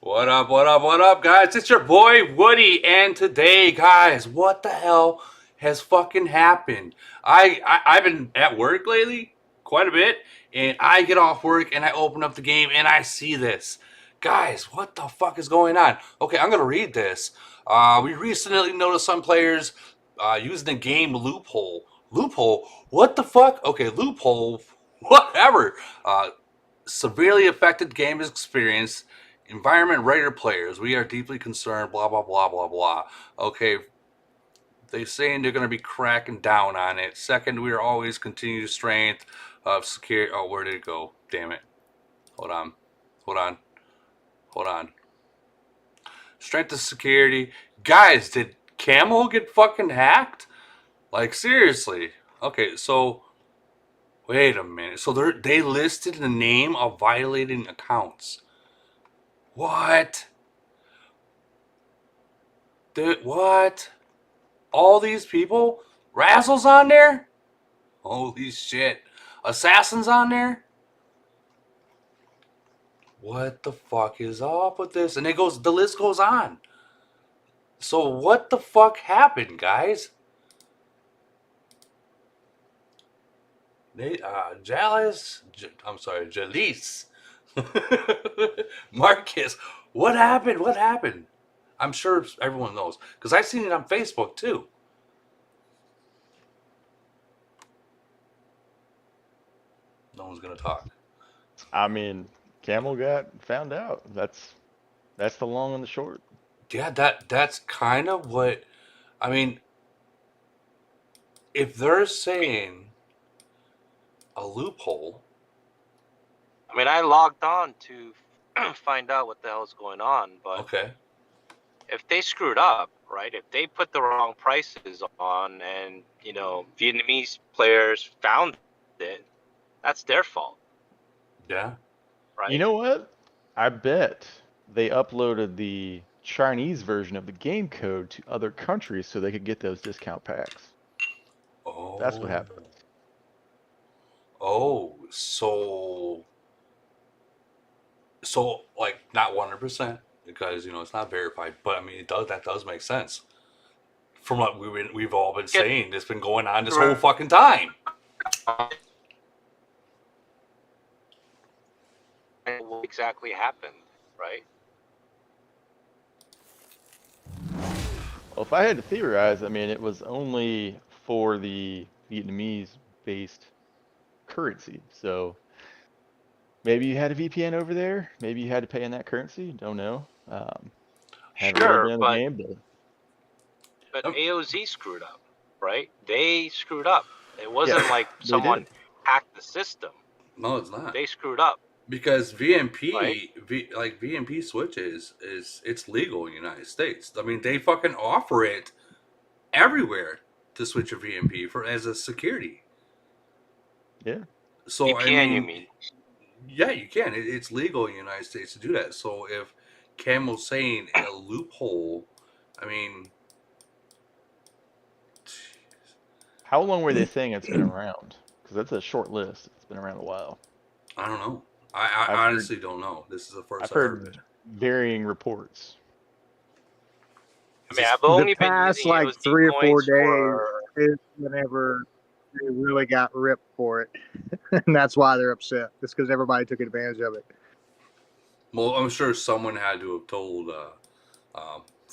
What up, what up, what up, guys? It's your boy Woody, and today, guys, what the hell has fucking happened? I've been at work lately quite a bit, and I get off work and I open up the game and I see this. Guys, what the fuck is going on? Okay, I'm gonna read this. We recently noticed some players using the game loophole. Loophole? What the fuck? Okay, loophole. Whatever. Severely affected game experience, environment rater players. We are deeply concerned, blah, blah, blah, blah, blah. Okay, they're saying they're going to be cracking down on it. Second, we are always continued strength of security. Oh, where did it go? Damn it. Hold on. Hold on. Hold on. Strength of security. Guys, did Camel get fucking hacked? Like, seriously. Okay, so wait a minute. So they listed the name of violating accounts. What? What? All these people? Razzles on there? Holy shit. Assassins on there? What the fuck is up with this? And the list goes on. So what the fuck happened, guys? Jalise. Marcus. What happened? What happened? I'm sure everyone knows. Because I've seen it on Facebook too. No one's gonna talk. I mean, Camel got found out. That's the long and the short. Yeah, that's kind of what I mean. If they're saying a loophole, I mean, I logged on to find out what the hell is going on, but okay, if they screwed up, right? If they put the wrong prices on and, Vietnamese players found it, that's their fault, yeah, right? You know what? I bet they uploaded the Chinese version of the game code to other countries so they could get those discount packs. That's what oh, happened. so like not 100% because it's not verified, but I mean that does make sense from what we've all been Get saying. It's been going on this whole fucking time. what exactly happened, right? Well, if I had to theorize, I mean, it was only for the Vietnamese-based currency. So maybe you had a VPN over there. Maybe you had to pay in that currency. Don't know. Haven't really Sure, been in the but game, but Um, AOZ screwed up, right? They screwed up. It wasn't yeah, like they someone did. hacked the system. no, it's not They screwed up, because right? VMP switches it's legal in the United States. I mean, they fucking offer it everywhere to switch a VMP for as a security. Yeah. So I VPN, you mean, mean? yeah, you can. It's legal in the United States to do that. So if Camel's saying a loophole, I mean, How long were they saying it's been around? Because that's a short list. It's been around a while. I don't know. I I've heard honestly don't know. This is the first I've I heard of heard it. varying reports. I Is mean, this I've The only been past using like AOZ 3 or 4 coins days for. is whenever they really got ripped for it, and that's why they're upset. It's because everybody took advantage of it. well, I'm sure someone had to have told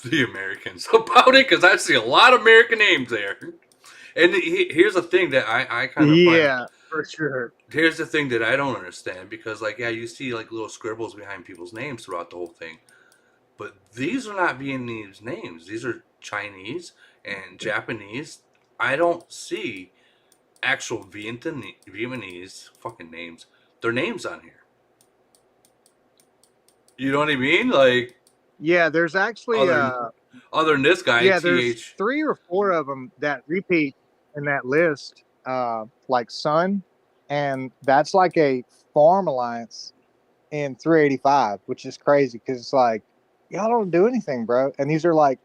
the Americans about it because I see a lot of American names there. And here's the thing that I kind of find. Yeah, for sure. Here's the thing that I don't understand because, like, yeah, you see like little scribbles behind people's names throughout the whole thing, but these are not Vietnamese names. These are Chinese and Japanese. I don't see actual Vietnamese fucking names. Their names on here. You know what I mean? Like Yeah, there's actually other other than this guy, yeah, there's TH. 3 or 4 of them that repeat in that list, like Sun, and that's like a farm alliance in 385, which is crazy because it's like y'all don't do anything, bro. And these are like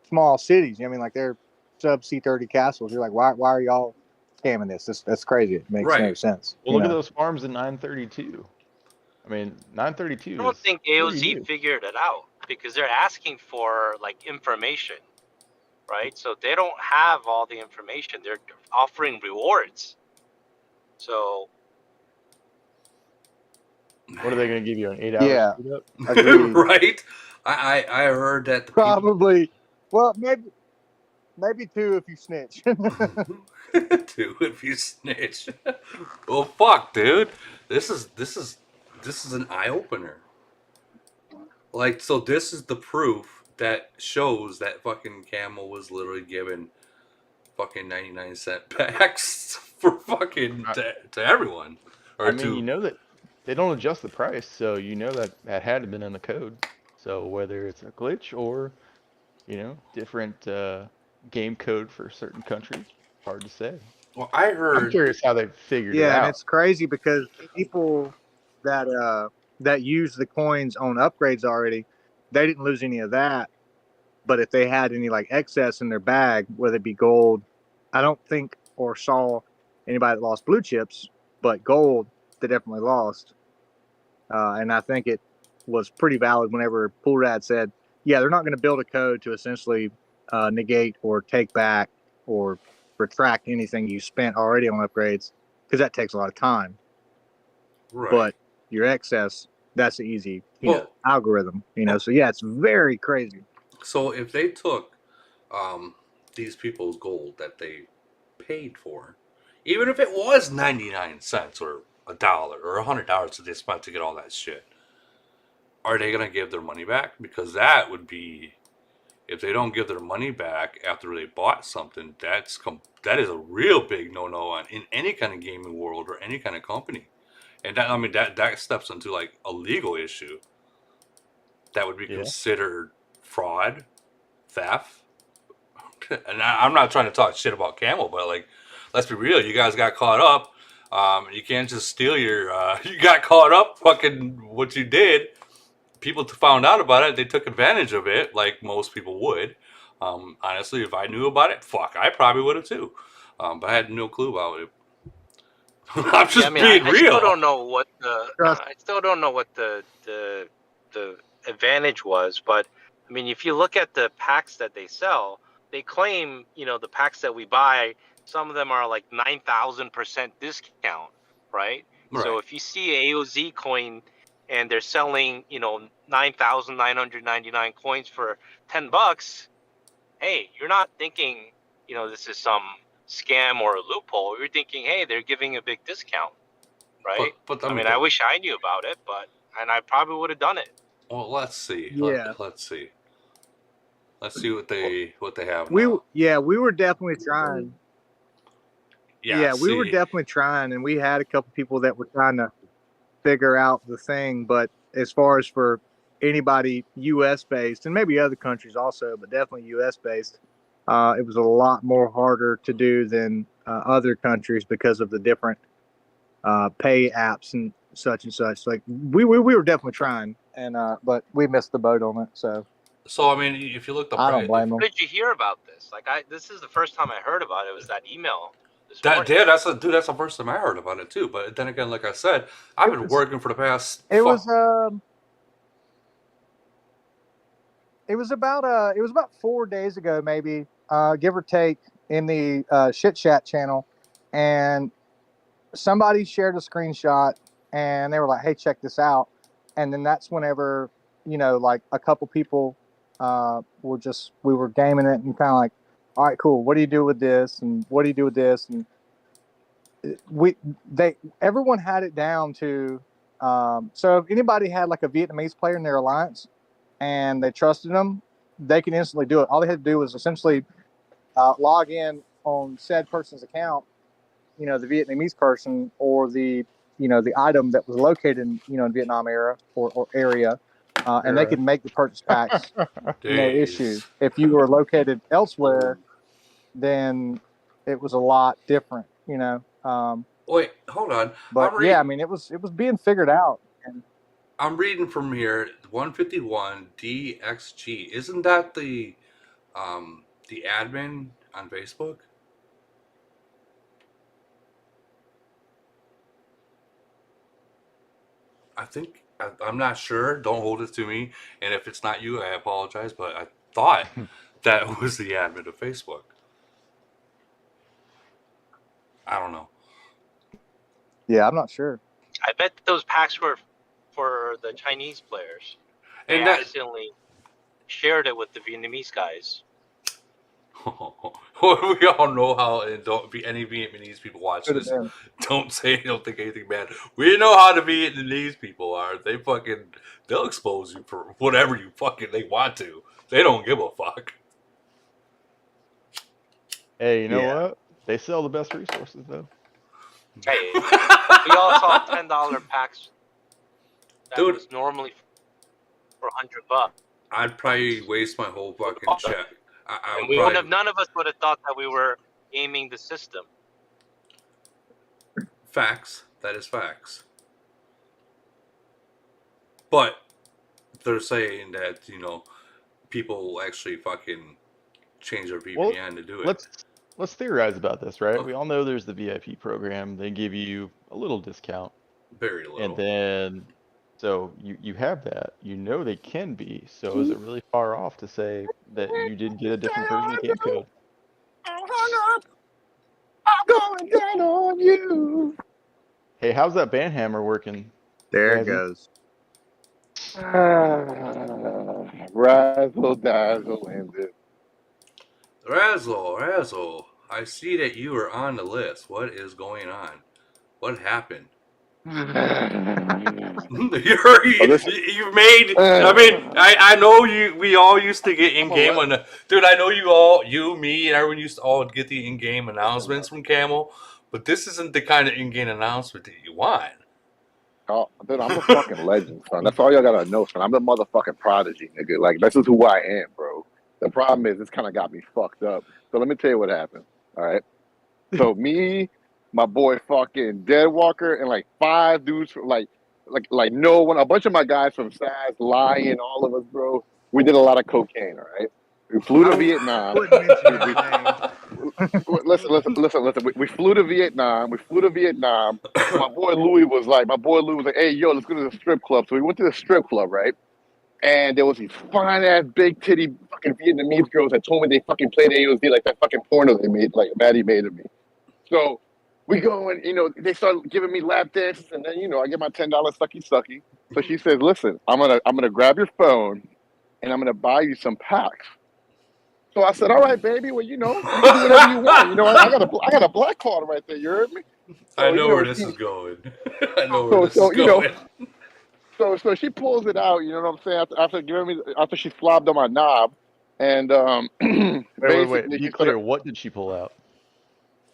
small cities. You know what I mean? Like they're sub C30 castles. You're like, why are y'all scamming this? That's crazy. It makes no Right. sense. Well, look at those farms in 932. I mean, 932 I don't is think pretty AOZ new. figured it out because they're asking for like information, right? So they don't have all the information. They're offering rewards. So What are they going to give you, an 8-hour Yeah, speed up? agreed. Right? I heard that the people Probably. Well, maybe two if you snitch. do if you snitch. Well, fuck, dude. This is an eye opener. Like, so this is the proof that shows that fucking Camel was literally given fucking 99-cent packs for fucking I, to everyone I or mean, you to know that they don't adjust the price, so you know that that had to been in the code. So whether it's a glitch or, different game code for certain countries, hard to say. well, I I'm heard curious how they figured it Yeah, and out. it's crazy because people that that use the coins on upgrades already, they didn't lose any of that. But if they had any like excess in their bag, whether it be gold, I don't think or saw anybody that lost blue chips, but gold they definitely lost. And I think it was pretty valid whenever Poolrad said, yeah, they're not going to build a code to essentially negate or take back or retract anything you spent already on upgrades because that takes a lot of time. right. But your excess, that's an easy, Well, algorithm, well, So yeah, it's very crazy. so if they took um, these people's gold that they paid for, even if it was 99 cents or $1 or $100 that they spent to get all that shit, are they gonna give their money back? Because that would be, if they don't give their money back after they bought something, that is a real big no no in any kind of gaming world or any kind of company. And that, I mean, that steps into like a legal issue that would be Yeah. considered fraud, theft. And I'm not trying to talk shit about Camel, but like, let's be real, you guys got caught up. You can't just steal your. You got caught up, fucking what you did. People found out about it. They took advantage of it, like most people would. Honestly, if I knew about it, fuck, I probably would have too. But I had no clue about it. I'm yeah, I just mean, I, being I still real. don't know what the Trust. I still don't know what the advantage was, but I mean, if you look at the packs that they sell, they claim the packs that we buy, some of them are like 9,000% discount, right? So Right. if you see a AOZ coin and they're selling 9,999 coins for $10, hey, you're not thinking this is some scam or a loophole. You're thinking, hey, they're giving a big discount, right? But I I mean, mean, I wish I knew about it, and I probably would have done it. well, let's see. Yeah, Let's see. Let's see Well, what they have we now. we were definitely trying. Yeah. Yeah, we were See. definitely trying, and we had a couple people that were trying to figure out the thing. But as far as for anybody U.S. based, and maybe other countries also, but definitely U.S. based, it was a lot more harder to do than other countries because of the different pay apps and such and such. Like we were definitely trying, and but we missed the boat on it. So So I mean, if you look the I don't price, if blame how them. did you hear about this? Like, this is the first time I heard about it. It was that email this that morning. yeah, that's the first time I heard about it too. But then again, like I said, I've It been was working for the past it fuck. was it was about 4 days ago, maybe, give or take, in the shit chat channel, and somebody shared a screenshot, and they were like, "Hey, check this out," and then that's whenever like a couple people we were gaming it and kind of like, "All right, cool. What do you do with this? And what do you do with this?" And we they everyone had it down to so if anybody had like a Vietnamese player in their alliance and they trusted them, they can instantly do it. All they had to do was essentially log in on said person's account, the Vietnamese person or the item that was located in Vietnam era or area, and they Right. could make the purchase packs no issue. Days. If you were located elsewhere, then it was a lot different. Wait, hold on. But yeah, I mean, it was being figured out. And I'm reading from here. 151 DXG. Isn't that the admin on Facebook? I think I'm not sure. Don't hold it to me. And if it's not you, I apologize. But I thought that was the admin of Facebook. I don't know. Yeah, I'm not sure. I bet those packs were for the Chinese players. They And that accidentally shared it with the Vietnamese guys. we all know how, and don't be any Vietnamese people watch Could have this. been. Don't say don't think anything bad. We know how the Vietnamese people are. They'll expose you for whatever you fucking they want to. They don't give a fuck. Hey, you know Yeah. what? They sell the best resources though. Hey, we all saw $10 packs that Dude. was normally for $100. I'd probably waste my whole fucking check. I And would probably none of us would have thought that we were gaming the system. facts. That is facts. But they're saying that people actually fucking change their VPN to do it. Let's theorize about this, right? Okay. We all know there's the VIP program. They give you a little discount, Very little. and then so you have that. You know they can be. So is it really far off to say that you did get a different version of the game code? I'm going down on you. Hey, how's that band hammer working? There it Razzie? goes. Razzle dazzle and it. Razzle, I see that you are on the list. What is going on? What happened? You made. I mean, I know you. We all used to get in game dude. I know you, me, and everyone used to all get the in game announcements from Camel, but this isn't the kind of in game announcement that you want. Oh, dude, I'm a fucking legend, son. That's all y'all gotta know, son. I'm the motherfucking prodigy, nigga. Like, this is who I am, bro. The problem is, this kind of got me fucked up. So let me tell you what happened. All right. So me, my boy, fucking Deadwalker, and like 5 dudes from like no one, a bunch of my guys from SAS, Lion, all of us, bro. We did a lot of cocaine. All right. We flew to Vietnam. Wouldn't mention his name. Listen. We flew to Vietnam. My boy Louis was like, hey, yo, let's go to the strip club. So we went to the strip club, right? And there was these fine ass big titty fucking Vietnamese girls that told me they fucking played AOZ like that fucking porno they made, like Maddie made of me. So we go and they start giving me lap dances, and then I get my $10 sucky. So she says, listen, I'm gonna grab your phone, and I'm gonna buy you some packs. So I said, all right, baby. Well, you can do whatever you want. I got a black card right there. You heard me? So, I know where this is going. I know where this is going. So she pulls it out. You know what I'm saying? After she slobbed on my knob, and Wait. Be clear. What did she pull out?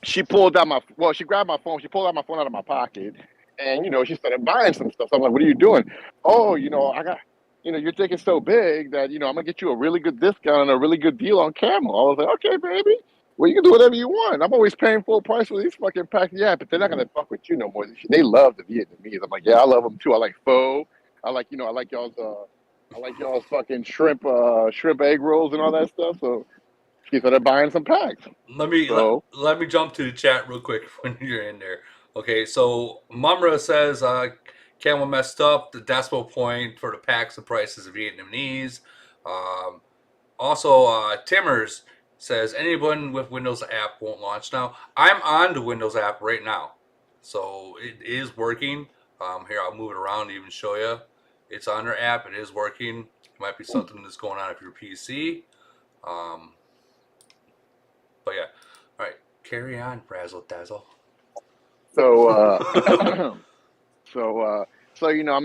She pulled out she grabbed my phone. She pulled out my phone out of my pocket, and she started buying some stuff. So I'm like, what are you doing? Oh, I got. Your dick is so big that, I'm going to get you a really good discount and a really good deal on Camel. I was like, okay, baby. Well, you can do whatever you want. I'm always paying full price for these fucking packs. Yeah, but they're not going to fuck with you no more. They love the Vietnamese. I'm like, yeah, I love them too. I like pho. I like y'all's fucking shrimp egg rolls and all that stuff. So she started buying some packs. Let me jump to the chat real quick when you're in there. Okay, so Mumra says Camel messed up the decimal point for the packs and prices of Vietnamese. Also, Timmers says anyone with Windows app won't launch now. I'm on the Windows app right now, so it is working. Here, I'll move it around to even show you. It's on their app. It is working. It might be something that's going on if you're PC. But yeah, all right. Carry on, Razzle Dazzle. So I'm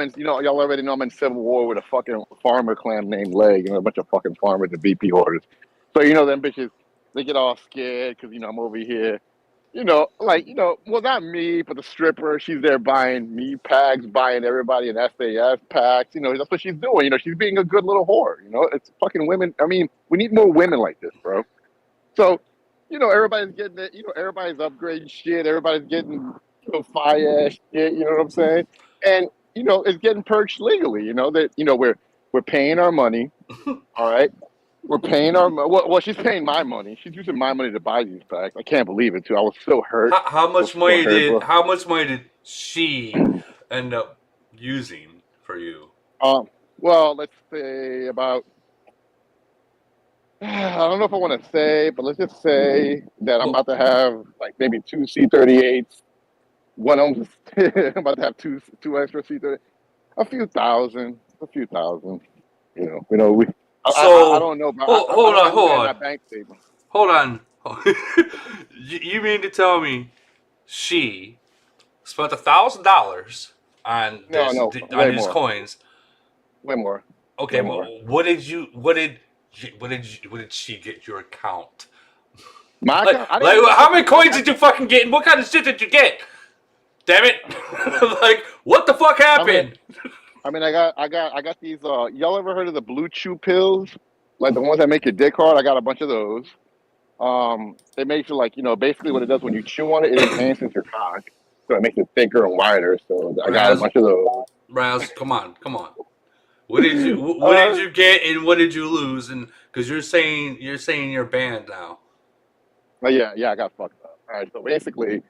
in. Y'all already know I'm in civil war with a fucking farmer clan named Leg, a bunch of fucking farmers and BP hoarders. So them bitches, they get all scared because I'm over here. Well, not me, but the stripper. She's there buying me packs, buying everybody an SAS packs. That's what she's doing. She's being a good little whore. It's fucking women. I mean, we need more women like this, bro. So, everybody's getting it. Everybody's upgrading shit. Everybody's getting fire ass shit. You know what I'm saying? And it's getting purged legally. That we're paying our money. All right. We're paying our well. She's paying my money. She's using my money to buy these packs. I can't believe it too. I was so hurt. How much money did she end up using for you? Well, let's say about. I don't know if I want to say, but let's just say that I'm Well, about to have like maybe two C-38s. One of them, I'm about to have two extra C-30. A few thousand. We. I so don't know, but I hold don't on, like looking hold at on, that bank statement. hold on. You mean to tell me she spent $1,000 on No, this no, on way these more, coins? way more, Okay, way well, more. what did she get your account? My Like, account, I didn't like even get how the. many coins did you fucking get, and what kind of shit did you get? Damn it! Like, what the fuck I mean, happened? I got these. Y'all ever heard of the Blue Chew pills? Like the ones that make your dick hard. I got a bunch of those. It makes it like basically what it does when you chew on it, it enhances your cock, so it makes it thicker and wider. So I got a Raz, bunch of those. Raz, come on, come on. What did Uh, you get, and what did you lose? And because you're saying you're banned now. but yeah, I got fucked up. All right, so basically,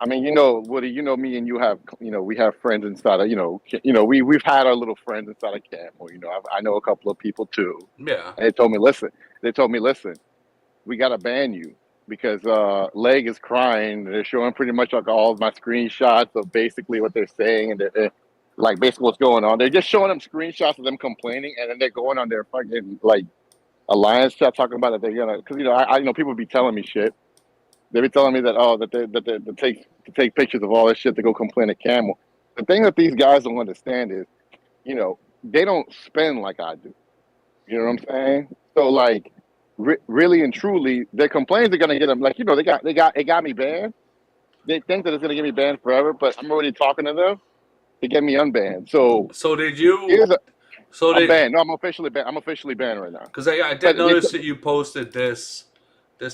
I mean, Woody, me and you have, we have friends inside of, we've had our little friends inside of Camel. I know a couple of people too. Yeah. And they told me, listen, we got to ban you because Leg is crying. They're showing pretty much like all of my screenshots of basically what they're saying and like basically what's going on. They're just showing them screenshots of them complaining, and then they're going on their fucking like alliance chat talking about that they're gonna, because I people be telling me shit. They be telling me that that take pictures of all this shit to go complain at Camel. The thing that these guys don't understand is, they don't spend like I do. You know what I'm saying? So like, really and truly, their complaints are gonna get them. Like it got me banned. They think that it's gonna get me banned forever, but I'm already talking to them to get me unbanned. So So did you? here's a, So I'm did banned. No, I'm officially banned. I'm officially banned right now. because I did But notice that you posted this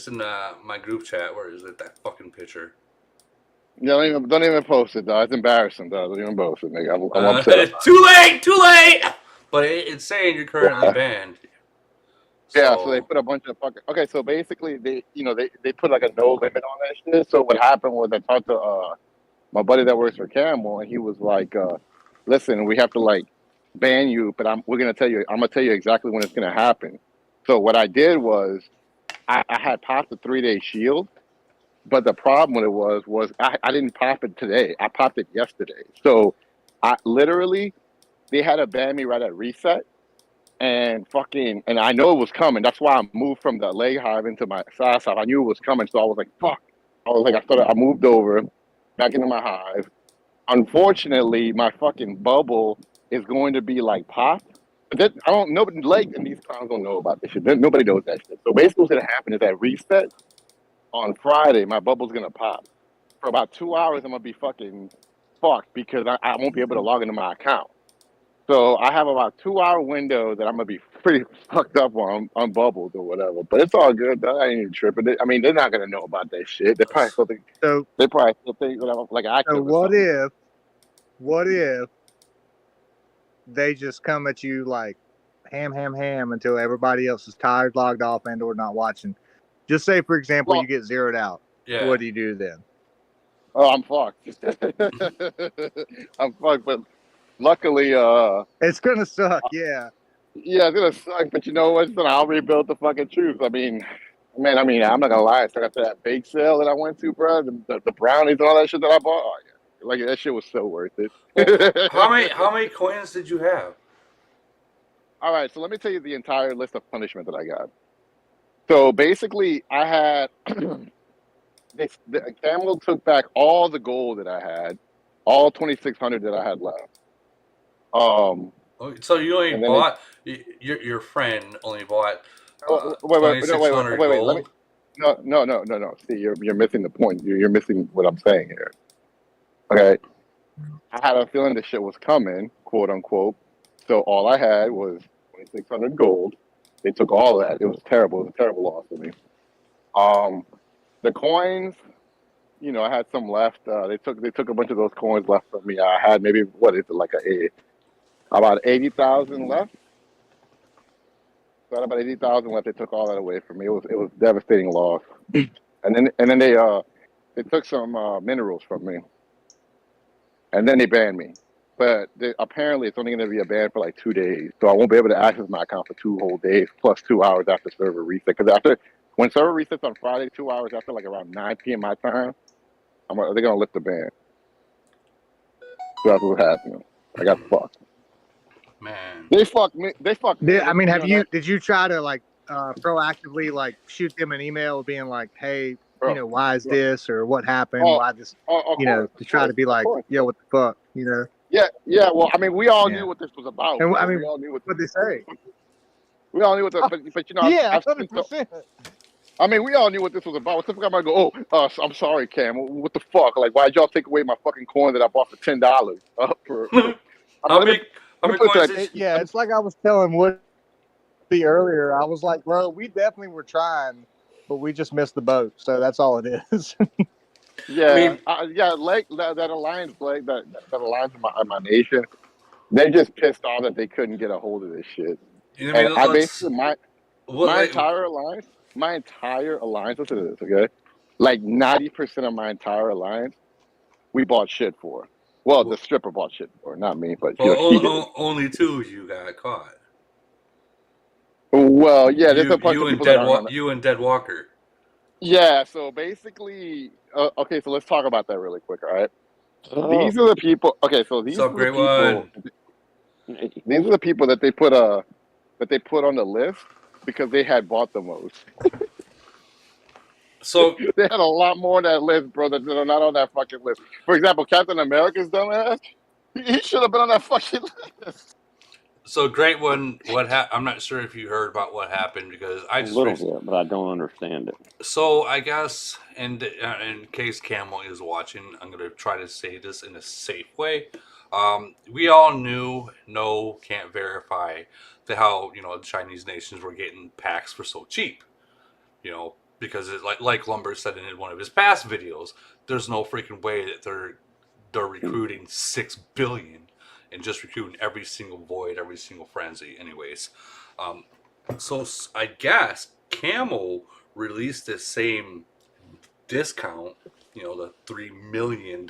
in my group chat. Where is it? That fucking picture. don't even post it, though. It's embarrassing, though. Don't even post it, nigga. I'm upset about Too late, too late. But it's saying you're currently it. banned. Yeah, so they So put a bunch of fucking. Okay, so basically they put like a no limit on that shit. So what happened was I talked to my buddy that works for Camel, and he was like, "Listen, we have to like ban you, but I'm gonna tell you exactly when it's gonna happen." So what I did was I had popped a 3-day shield, but the problem with it was I didn't pop it today. I popped it yesterday. So I literally they had to ban me right at reset. And I know it was coming. That's why I moved from the leg hive into my SaaS hive. I knew it was coming, so I was like, "Fuck!" I moved over back into my hive. Unfortunately, my fucking bubble is going to be like popped. But I don't know. Leg and these clowns don't know about this shit. Nobody knows that shit. So basically, what's gonna happen is at reset on Friday, my bubble's gonna pop. For about 2 hours, I'm gonna be fucking fucked because I won't be able to log into my account. So I have about 2 hour window that I'm gonna be pretty fucked up on bubbles or whatever. But it's all good. Though. I ain't even tripping. I mean, they're not gonna know about that shit. So They probably still think that I'm like so active or what something. if they just come at you like ham until everybody else is tired, logged off, and or not watching? Just say, for example, Well, you get zeroed out. yeah. What do you do then? oh, I'm fucked. I'm fucked. But luckily, It's gonna suck, yeah. yeah, it's gonna suck. But you know what? I'll rebuild the fucking truth. Man, I'm not gonna lie. So after that bake sale that I went to, bro, the brownies and all that shit that I bought, oh, yeah. Like that shit was so worth it. Well, how many coins did you have? All right, so let me tell you the entire list of punishment that I got. So basically, I had the Camel took back all the gold that I had, all 2,600 that I had left. Oh, so you only And then they bought your friend only bought wait, no, 2,600 Let me gold. no. See, you're missing the point. You're missing what I'm saying here. Okay, I had a feeling this shit was coming, quote unquote. So all I had was 2,600 gold. They took all of that. It was terrible. It was a terrible loss for me. Um, the coins, I had some left. They took a bunch of those coins left from me. I had maybe what is it like about 80,000 left. So I had about 80,000 left. They took all that away from me. It was a devastating loss. And then they took some minerals from me, and then they banned me. but apparently it's only going to be a ban for like 2 days. So I won't be able to access my account for 2 whole days plus 2 hours after server reset. Because when server resets on Friday, 2 hours after like around 9 p.m. my time, they're going to lift the ban. So that's what's happening. I got fucked. Man. They fucked me. They fucked me. I mean, did you try to like proactively like shoot them an email being like, hey, Bro, why is this or what happened? Oh, Why this? of course, To try to be like, yo, what the fuck, Yeah. Well, I mean, we all Yeah. knew what this was about. And bro. I mean, we all knew what they say. We all knew what the, but Yeah, I've seen 100%. I mean, we all knew what this was about. What's the fuck am I go? Oh, I'm sorry, Cam. What the fuck? Like, why'd y'all take away my fucking coin that I bought for $10? How many coins is Yeah, it's like I was telling Woody earlier. I was like, bro, we definitely were trying, but we just missed the boat. So that's all it is. Yeah, I mean, Leg that alliance, Leg that alliance in my nation. They just pissed off that they couldn't get a hold of this shit. I mean, And I let's. basically Well, my like, entire alliance, listen to this, okay? Like 90% of my entire alliance, we bought shit for. Well, the stripper bought shit for, not me, but he did. only two of you got caught. Well, yeah, there's a bunch of people that aren't on it. You and Dead Walker. Yeah, so basically, okay, so let's talk about that really quick, all right? Oh. These are the people. Okay, so these What's up, are the Great people. One? These are the people that they put on the list because they had bought the most. So They had a lot more on that list, bro, that are not on that fucking list. For example, Captain America's dumbass, he should have been on that fucking list. So Great One, I'm not sure if you heard about what happened because I just a little bit, but I don't understand it. So I guess, in case Camel is watching, I'm gonna try to say this in a safe way. We all can't verify how the Chinese nations were getting packs for so cheap. Because it's like Lumber said in one of his past videos, there's no freaking way that they're recruiting 6 billion and just recruiting every single void, every single frenzy. Anyways, so I guess Camel released this same discount, the $3 million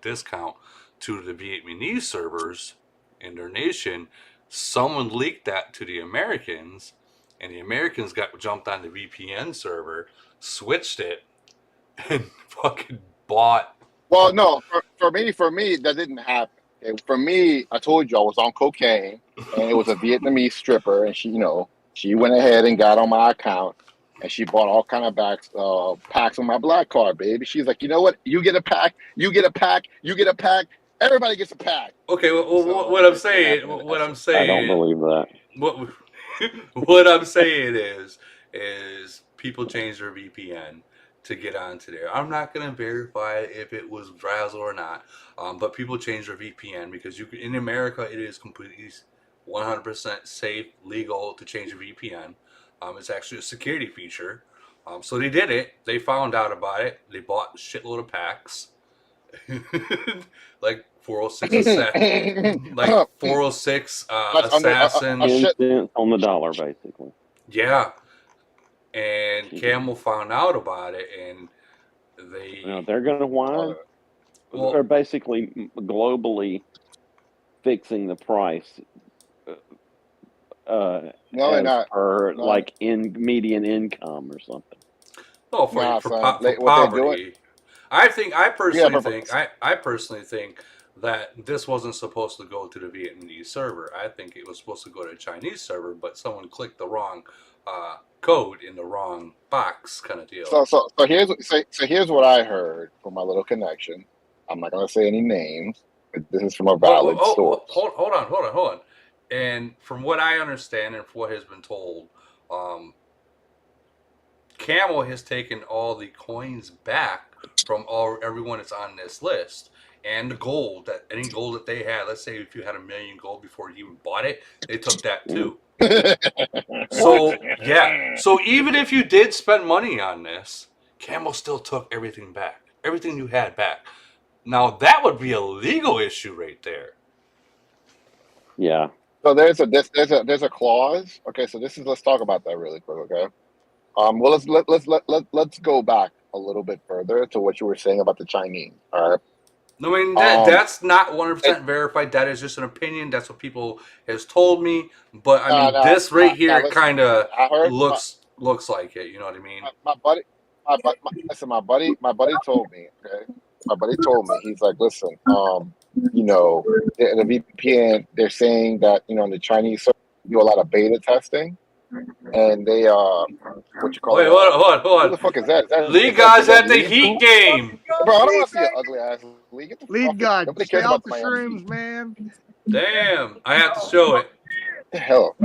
discount to the Vietnamese servers in their nation. Someone leaked that to the Americans, and the Americans jumped on the VPN server, switched it, and fucking bought. Well, no, for me, that didn't happen. Okay? For me, I told you I was on cocaine, and it was a Vietnamese stripper, and she went ahead and got on my account, and she bought all kind of packs on my black card, baby. She's like, you know what? You get a pack, you get a pack, you get a pack. Everybody gets a pack. Okay, well, So, what I'm saying, I don't believe that. What I'm saying is people change their VPN to get onto there. I'm not gonna verify if it was Brazzle or not, but people change their VPN because in America it is completely 100% safe, legal to change your VPN. It's actually a security feature. So they did it. They found out about it. They bought a shitload of packs. Like 406 like 406 assassin. Cents on the dollar, basically. Yeah. And Camel found out about it, and they're going to whine. Well, they're basically globally fixing the price. No, they're not. For No. like in median income or something. No, for what they're poverty. I personally think that this wasn't supposed to go to the Vietnamese server. I think it was supposed to go to the Chinese server, but someone clicked the wrong code in the wrong box, kind of deal. So here's what I heard from my little connection. I'm not gonna say any names, but this is from a valid source. Hold on. And from what I understand and from what has been told, Camel has taken all the coins back from everyone that's on this list, and the gold any gold that they had. Let's say if you had 1 million gold before you even bought it, they took that too. So yeah. So even if you did spend money on this, Camel still took everything back, everything you had back. Now that would be a legal issue right there. Yeah. So there's a clause. Okay, so let's talk about that really quick. Okay. Well, let's go back a little bit further to what you were saying about the Chinese. All right. I mean, Um, that's not 100% verified. That is just an opinion. That's what people has told me. But I mean, this right here listen, kind of I heard looks like it. You know what I mean? my buddy, listen, my buddy told me, okay, my buddy told me, he's like, listen, you know, the VPN, they're saying that, you know, the Chinese do a lot of beta testing, and they, what you call Wait, it, hold who on. the fuck is that? League guys Is that at the Lee's Heat cool? game. Bro, I don't want to see an ugly ass league. Get the Lead fuck. God, Nobody stay cares about off the the Miami shrooms, Heat. man. Damn, I have to show it. What the hell?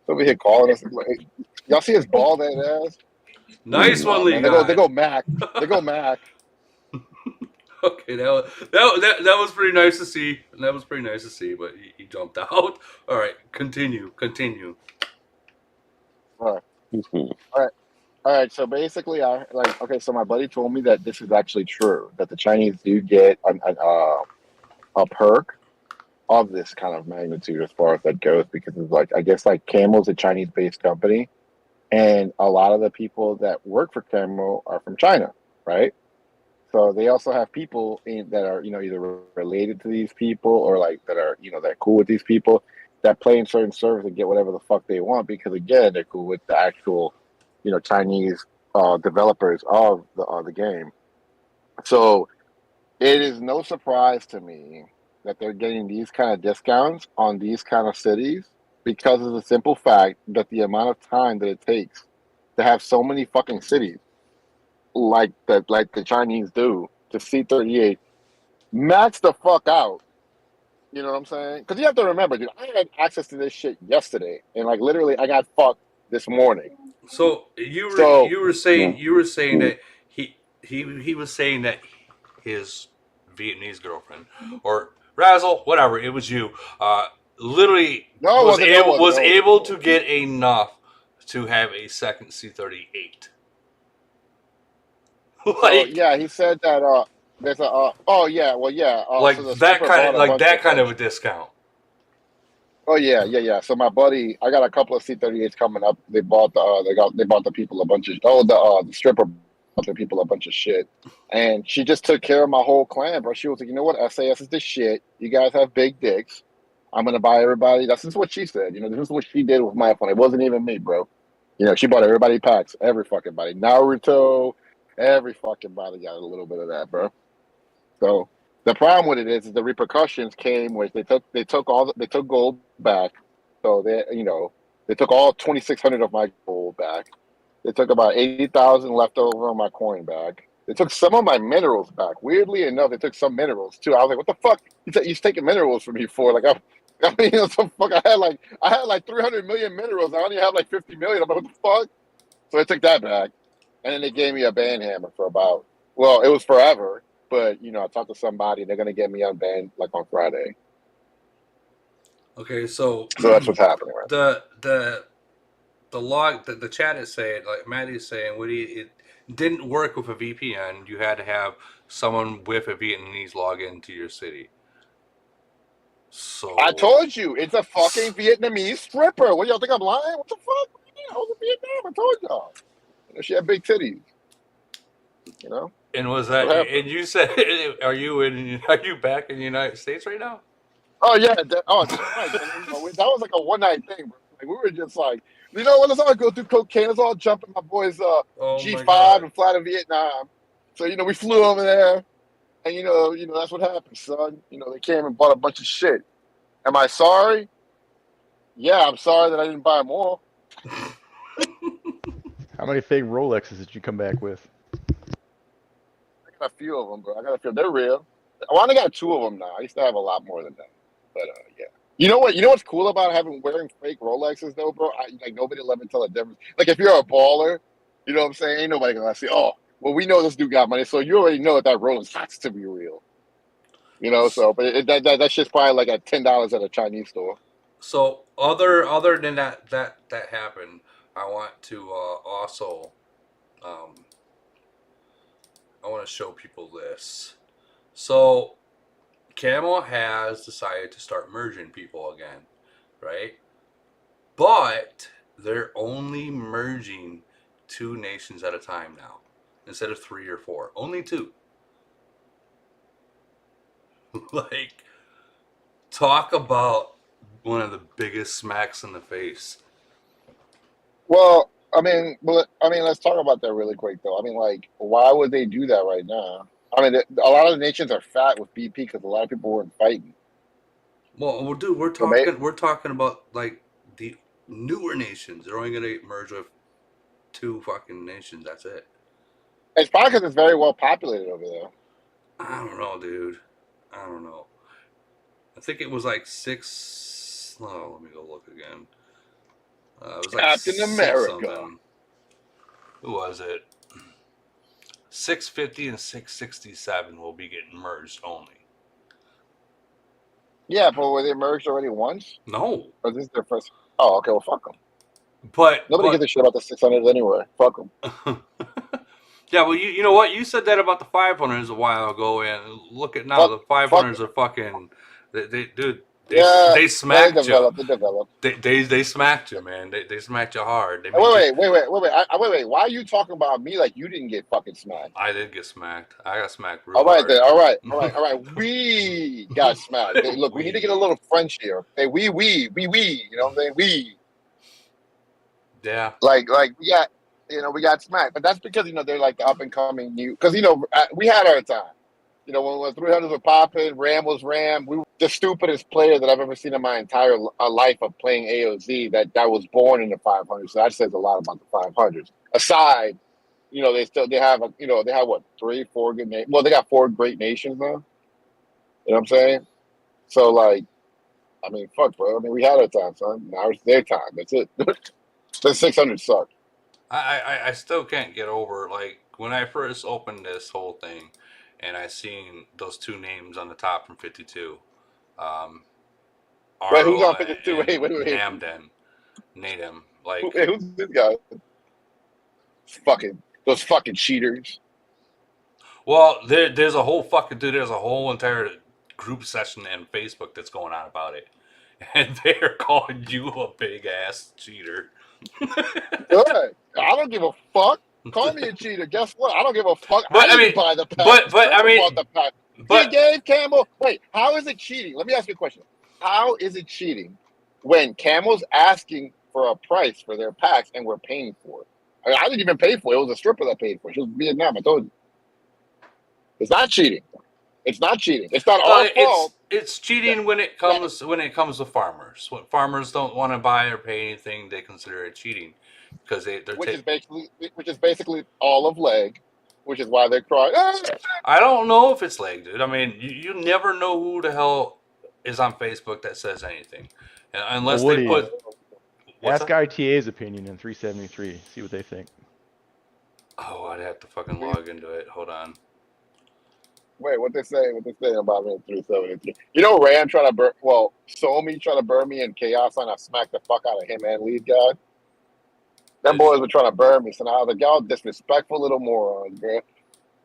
Over here calling us. Like, y'all see his bald head ass? Nice one, Oh man, League they guy. go Mac. They go Mac. Okay, that was pretty nice to see. That was pretty nice to see, but he jumped out. All right, continue. All right. Mhm. All right, so basically, okay. So my buddy told me that this is actually true. That the Chinese do get a perk of this kind of magnitude as far as that goes, because it's like, I guess, like Camel's a Chinese-based company, and a lot of the people that work for Camel are from China, right? So they also have people that are, you know, either related to these people, or like that are, you know, that cool with these people, that play in certain servers and get whatever the fuck they want, because again, they're cool with the actual, you know, Chinese developers of the game. So it is no surprise to me that they're getting these kind of discounts on these kind of cities, because of the simple fact that the amount of time that it takes to have so many fucking cities like the Chinese do to C38 max the fuck out. You know what I'm saying? Because you have to remember, dude, I had access to this shit yesterday, and like literally, I got fucked this morning. So So you were saying that he was saying that his Vietnamese girlfriend or Razzle, whatever it was, you literally no, it wasn't. No, it wasn't. was No, it wasn't. able to get enough to have a second C38. So Like yeah, he said that there's a oh yeah, well yeah, so the stripper bought a bunch that kind of of a discount. oh yeah. So my buddy, I got a couple of C38s coming up. They bought they bought the people a bunch of the stripper bought the people a bunch of shit, and she just took care of my whole clan, bro. She was like, you know what, SAS is the shit. You guys have big dicks. I'm gonna buy everybody. That's just what she said. You know, this is what she did with my phone. It wasn't even me, bro. You know, she bought everybody packs, every fucking body. Naruto, every fucking body got a little bit of that, bro. So the problem with it is the repercussions came with they took gold back. So they took all 2,600 of my gold back. They took about 80,000 left over on my coin back. They took some of my minerals back. Weirdly enough, they took some minerals too. I was like, "What the fuck? You're taking minerals from me for?" Like, I mean, what the fuck? I had like 300 million minerals. I only have like 50 million. I'm like, "What the fuck?" So they took that back, and then they gave me a band hammer for about, well, it was forever. But you know, I talked to somebody. They're gonna get me unbanned like on Friday. Okay, so So that's what's happening right the chat is saying, like Maddie's saying, Woody, it didn't work with a VPN. You had to have someone with a Vietnamese log into your city. So now. I told you, it's a fucking Vietnamese stripper. What, y'all think I'm lying? What the fuck? I was in Vietnam. I told y'all. You know, she had big titties. You know, and was that's that? what happened. And you said, are you back in the United States right now? Oh yeah, right. And, you know, that was like a one night thing, bro. Like we were just like, you know what? Let's all go through cocaine. Let's all jump in my boy's Oh my G5 god! and fly to Vietnam. So you know, we flew over there, and you know that's what happened, son. You know, they came and bought a bunch of shit. Am I sorry? Yeah, I'm sorry that I didn't buy more. How many fake Rolexes did you come back with? I got a few of them, bro. I got a few. They're real. Well, I only got two of them now. I used to have a lot more than that. But yeah. You know what? You know what's cool about wearing fake Rolexes though, bro? Like nobody will ever tell the difference. Like if you're a baller, you know what I'm saying? Ain't nobody gonna say, "Oh, well, we know this dude got money," so you already know that Rolex has to be real. You know, so but that shit's probably like at $10 at a Chinese store. So other than that happened, I want to also um, I want to show people this. So Camel has decided to start merging people again, right? But they're only merging 2 nations at a time now instead of 3 or 4. Only 2. Like, talk about one of the biggest smacks in the face. Well, let's talk about that really quick, though. I mean, like, why would they do that right now? I mean, a lot of the nations are fat with BP because a lot of people weren't fighting. Well, dude, we're So talking about like the newer nations. They're only gonna merge with 2 fucking nations. That's it. it's probably because it's very well populated over there. I don't know, dude. I don't know. I think it was like 6. Oh, let me go look again. It was like Captain 6 America. something. Who was it? 650 and 667 will be getting merged only. Yeah, but were they merged already once? No, Or is this their first? Oh, okay. Well, fuck them. but Nobody gives a shit about the 600s anyway. Fuck them. yeah, well, you know what? You said that about the 500s a while ago, and look at now. Fuck, The 500s are fucking. Dude, yeah, they smacked you. They developed. They smacked you, man. They smacked you hard. They Wait, made you. wait. Why are you talking about me like you didn't get fucking smacked? I did get smacked. I got smacked real All right hard. then. All right. We got smacked. Hey, look, we need to get a little French here. Hey, we. You know what I'm saying? We. Yeah. Like we got, we got smacked. But that's because they're like the up and coming new. Because we had our time. When the 300s were popping, Ram was Ram. We were the stupidest player that I've ever seen in my entire life of playing AOZ that was born in the 500s. So that says a lot about the 500s. Aside, they have what, 3-4 good nations. Well, they got 4 great nations now. You know what I'm saying? So like, I mean, fuck, bro. I mean, we had our time, son. Now it's their time. That's it. The 600 sucked. I still can't get over, like, when I first opened this whole thing and I seen those 2 names on the top from 52. Wait, who's Arlo on 52? and Wait. Namden. Nadim. Like, Wait, who's this guy? Those fucking cheaters. well, there's a whole fucking dude. There's a whole entire group session in Facebook that's going on about it, and they're calling you a big ass cheater. Good. I don't give a fuck. Call me a cheater. Guess what? I don't give a fuck. But I didn't buy the pack. but I mean, bought the pack. He but gave Camel. Wait, how is it cheating? Let me ask you a question. How is it cheating when Camel's asking for a price for their packs and we're paying for it? I didn't even pay for it. It was a stripper that paid for it. She was Vietnam. I told you. It's not cheating. It's not cheating. It's not our fault. It's cheating when it comes to farmers. When farmers don't want to buy or pay anything, they consider it cheating because Which is basically all of leg, which is why they're crying. I don't know if it's leg, dude. I mean, you never know who the hell is on Facebook that says anything, unless Well, they Woody, put. ask ITA's opinion in 373. See what they think. Oh, I'd have to fucking log into it. Hold on. Wait, what they say about me in 373? Ram trying to Somi trying to burn me in Chaos and I smacked the fuck out of him and lead guy. Them boys were trying to burn me, so now I was like, y'all disrespectful little morons, bro.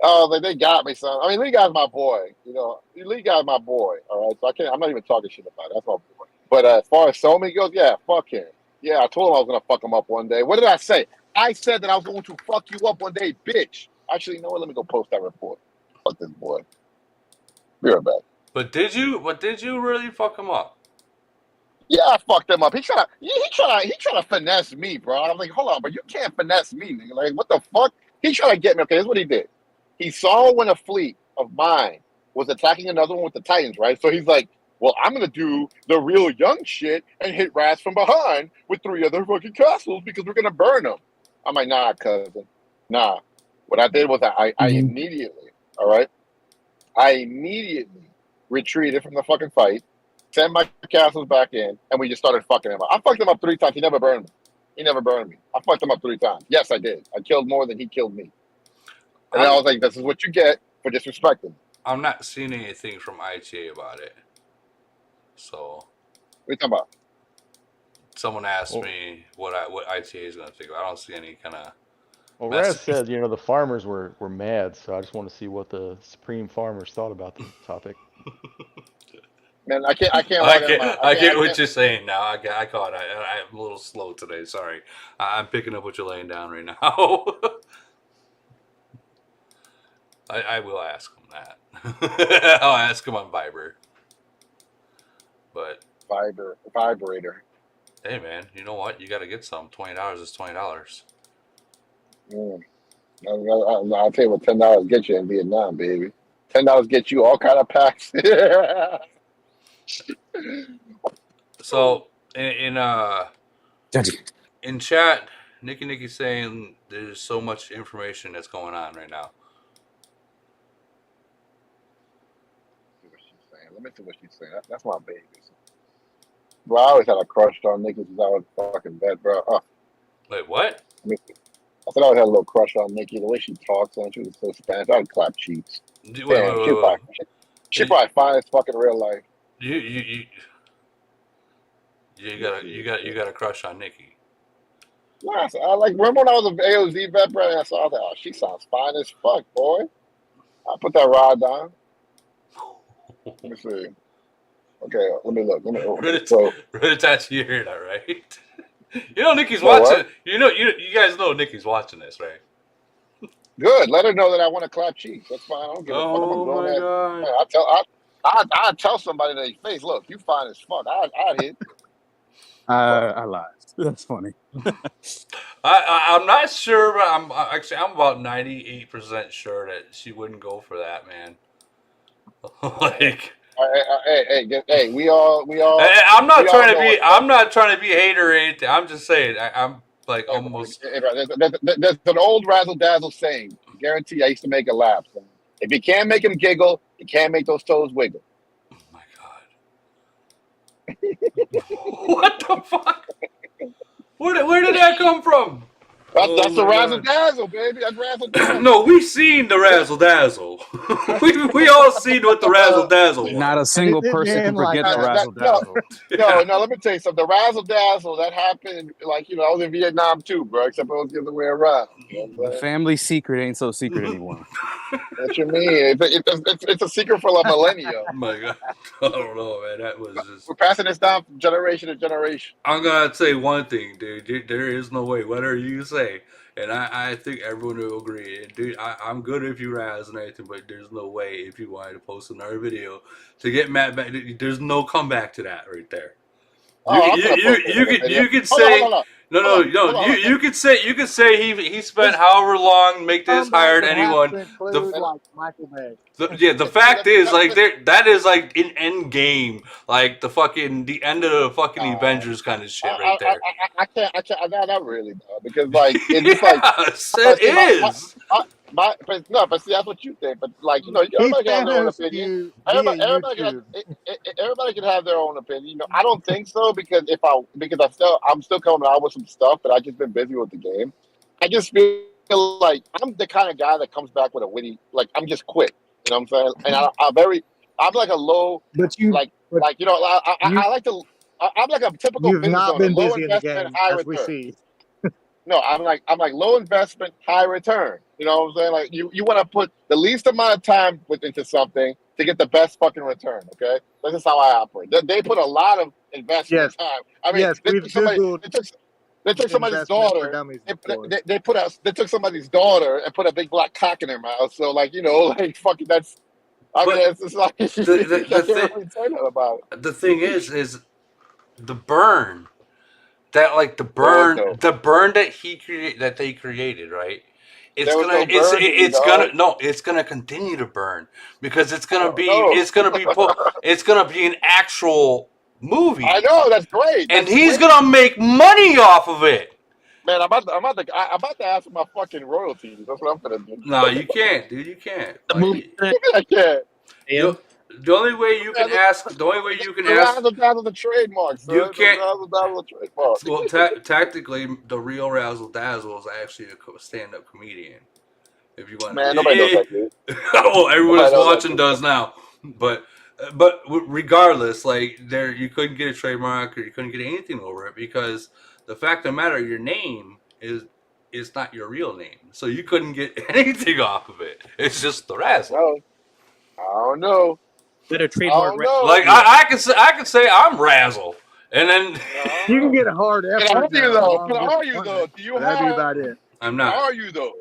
Oh, like they got me, son. I mean, Lee Guy's my boy. Lee Guy's my boy. All right, so I'm not even talking shit about it. That's my boy. But as far as Somi goes, yeah, fuck him. Yeah, I told him I was gonna fuck him up one day. What did I say? I said that I was going to fuck you up one day, bitch. Actually, you know what? Let me go post that report. Fuck this boy. Be right back. But did you really fuck him up? Yeah, I fucked him up. He trying to finesse me, bro. I'm like, hold on, but you can't finesse me, nigga. Like, what the fuck? He trying to get me. Okay, here's what he did. He saw when a fleet of mine was attacking another one with the Titans, right? So he's like, well, I'm gonna do the real young shit and hit rats from behind with 3 other fucking castles because we're gonna burn them. I'm like, nah, cousin, nah. What I did was I immediately, all right, I immediately retreated from the fucking fight, sent my castles back in, and we just started fucking him up. I fucked him up 3 times. He never burned me. I fucked him up 3 times. Yes, I did. I killed more than he killed me. And I was like, this is what you get for disrespecting. I'm not seeing anything from ITA about it. So. What are you talking about? Someone asked me what ITA is going to think of. I don't see any kind of. Well, Raz said, the farmers were mad, so I just want to see what the Supreme Farmers thought about the topic. Man, I can't. I get what you're saying now. I caught it. I'm a little slow today. Sorry. I'm picking up what you're laying down right now. I will ask him that. I'll ask him on Viber. But vibrator. hey, man, you know what? You got to get some. $20 is $20. I'll tell you what, $10 get you in Vietnam, baby. $10 get you all kind of packs. So in chat, Nikki's saying there's so much information that's going on right now. Let me see what she's saying. That's my baby. Bro, I always had a crush on Nikki since I was fucking vet, bro. Wait, what? I said I always had a little crush on Nikki. The way she talks and she was so Spanish, I'd clap cheeks. She probably fine as fucking real life. You got a crush on Nikki. Nice. I like. Remember when I was an AOZ vet, bro? I saw that. Oh, she sounds fine as fuck, boy. I put that rod down. Let me see. Okay, let me look. Right attached to your ear, all right? You know Nikki's watching. What? You guys know Nikki's watching this, right? Good. Let her know that I want to clap cheeks. That's fine. I don't give a fuck. Oh my god! I tell somebody to their face, look, you fine as fuck. I'd hit. I lied. That's funny. I'm not sure, but I'm about 98% sure that she wouldn't go for that, man. Like. Hey, we all. I'm not trying to be a hater or anything. I'm just saying. I'm like almost. There's an old razzle dazzle saying. Guarantee I used to make a laugh. So if you can't make him giggle, you can't make those toes wiggle. Oh my god! What the fuck? Where did that come from? That's the razzle dazzle, baby. That's razzle dazzle. No, we've seen the razzle dazzle. we all seen what the razzle dazzle was. Not a single person can forget the razzle dazzle. No, let me tell you something. The razzle dazzle that happened, like I was in Vietnam too, bro. Except it was the other way around. The family secret ain't so secret anymore. What you mean? It's a secret for a millennium. Oh my god, I don't know, man. That was just. We're passing this down from generation to generation. I'm gonna say one thing, dude. There is no way. Whatever you say, and I think everyone will agree. And dude, I'm good if you razz and everything, but there's no way if you wanted to post another video to get mad back. There's no comeback to that right there. You could say. No. You could say he spent however long to make this, hired anyone. The fact is, like, that is like an end game, like the end of the fucking Avengers kind of shit right there. I can't. Not really, though, because like it's like yes, it is. But see, that's what you think. But like everybody can have their own opinion. Everybody can have their own opinion. I don't think so because I'm still coming out with some stuff, but I've just been busy with the game. I just feel like I'm the kind of guy that comes back with a witty. Like I'm just quick. You know what I'm saying? And I'm like a low. But you I like to. I'm like a typical. You've not been low busy in the investment, game, high as we return. see. No, I'm like low investment, high return. You know what I'm saying? Like you want to put the least amount of time into something to get the best fucking return. Okay, that's just how I operate. They put a lot of investment time. I mean, they took somebody's daughter. They took somebody's daughter and put a big black cock in her mouth. So like fucking that's. It's just like the thing is the burn. That like the burn that they created, right? It's gonna continue to burn because it's gonna be an actual movie. I know, that's great. And he's gonna make money off of it. Man, I'm about to ask for my fucking royalties. That's what I'm gonna do. No, you can't, dude. You can't. I can't. The only way you can ask. Razzle dazzle the trademark. You can't. Razzle dazzle the trademark. Well, tactically, the real razzle dazzle is actually a stand-up comedian. If you want. Man, nobody knows that dude. Well, everyone who's watching does now. But regardless, like you couldn't get a trademark or you couldn't get anything over it because the fact of the matter, your name is not your real name, so you couldn't get anything off of it. It's just the razzle. No, I don't know. Better trademark. Like I can say I'm razzle, and then you can get a hard F. Are you though? Do you have? That'd be about it. I'm not. Are you though?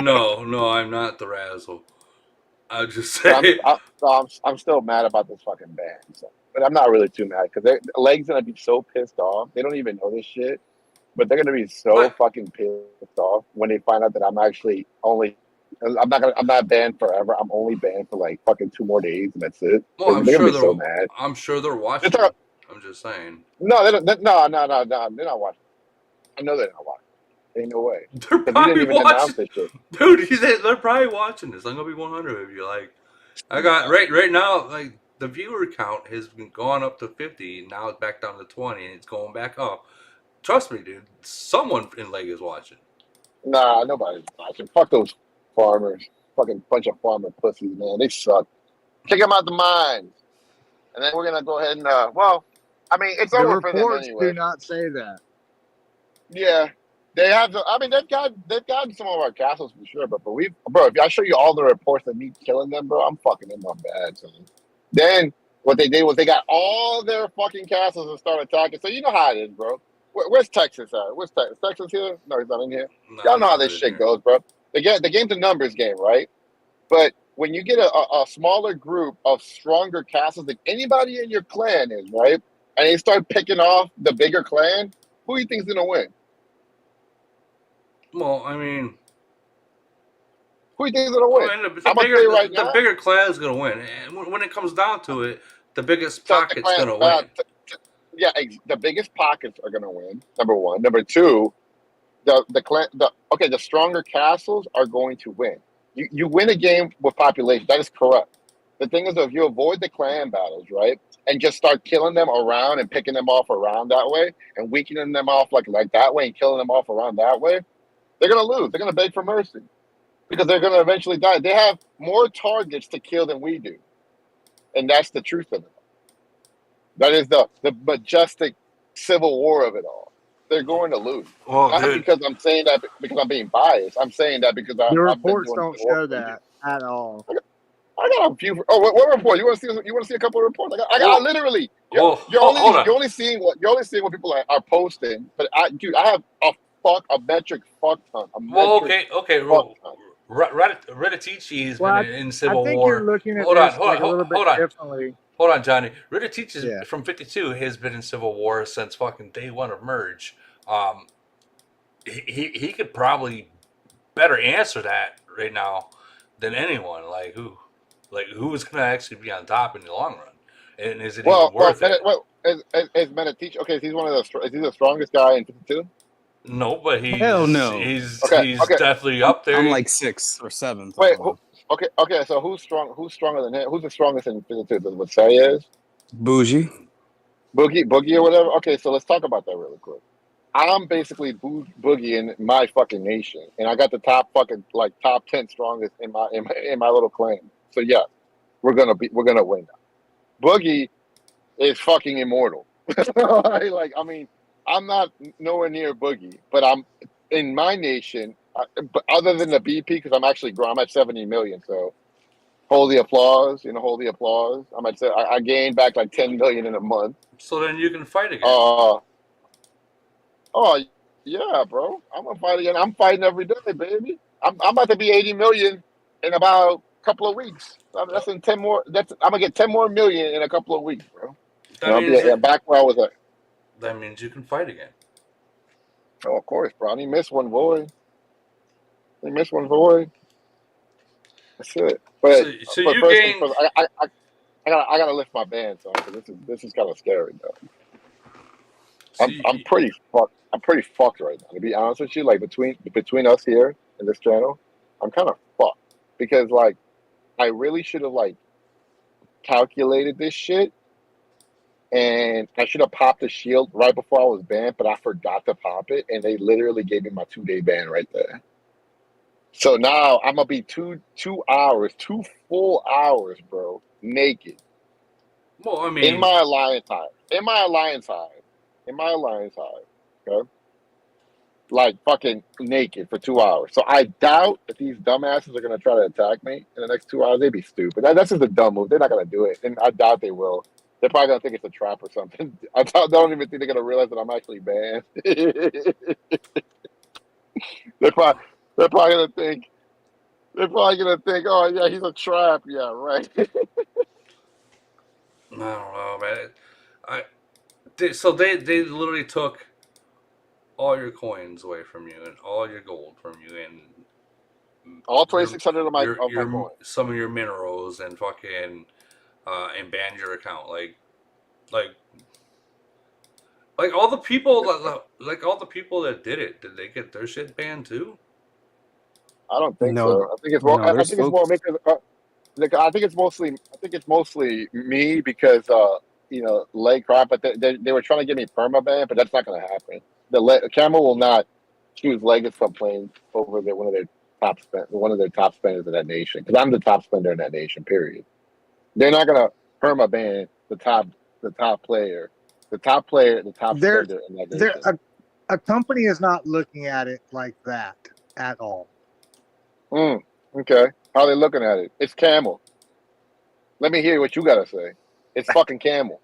No, I'm not the razzle. I'll just But say. I'm still mad about this fucking ban. So. But I'm not really too mad because Leg's gonna be so pissed off. They don't even know this shit, but they're gonna be so But fucking pissed off when they find out that I'm actually only. I'm not banned forever. I'm only banned for like fucking 2 more days, and that's it. well, They're gonna be so mad. I'm sure they're They're watching. talking, I'm just saying. no, they don't, no, they're not watching. I know they're not watching. Ain't no way. They're Because he didn't probably even announce watching, this shit. dude. They're probably watching this. I'm gonna be 100 of you. Like, I got right now. Like the viewer count has been going up to 50, and now it's back down to 20, and it's going back up. Trust me, dude. Someone in Leg is watching. Nah, nobody's watching. Fuck those farmers. Fucking bunch of farmer pussies, man. They suck. Kick them out the mines. And then we're gonna go ahead and well, I mean it's The over for them reports anyway. do not say that. Yeah. They have I mean they've gotten some of our castles for sure, but bro, if I show you all the reports of me killing them, bro, I'm fucking in my bad, son. Then what they did was they got all their fucking castles and started attacking. So you know how it is, bro. Where's Texas at? Where's Texas? Texas here? No, he's not in here. No, Y'all know how not this in shit here. goes, bro. The game's a numbers game, right? But when you get a smaller group of stronger castles than anybody in your clan is, right? And they start picking off the bigger clan, who do you think's gonna win? Well, I mean, Who do you think's gonna win? the I'm gonna tell you right the now. bigger clan is gonna win, and when it comes down to it, the biggest So pocket's gonna win. yeah, the biggest pockets are gonna win. Number one. Number two, the stronger castles are going to win. You win a game with population. That is correct. The thing is, though, if you avoid the clan battles, right, and just start killing them around and picking them off around that way, and weakening them off like that way and killing them off around that way, they're gonna lose. They're gonna beg for mercy because they're gonna eventually die. They have more targets to kill than we do, and that's the truth of it. That is the majestic civil war of it all. They're going to lose. Well, Not dude, because I'm saying that because I'm being biased. I'm saying that because The I've been reports doing don't civil war show for years. that at all. I got a few. Oh, what report? You want to see a couple of reports? I got Well, literally. well, You're hold on. only seeing what people are posting. But I have a metric fuck ton. A Well, metric okay. fuck Well, ton. Reditici's Well, been in I Civil think you're War. looking at Hold on, this like a little bit hold on. differently. Hold on, Johnny. Reditici's Yeah. from 52 has been in Civil War since fucking day one of Merge. Um, he could probably better answer that right now than anyone. Like who's gonna actually be on top in the long run, and is it even worth it? Is Menetich okay? He's one of the. Is he the strongest guy in 52? No, but Hell no. he's definitely up there. I'm like 6th or 7th. Wait, okay. So who's strong? Who's stronger than him? Who's the strongest in 52? Does what say is Bougie. Boogie or whatever? Okay, so let's talk about that really quick. I'm basically Boogie in my fucking nation, and I got the top 10 strongest in my little clan. So yeah, we're gonna win. Boogie is fucking immortal. Like I mean, I'm not nowhere near Boogie, but I'm in my nation. But other than the BP, because I'm at 70 million. So holy applause, holy applause. I gained back like 10 million in a month. So then you can fight again. Oh yeah, bro. I'm gonna fight again. I'm fighting every day, baby. I'm about to be 80 million in about a couple of weeks. That's in 10 more. I'm gonna get 10 more million in a couple of weeks, bro. I'll be back where I was at. That means you can fight again. Oh, of course, bro. He missed one void. That's it. But So but you first gained. things first, I gotta lift my band, son, because this is kind of scary, though. So I'm pretty fucked. I'm pretty fucked right now. To be honest with you, like between us here in this channel, I'm kind of fucked because like I really should have like calculated this shit, and I should have popped the shield right before I was banned, but I forgot to pop it, and they literally gave me my 2-day ban right there. So now I'm gonna be 2 full hours, bro, naked. Well, I mean, In my alliance hive, okay? Like fucking naked for 2 hours. So I doubt that these dumbasses are gonna try to attack me in the next 2 hours. They'd be stupid. That's just a dumb move. They're not gonna do it, and I doubt they will. They're probably gonna think it's a trap or something. I don't even think they're gonna realize that I'm actually banned. they're probably gonna think They're probably gonna think, oh yeah, he's a trap. Yeah, right. I don't know, man. So they literally took all your coins away from you and all your gold from you and All your 2,600 of my coins. some of your minerals and fucking and banned your account. Like all the people that did it, did they get their shit banned too? I don't think No, so. I think it's more. no, I there's think it's more folks. because. I think it's mostly. I think it's mostly me because leg crap. But they were trying to get me permaban, but that's not going to happen. Camel will not choose Legacy playing over one of their top spenders in that nation. Because I'm the top spender in that nation. Period. They're not going to permaban the top player, the top There, spender in that there, nation. a company is not looking at it like that at all. Okay. How are they looking at it? It's Camel. Let me hear what you gotta say. It's fucking Camel.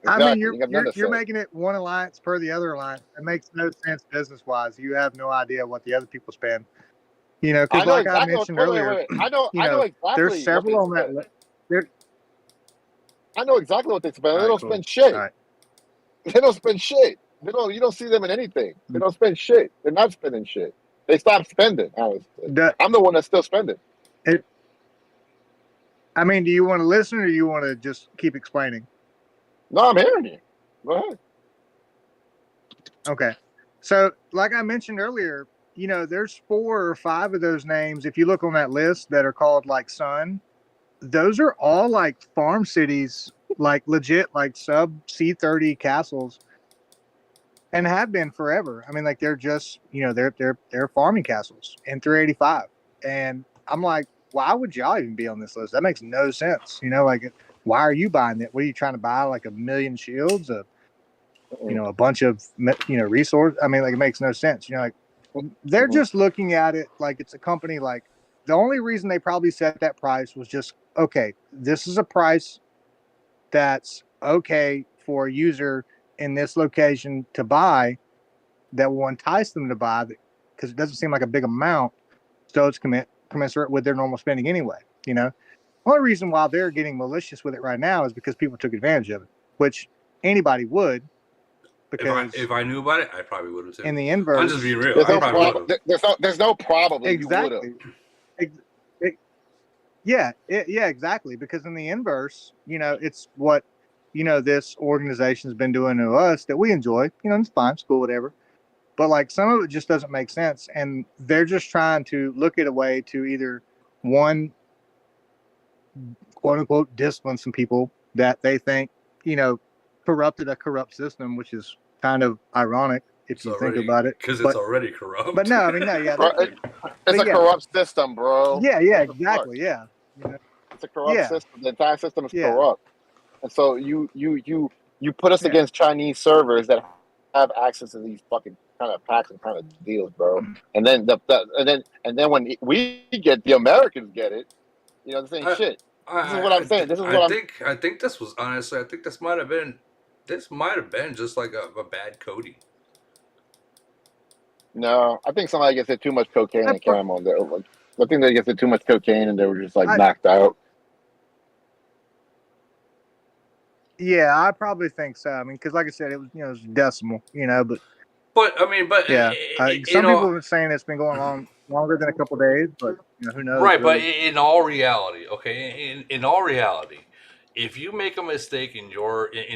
I mean, You got nothing to you're say. making it one alliance per the other alliance. It makes no sense business wise. You have no idea what the other people spend. Because I know like I exactly. mentioned Wait. earlier, I know exactly. there's What several they on that spend. list. There, I know exactly what they spend. all They right, don't cool. spend shit. All right. They don't spend shit. You don't see them in anything. They don't spend shit. They're not spending shit. They stopped spending. Honestly, I'm the one that's still spending. I mean, do you want to listen or do you want to just keep explaining? No, I'm hearing you. Go ahead. Okay. So, like I mentioned earlier, there's 4 or 5 of those names. If you look on that list that are called like Sun, those are all like farm cities, like legit, like sub C30 castles, and have been forever. I mean, like they're just, they're farming castles in 385, and I'm like, why would y'all even be on this list? That makes no sense. Like, why are you buying it? What are you trying to buy? Like 1,000,000 shields, a bunch of resource. I mean, like it makes no sense. Like they're just looking at it like it's a company. Like the only reason they probably set that price was just, okay, this is a price that's okay for a user in this location to buy, that will entice them to buy, because it doesn't seem like a big amount, so it's commensurate with their normal spending anyway. Only reason why they're getting malicious with it right now is because people took advantage of it, which anybody would. Because if I knew about it, I probably would have too. in the inverse, I'm just being real. I probably would have. There's no probably. Exactly. Yeah, exactly. Because in the inverse, it's what this organization has been doing to us that we enjoy. It's fine, it's cool, whatever. But like some of it just doesn't make sense, and they're just trying to look at a way to either, one, quote unquote, discipline some people that they think corrupted a corrupt system, which is kind of ironic if you think about it. Because it's already corrupt. But no, I mean, no, yeah, it's a corrupt system, bro. Yeah, exactly, yeah. It's a corrupt system. The entire system is corrupt, and so you put us against Chinese servers that have access to these fucking kind of packs and kind of deals, bro. And then and then when we get, the Americans get it, the same shit. This is what I'm saying. I think this was, honestly, I think this might have been just like a bad coding. No, I think somebody gets it too much cocaine and Camel. I think they get it too much cocaine and they were just like knocked out. Yeah, I probably think so. I mean, because like I said, it was it was decimal, But I mean, yeah, some people have been saying it's been going on longer than a couple of days, but who knows? Right, really. but in all reality, okay, in all reality, if you make a mistake in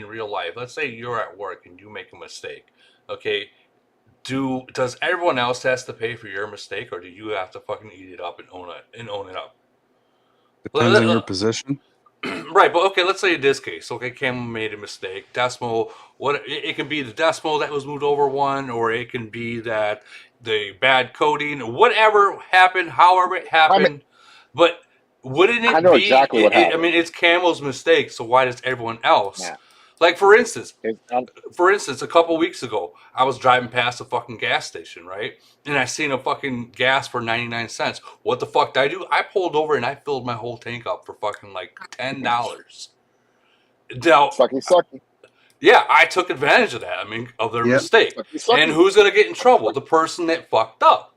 real life, let's say you're at work and you make a mistake, okay, does everyone else has to pay for your mistake, or do you have to fucking eat it up and own it up? Depends on your position. Right, but okay, let's say in this case, okay, Camel made a mistake. Decimal, it can be the decimal that was moved over one, or it can be that the bad coding, whatever happened, however it happened. But wouldn't it I know be? Exactly what happened. I mean, it's Camel's mistake, so why does everyone else? Yeah. Like for instance, a couple weeks ago, I was driving past a fucking gas station, right? And I seen a fucking gas for 99 cents. What the fuck did I do? I pulled over and I filled my whole tank up for fucking like $10. Now, sucky. Yeah, I took advantage of that. I mean, of their mistake. Sucky. And who's gonna get in trouble? The person that fucked up.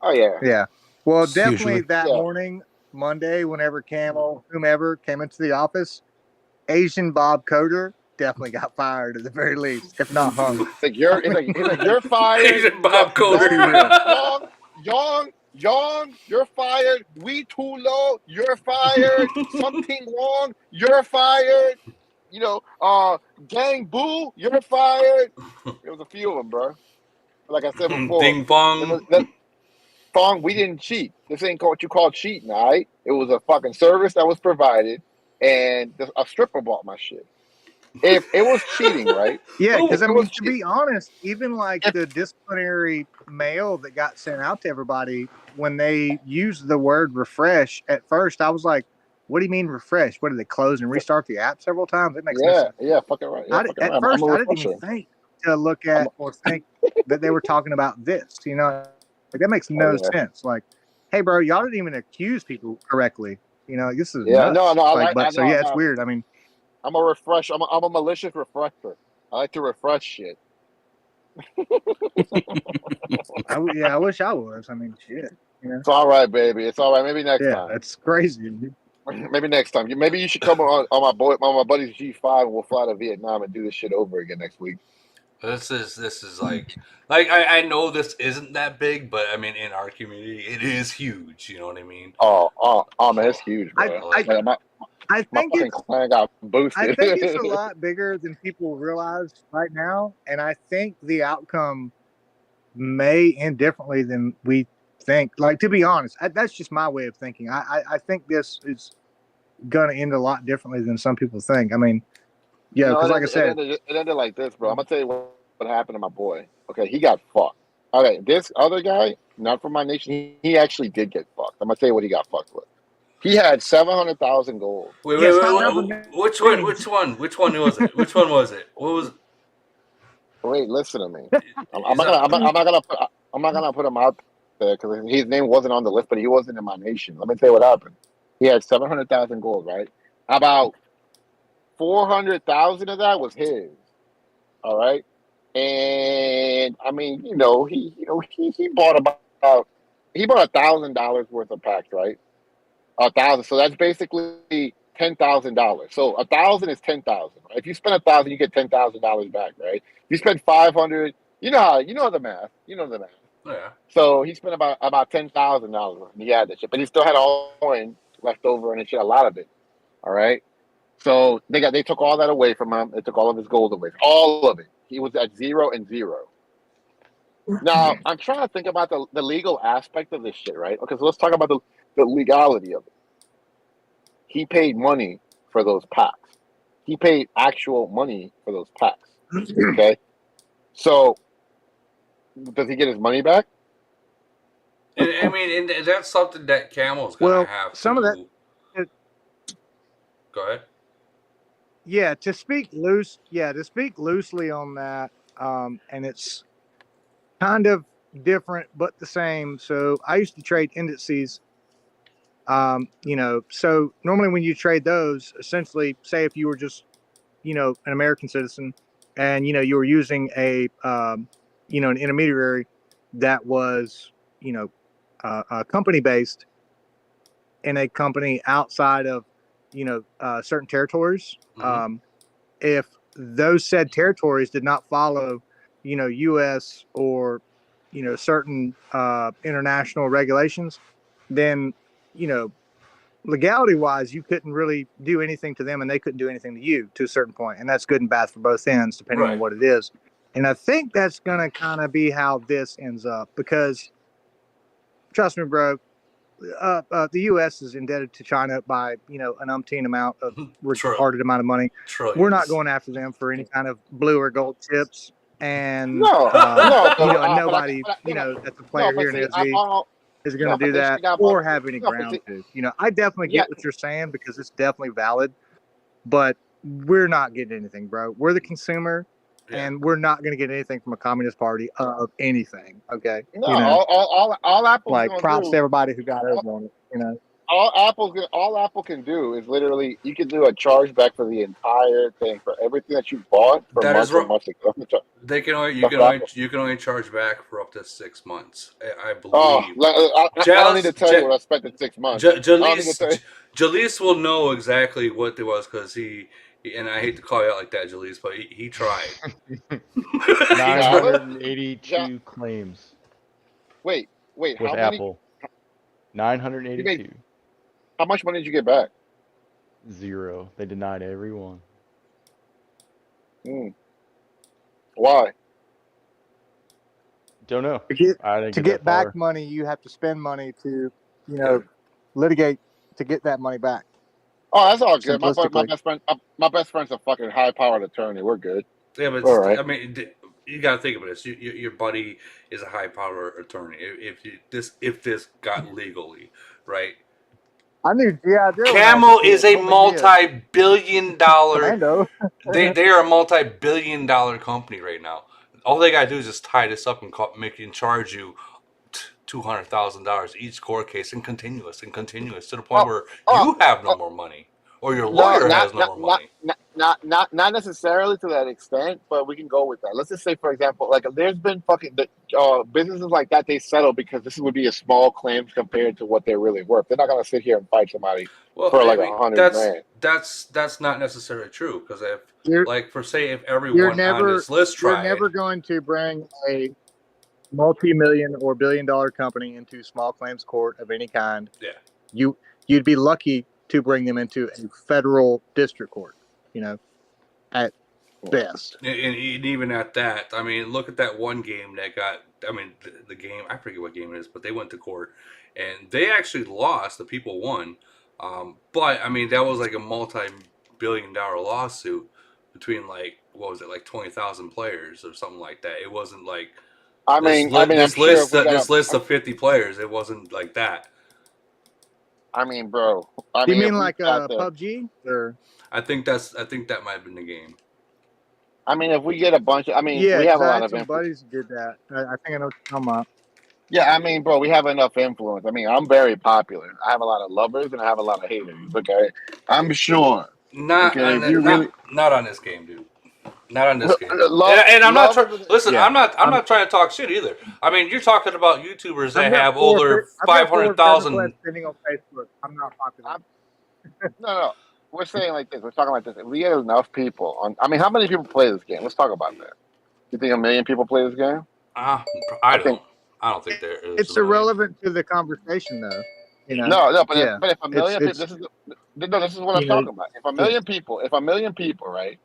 Oh yeah. Yeah. Well, Usually. definitely that Yeah. morning, Monday, whenever Camel, whomever came into the office, Asian Bob Coder definitely got fired at the very least, if not hung. It's like you're fired. Asian Bob Just be Coder. real. Young, you're fired. We too low, you're fired. Something wrong, you're fired. You know, Gang Boo, you're fired. There was a few of them, bro. Like I said before, Ding Fong. Fong, we didn't cheat. This ain't what you call cheating, all right? It was a fucking service that was provided, and a stripper bought my shit. If it was cheating, right? Yeah, Oh, because I It mean, was to be honest, even like If- the disciplinary mail that got sent out to everybody when they used the word refresh, at first I was like, "What do you mean refresh? What did they close and restart the app several times? It makes no sense." Yeah, fucking right. Yeah, fucking At right. I'm first, a I didn't refresher. even think to look at or think that they were talking about this. You know, like that makes no yeah. sense. Like, hey, bro, y'all didn't even accuse people correctly. You know, this is Yeah, nuts. no, I Like, like. I but so know. yeah, it's weird. I mean, I'm a refresh. I'm a malicious refresher. I like to refresh shit. I wish I was. I mean, shit. You know, It's all right, baby. It's all right. Maybe next yeah, time. that's crazy. Maybe next time. Maybe you should come on my buddy's G5 and we'll fly to Vietnam and do this shit over again next week. This is like I know this isn't that big, but I mean in our community it is huge. You know what I mean? Oh man, it's huge, bro. I My think fucking it's clan got boosted. I think it's a lot bigger than people realize right now, and I think the outcome may end differently than we think. Like, to be honest, that's just my way of thinking. I think this is going to end a lot differently than some people think. I mean, yeah, No, because like I said, it ended like this, bro. I'm gonna tell you what happened to my boy. Okay, he got fucked. Okay, this other guy, not from my nation, he actually did get fucked. I'm gonna tell you what he got fucked with. He had 700,000 gold. Wait, yes, which one? Which one? Which one was it? Which one was it? What was? Wait, listen to me. Is that- I'm not gonna put him out there because his name wasn't on the list, but he wasn't in my nation. Let me tell you what happened. He had 700,000 gold, right? About 400,000 of that was his. All right, and I mean, he bought $1,000 worth of packs, right? 1,000. So that's basically $10,000. So 1,000 is 10,000. Right? If you spend 1,000, you get $10,000 back, right? If you spend 500, you know the math. You know the math. yeah. So he spent about $10,000. He had that shit, but he still had all coin left over and shit, a lot of it. All right. So they took all that away from him. They took all of his gold away, all of it. He was at 0 and 0. Now I'm trying to think about the legal aspect of this shit, right? Okay, so let's talk about the legality of it. He paid money for those packs. He paid actual money for those packs. Okay, so does he get his money back? And I mean, and that's something that Camel's gonna well, have some to. of that. Go ahead. Yeah, to speak loosely on that, and it's kind of different but the same. So I used to trade indices. So normally when you trade those, essentially, say if you were just, an American citizen, and you were using an intermediary that was, company based in a company outside of, certain territories. Mhm. If those said territories did not follow, U.S. or, certain international regulations, then, you know, legality wise, you couldn't really do anything to them and they couldn't do anything to you to a certain point. And that's good and bad for both ends, depending on Right. what it is. And I think that's going to kind of be how this ends up because, trust me, bro, the U.S. is indebted to China by an umpteen amount of retarded amount of money. We're not going after them for any kind of blue or gold chips, and No, and nobody that's a player here in see, SZ is going to do that or have any ground to. I definitely get what you're saying because it's definitely valid, but we're not getting anything, bro. We're the consumer. Yeah. And we're not going to get anything from a communist party of anything. Okay. No, all Apple's like gonna props do. to everybody who got over on it. all Apple can do is literally you can do a chargeback for the entire thing for everything that you bought for That is months and right. months ago. They can only That's what Apple. you can only charge back for up to 6 months. I Oh, believe. I don't need to tell you what I spent in 6 months. I don't need to tell you. Jalise will know exactly what it was because and I hate to call you out like that, Jalise, but he tried. He tried. 982 claims Wait, with how many? Apple. You made 982. how much money did you get back? 0. They denied every one. Why? Don't know. To get I didn't to get get that back far. money, you have to spend money to, litigate to get that money back. Oh, that's all good. My Simplistically. best friend's a fucking high powered attorney. We're good. Yeah, but All right. I mean, you got to think about this. Your buddy is a high power attorney. If this got legally right, I knew G.I. Joe when I was Camel a kid. is a What big deal? multi-billion-dollar. Commando. They are a multi-billion-dollar company right now. All they gotta do is just tie this up and charge you $200,000 each court case and continuous to the point where you have no more money or your lawyer has no more money. Not necessarily to that extent, but we can go with that. Let's just say, for example, like there's been fucking businesses like that they settle because this would be a small claims compared to what they're really worth. They're not gonna sit here and fight somebody for like $100,000. That's not necessarily true because You're if you're everyone on never this list you're tried, never going to bring a multi-million or billion-dollar company into small claims court of any kind. yeah, You'd be lucky to bring them into a federal district court, at best. and even at that, I mean, look at that one game that got. I mean, the game I forget what game it is, but they went to court and they actually lost. The people won, but I mean that was like a multi-billion-dollar lawsuit between like what was it like 20,000 players or something like that. It wasn't like this list of 50 players. It wasn't like that. I mean, bro. You mean like PUBG or? I think that might have been the game. I mean, if we get a bunch of, we Yeah, have a I lot had of some influence. buddies who did that. I think I know what you're talking about. Yeah, I mean, bro, we have enough influence. I mean, I'm very popular. I have a lot of lovers and I have a lot of haters. Okay, I'm sure. Not Okay, on if you really not on this game, dude. Not on this game. love, And I'm not trying. Listen, Yeah, I'm not trying to talk shit either. I mean, you're talking about YouTubers that I've got have four over I've got four friends 500,000. sitting on Facebook. I'm not popular. no. We're saying like this. We're talking like this. If we get enough people on, I mean, how many people play this game? Let's talk about that. You think 1 million people play this game? I don't think there is. It's irrelevant to the conversation, though. No, but yeah, if 1 million people, it's this is what I'm you know, talking about. If a million people, right,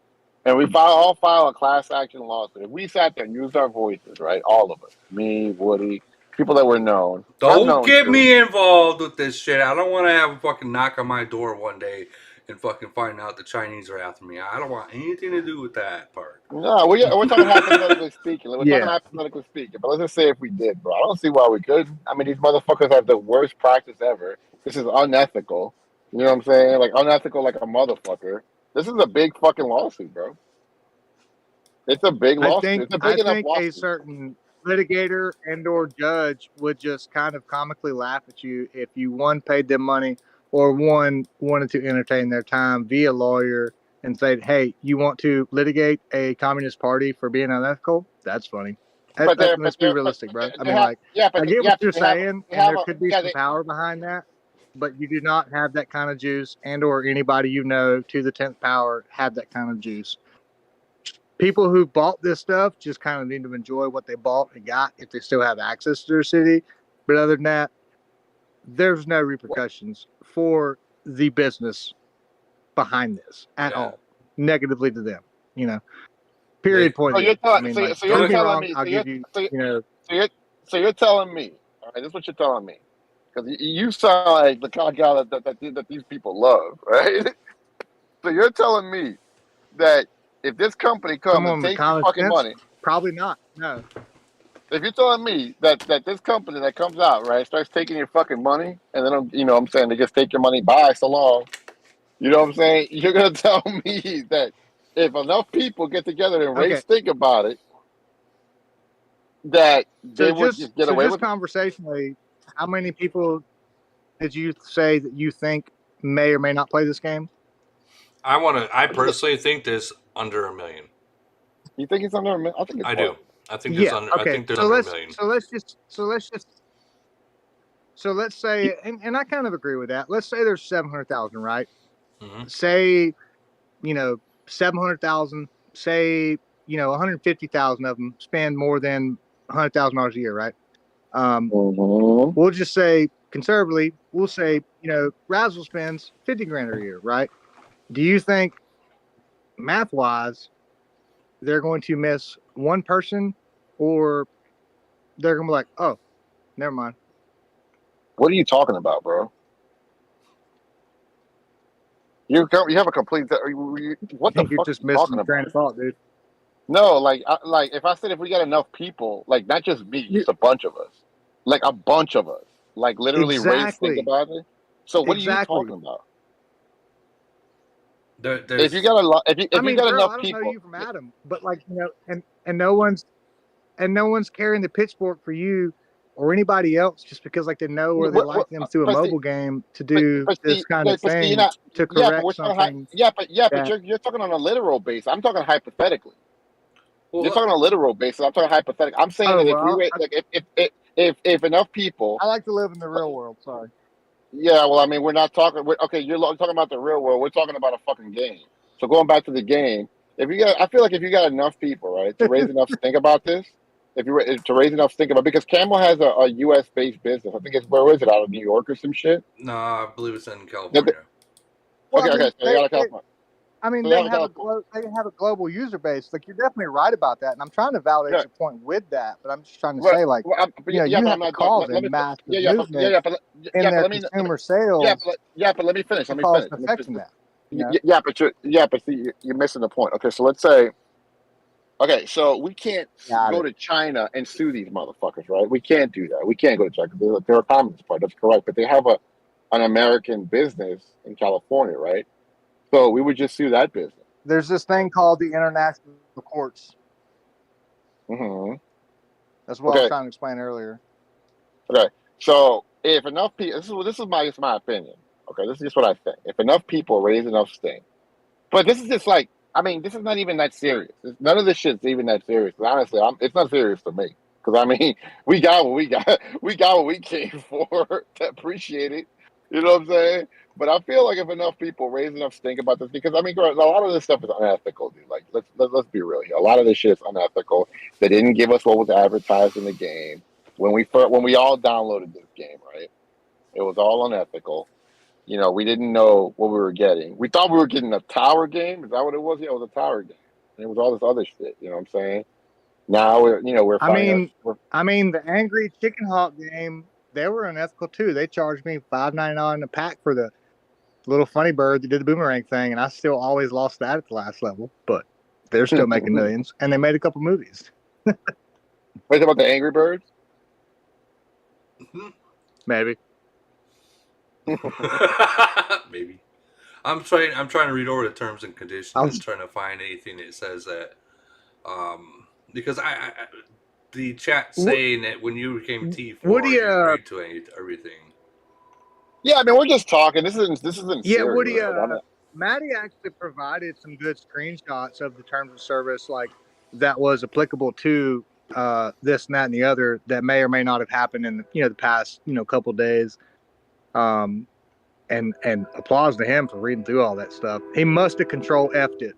and we all file a class action lawsuit, if we sat there and used our voices, right, all of us, me, Woody, people that were known. Don't get me involved with this shit. I don't want to have a fucking knock on my door one day and fucking find out the Chinese are after me. I don't want anything to do with that part. No, we're talking hypothetically speaking. We're Yeah. talking hypothetically speaking. But let's just say if we did, bro. I don't see why we couldn't. I mean, these motherfuckers have the worst practice ever. This is unethical. You know what I'm saying? Like unethical, like a motherfucker. This is a big fucking lawsuit, bro. It's a big lawsuit. It's a big enough a lawsuit. certain litigator and/or judge would just kind of comically laugh at you if you paid them money or wanted to entertain their time via lawyer and said, "Hey, you want to litigate a communist party for being unethical?" That's funny. Let's be realistic, bro. I mean, I get what you're saying, and there could be some power behind that, but you do not have that kind of juice, and/or anybody to the 10th power have that kind of juice. People who bought this stuff just kind of need to enjoy what they bought and got if they still have access to their city. But other than that, there's no repercussions for the business behind this at all, negatively to them. Period. Point. So you're telling me. So you're telling me. All right, this is what you're telling me. Because you sound like the kind of guy that these people love, right? So you're telling me that if this company comes and takes your fucking money, probably not. No. If you're telling me that this company that comes out, right, starts taking your fucking money, and then I'm saying they just take your money, bye, so long. You know what I'm saying? You're gonna tell me that if enough people get together and raise think about it, that they would just get away with it? Conversationally, how many people did you say that you think may or may not play this game? I personally think there's under a million. You think it's under a million? I think it's I more. do. I think there's under. I Okay. think there's So under a let's million. let's say, and I kind of agree with that. Let's say there's 700,000, right? Mm-hmm. Say, 700,000. Say, 150,000 of them spend more than $100,000 a year, right? Mhm. We'll just say conservatively, we'll say, Razzle spends 50 grand a year, right? Do you think, math wise, they're going to miss one person, or they're going to be like, oh, never mind? What are you talking about, bro? You have a complete. What the You're fuck just are you missing talking the train about? of thought, dude. No, like if I said if we got enough people, like not just me, just a bunch of us, like a bunch of us, like literally think Exactly. about it. So what are you Exactly. talking about? There's, If you got a lot, if you got Earl, enough I don't know people, you from Adam, but and no one's carrying the pitchfork for you or anybody else just because they know or they like them through a but see, mobile game to do but this see, kind of but see, you're thing not. to Yeah, but we're correct talking. something. But you're talking on a literal basis. I'm talking hypothetically. well, You're talking on a literal basis. I'm talking hypothetical. I'm saying Oh, that if we well, were like if enough people. I like to live in the real world. Sorry. Yeah, well, I mean, we're not talking. Okay, you're talking about the real world. We're talking about a fucking game. So going back to the game, I feel like if you got enough people, right, to raise enough to think about this, to raise enough to think about, because Camel has a U.S. based business. I think where is it, out of New York or some shit? no, I believe it's in That California. Well, okay, so they got a California. So they have a global user base. You're definitely right about that, and I'm trying to validate Yeah. your point with that. But I'm just trying to Well, say, well, you but have I'm to not. cause Let a me. massive Yeah, movement in but their let me. consumer sales But let me finish. to Let me cause finish. an effect in that. But see, you're missing the point. Okay, so let's say. Okay, so we can't Got go it. to China and sue these motherfuckers, right? We can't do that. We can't go to China because they're a communist party. That's correct, but they have an American business in California, right? So we would just sue that business. There's this thing called the international courts. Mm-hmm. That's what I was trying to explain earlier. Okay, so if enough people, this is my opinion. Okay, this is just what I think. If enough people raise enough stink, but this is just like, I mean, this is not even that serious. None of this shit's even that serious. Honestly, it's not serious to me because I mean, we got what we got. We got what we came for. To appreciate it. You know what I'm saying? But I feel like if enough people raise enough stink about this, because I mean, a lot of this stuff is unethical, dude. Like, let's be real here. A lot of this shit is unethical. They didn't give us what was advertised in the game when we all downloaded this game, right? It was all unethical. We didn't know what we were getting. We thought we were getting a tower game. Is that what it was? Yeah, it was a tower game. And it was all this other shit. You know what I'm saying? Now we're finding. I mean, the Angry Chicken Hawk game, they were unethical too. They charged me $5.99 a pack for the little funny bird that did the boomerang thing, and I still always lost that at the last level. But they're still making millions, and they made a couple movies. Wait, about the Angry Birds? Maybe. Maybe. I'm trying to read over the terms and conditions and trying to find anything that says that. Because I the chat saying that when you became T4, you agreed to everything. Yeah, I mean, we're just talking. This isn't yeah, serious. Woody. Maddie actually provided some good screenshots of the terms of service, that was applicable to this and that and the other that may or may not have happened in the past couple days. And applause to him for reading through all that stuff. He must have control F'd it,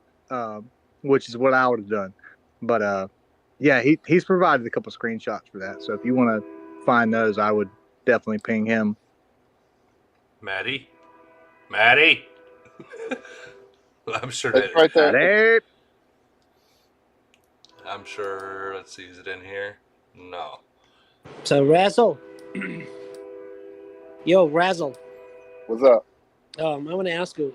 which is what I would have done. But yeah, he's provided a couple screenshots for that. So if you want to find those, I would definitely ping him. Maddie. I'm sure that right there. Maddie. I'm sure. Let's see, is it in here? No. So Razzle, yo Razzle. What's up? I want to ask you.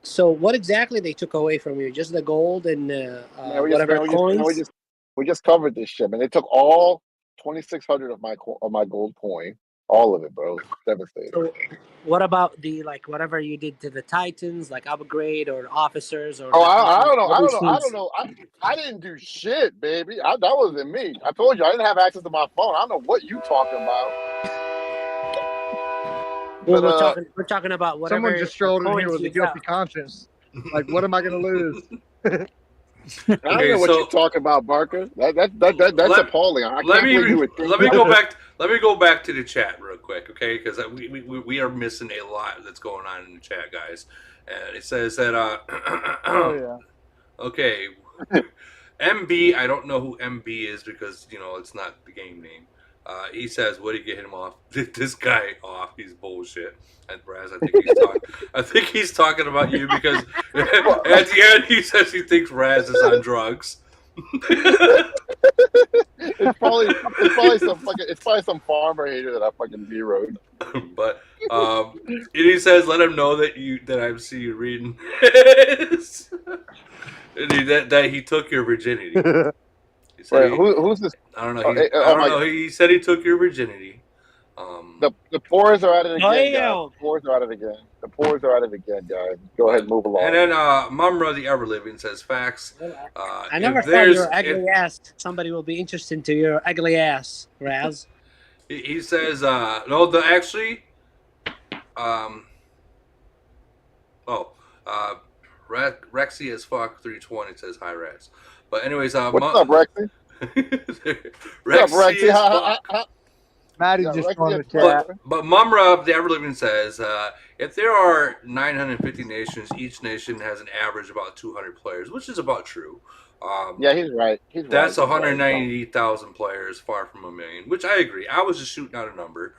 So what exactly they took away from you? Just the gold and whatever coins? We just covered this shit, man. They took all 2,600 of my gold coin, all of it, bro. It's devastating. So what about the whatever you did to the Titans, like upgrade or officers or? Oh, I don't know. I didn't do shit, baby. That wasn't me. I told you I didn't have access to my phone. I don't know what you talking about. Well, But we're talking about whatever Someone just strolled in here coins with a you guilty got. conscience. Like, what am I going to lose? I don't Okay, know what so you're talking about, Barker. That's let, appalling. I let can't me believe you would think let me that. go back. Let me go back to the chat real quick, okay? Because we are missing a lot that's going on in the chat, guys. And it says that Oh, yeah. okay, MB. I don't know who MB is because it's not the game name. He says, "What do you get him off? This guy off? He's bullshit." And Braz, I think he's talking about you because at the end he says he thinks Raz is on drugs. It's probably some farmer hater that I fucking zeroed. But and he says, "Let him know that I see you reading this." And that he took your virginity. He said Wait, who's this? I don't know. Oh, I don't know. He said he took your virginity. The pores are at it again, guys. Damn. The pores are at it again. The pores are at it again, guys. Go ahead, move along. And then Mumra the Ever Living says facts. I never thought your ugly ass. Somebody will be interested to your ugly ass, Raz. He says no. Rexy as fuck 320 says hi Raz. But anyways, what's up, Rexy? Rexy Rexy? as fuck. Maddie Yeah, just Rexy joined the is chat. But Mumra the Ever Living says if there are 950 nations, each nation has an average of about 200 players, which is about true. Yeah, he's right. That's 190,000 players, far from a million, which I agree. I was just shooting out a number.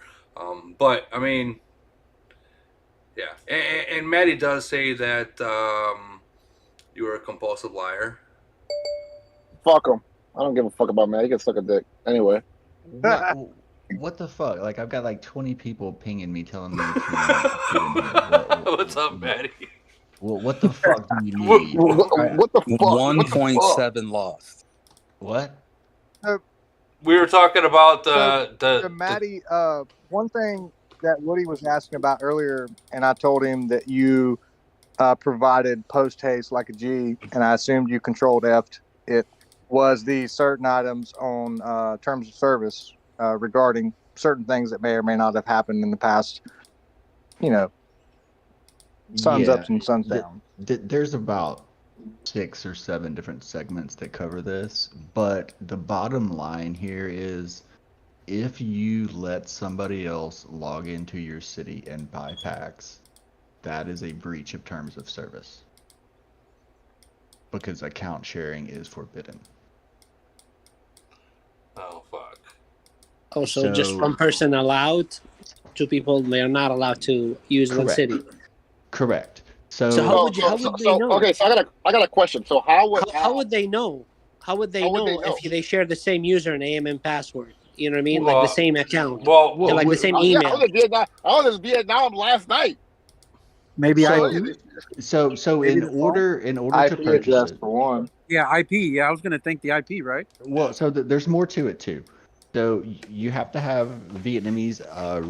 But, I mean, yeah. And Maddie does say that you are a compulsive liar. Fuck him. I don't give a fuck about Matt. He can suck a dick. Anyway. What the fuck? Like, I've got like 20 people pinging me telling me What's up, Maddie? What the fuck do you need? What the fuck? 1.7 lost. What? We were talking about Maddie, one thing that Woody was asking about earlier, and I told him that you provided post haste like a G, and I assumed you controlled F it, was the certain items on terms of service regarding certain things that may or may not have happened in the past, suns ups and suns down. There's about 6 or 7 different segments that cover this, but the bottom line here is if you let somebody else log into your city and buy packs, that is a breach of terms of service because account sharing is forbidden. Oh, fuck. Oh, so just one person allowed? 2 people, they are not allowed to use one city. Correct. So how would they know? Okay, so I got a question. So how would they know? How would they know if they share the same user and AMN password? You know what I mean? Well, like the same account. Well, like the same email. I was in Vietnam last night. Maybe So in order to purchase it, for one. Yeah, IP. Yeah, I was gonna think the IP, right? Well, so there's more to it too. So you have to have Vietnamese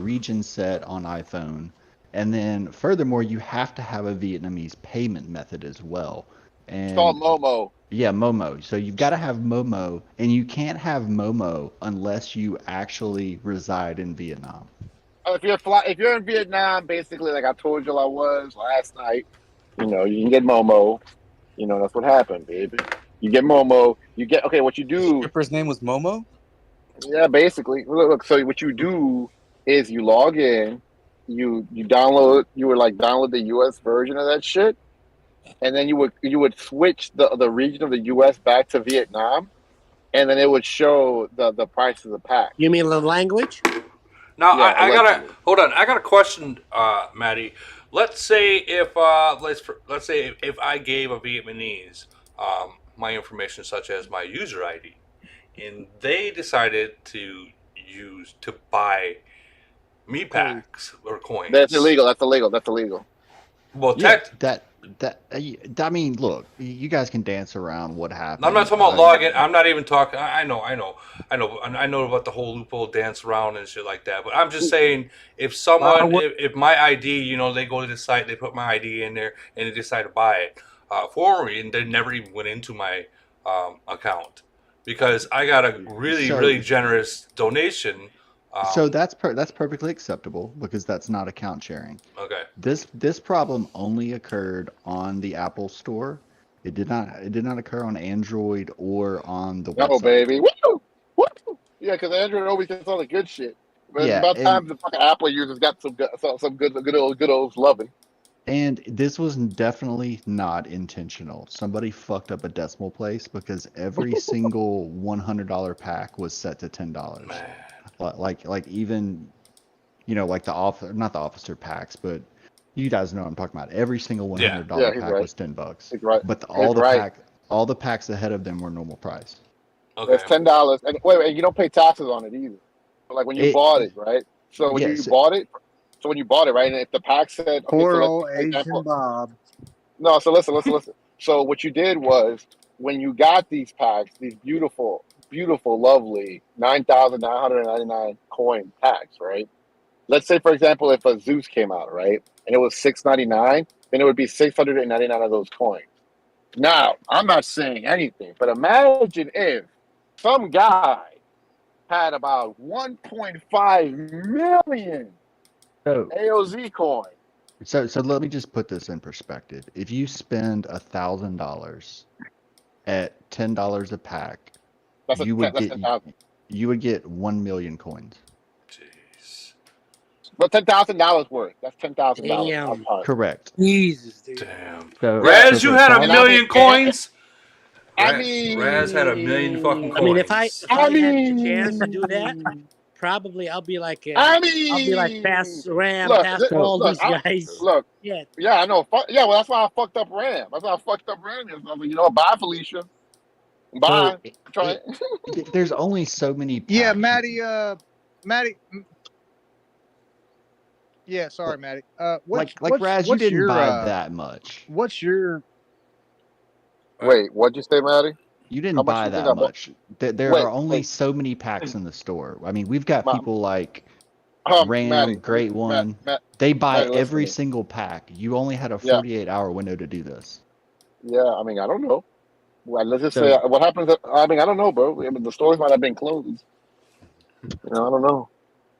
region set on iPhone, and then furthermore, you have to have a Vietnamese payment method as well. And it's called Momo. Yeah, Momo. So you've got to have Momo, and you can't have Momo unless you actually reside in Vietnam. If you're in Vietnam, basically, like I told you I was last night, you can get Momo. That's what happened, baby. You get Momo. What you do. The stripper's name was Momo? Yeah, basically. Look, so what you do is you log in, you download the US version of that shit, and then you would switch the region of the US back to Vietnam, and then it would show the price of the pack. You mean the language? Now yeah, I got a question, Maddie. Let's say if I gave a Vietnamese my information such as my user ID, and they decided to buy me packs or coins. That's illegal. Well, yeah, I mean, look, you guys can dance around what happened. I'm not talking about login. I'm not even talking. I know about the whole loophole dance around and shit like that. But I'm just saying, if someone, if my ID, they go to the site, they put my ID in there, and they decide to buy it for me, and they never even went into my account because I got a really generous donation So that's perfectly acceptable because that's not account sharing. Okay. This problem only occurred on the Apple Store. It did not occur on Android or on the No, website. baby. Woo! Woo! Yeah, because Android always gets all the good shit. But it's Yeah, about time the fucking Apple users got some good old loving. and this was definitely not intentional. Somebody fucked up a decimal place because every single $100 pack was set to $10. Man. Like even, like not the officer packs, but you guys know what I'm talking about. Every single $100 Yeah, he's pack right. was $10. He's right. But He's right. all the packs ahead of them were normal price. Okay. It's $10, and wait, you don't pay taxes on it either. So, like when you bought it, right? So when you bought it, right, and if the pack said, okay, Poor so old let's Asian example, Bob. no, so listen. So what you did was when you got these packs, these beautiful, lovely 9,999 coin packs, right? Let's say, for example, if a Zeus came out, right, and it was $699, then it would be 699 of those coins. Now, I'm not saying anything, but imagine if some guy had about 1.5 million So AOZ coins. So let me just put this in perspective. If you spend $1,000 at $10 a pack, That's you would get 10,000. you would get 1,000,000 coins. Jeez. But $10,000 worth. That's $10,000 Damn. upon. Correct. Jesus, dude. Damn. So Raz, so you for had a And I $1,000, million coins. I Raz had a million fucking mean, I mean, if I coins. had the chance to do that, probably I'll be like past Ram, look, past all look, these guys. look. Yeah. Yeah, I know. Yeah, well, that's why I fucked up Ram. That's why I fucked up Ram. I was like, bye, Felicia. Bye. so there's only so many packs. Yeah, Maddie. Yeah, sorry, Maddie. Like Raz, you didn't buy that much. What's your? Wait, what'd you say, Maddie? You didn't buy that much. There are only so many packs in the store. I mean, we've got people like Ram, Maddie, Great One. Matt, they buy Maddie, every single pack. You only had a 48-hour window to do this. Yeah, I mean, I don't know. Well, let's just say what happens. I mean, I don't know, bro. I mean, the stores might have been closed. I don't know.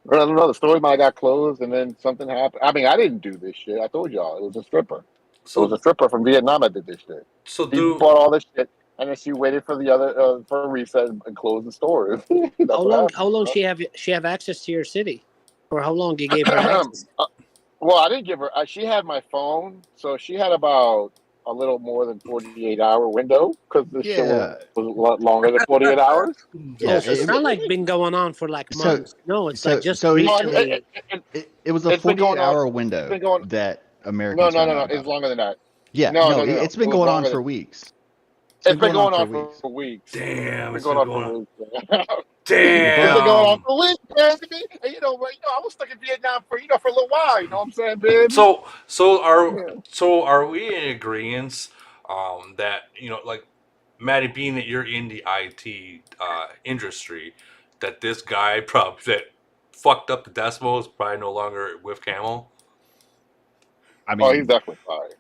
I don't know. The stores might have got closed, and then something happened. I mean, I didn't do this shit. I told y'all it was a stripper. So, it was a stripper from Vietnam that did this shit. So she bought all this shit, and then she waited for the other for a reset and closed the stores. How long she have access to your city, or how long you gave her access? Well, I didn't give her. She had my phone, so she had about a little more than 48-hour window because this shit was a lot longer than 48 hours. Yeah, so it's not like been going on for like months. No, it's like just recently. It was a 48-hour window that Americans. No. It's longer than that. Yeah, no, it's been going on for weeks. It's been going on for weeks. Damn, it's been going on for weeks. Damn. It's been going on for weeks, baby. And I was stuck in Vietnam for a little while. You know what I'm saying, baby? So are we in agreement that like Maddie, being that you're in the IT industry, that this guy that fucked up the decimal is probably no longer with Camel? I mean, he's definitely fired.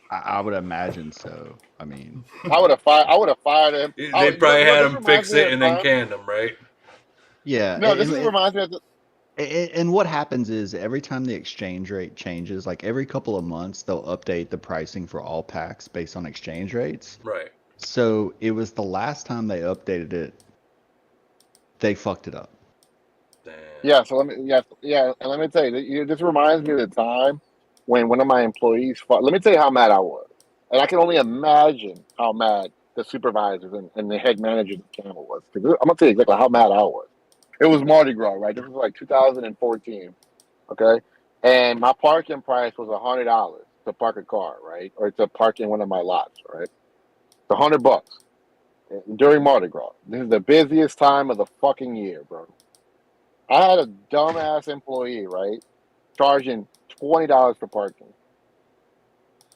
I would imagine so. I mean, I would have fired him. They probably had him fix it and then canned him, right? Yeah. No, this reminds me of and what happens is every time the exchange rate changes, like every couple of months, they'll update the pricing for all packs based on exchange rates. Right. So it was the last time they updated it, they fucked it up. Damn. Yeah. So let me tell you, this reminds me of the time when one of my employees fought. Let me tell you how mad I was, and I can only imagine how mad the supervisors and the head managers of Camel was. I'm gonna tell you exactly how mad I was. It was Mardi Gras, right? This was like 2014, okay? And my parking price was $100 to park a car, right? Or to park in one of my lots, right? It's $100 during Mardi Gras. This is the busiest time of the fucking year, bro. I had a dumbass employee, right, charging $20 for parking.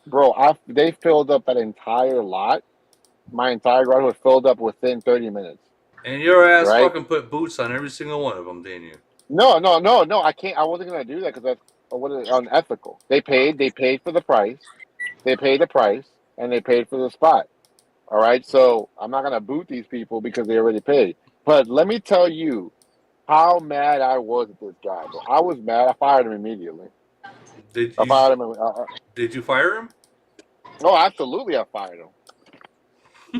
Bro, they filled up that entire lot. My entire garage was filled up within 30 minutes. And your ass fucking put boots on every single one of them, didn't you? No. I can't. I wasn't gonna do that because that's unethical. They paid for the price. They paid the price and they paid for the spot. All right. So I'm not gonna boot these people because they already paid. But let me tell you, how mad I was at this guy, bro. I was mad. I fired him immediately. Did I you fired him. did you fire him? Oh, absolutely, I fired him.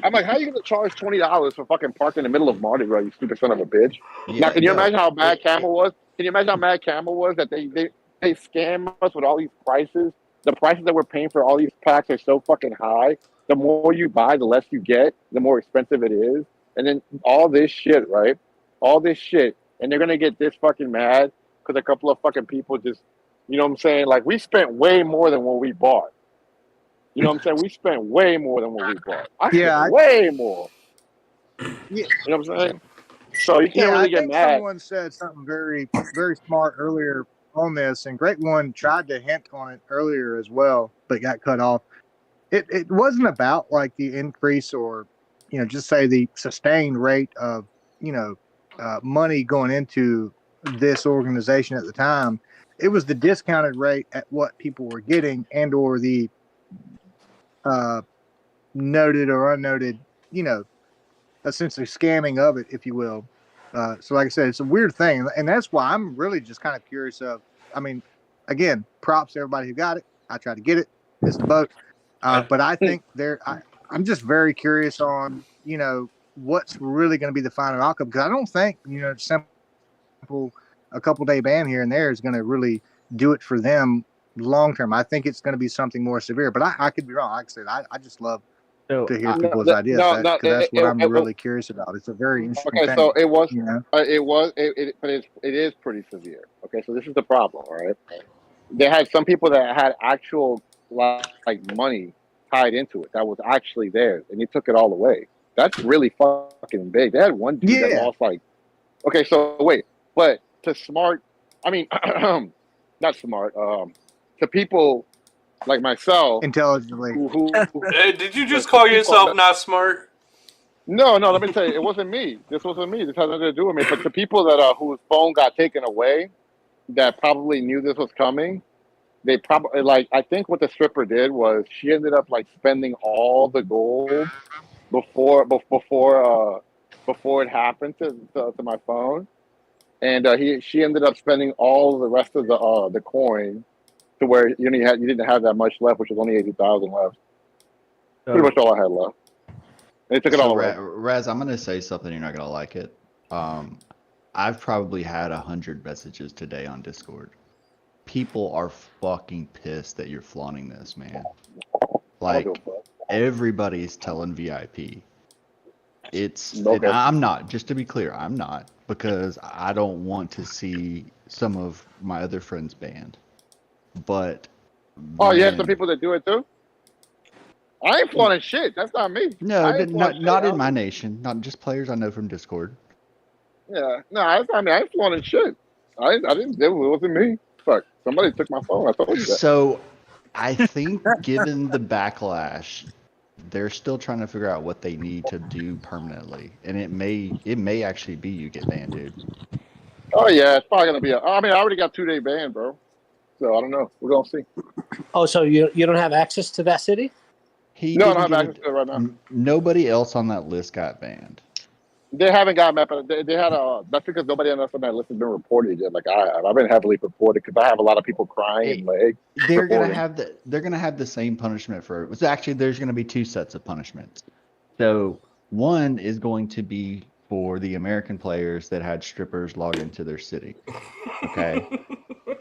I'm like, how are you gonna charge $20 for fucking parking in the middle of Mardi Gras, you stupid son of a bitch? Yeah, Now, can you no, imagine how mad Camel was? Can you imagine how mad Camel was that they scam us with all these prices? The prices that we're paying for all these packs are so fucking high. The more you buy, the less you get, the more expensive it is. And then all this shit, right? All this shit, and they're gonna get this fucking mad because a couple of fucking people just, you know what I'm saying? Like, we spent way more than what we bought. You know what I'm saying? We spent way more than what we bought. I spent Yeah, way more. yeah, You know what I'm saying? So you can't yeah. I really get think mad. someone said something very, very smart earlier on this, and Great One tried to hint on it earlier as well, but got cut off. It wasn't about like the increase or, just say the sustained rate of, money going into this organization at the time. It was the discounted rate at what people were getting and or the uh, noted or unnoted, essentially scamming of it, if you will. So, like I said, it's a weird thing, and that's why I'm really just kind of curious. I mean, again, props to everybody who got it. I tried to get it, missed the boat, but I think I'm just very curious on what's really going to be the final outcome, because I don't think simple a couple day ban here and there is going to really do it for them long term. I think it's going to be something more severe, but I could be wrong. Like I said, I just love So to hear I, people's ideas. No, Because no. that's what I'm really curious about. It's a very interesting Okay, thing. so it was, You know, but it is pretty severe. Okay, so this is the problem, all right? They had some people that had actual like money tied into it that was actually theirs, and they took it all away. That's really fucking big. They had one dude that yeah, lost like. Okay, so wait, but to smart, I mean, not smart. To people like myself intelligently. who Did you just to call people yourself that, not smart? no, no, let me tell you, it wasn't me. This wasn't me. This has nothing to do with me. But to people that whose phone got taken away, that probably knew this was coming, they probably like. I think what the stripper did was she ended up like spending all the gold before it happened to my phone, and she ended up spending all the rest of the coin to where you didn't have that much left, which was only 80,000 left. Pretty much so all I had left. And they took it So all away. Raz, I'm gonna say something you're not gonna like it. Um, I've probably had 100 messages today on Discord. People are fucking pissed that you're flaunting this, man. I don't Like give a fuck. everybody's telling VIP. And Okay. I'm not, just to be clear, I'm not, because I don't want to see some of my other friends banned. But Oh, you have some man, people that do it too? I ain't flaunting shit. That's not me. no, I ain't flaunting not shit. in my nation, not just players I know from Discord. Yeah. No, that's not me. I ain't flaunting shit. I didn't do it. It wasn't me. Fuck. Somebody took my phone. I told you that. So I think given the backlash, they're still trying to figure out what they need to do permanently. And it may actually be you get banned, dude. Oh yeah, it's probably gonna be I mean, I already got 2-day ban, bro. So I don't know. We're gonna see. Oh, so you don't have access to that city? He No, I didn't don't have get access to it right now. nobody else on that list got banned. They haven't got map. They had that's because nobody else on that list has been reported yet. Like I have. I've been heavily reported because I have a lot of people crying and leg They're gonna reporting. they're gonna have the same punishment for. So actually, there's gonna be two sets of punishments. So one is going to be for the American players that had strippers log into their city. Okay.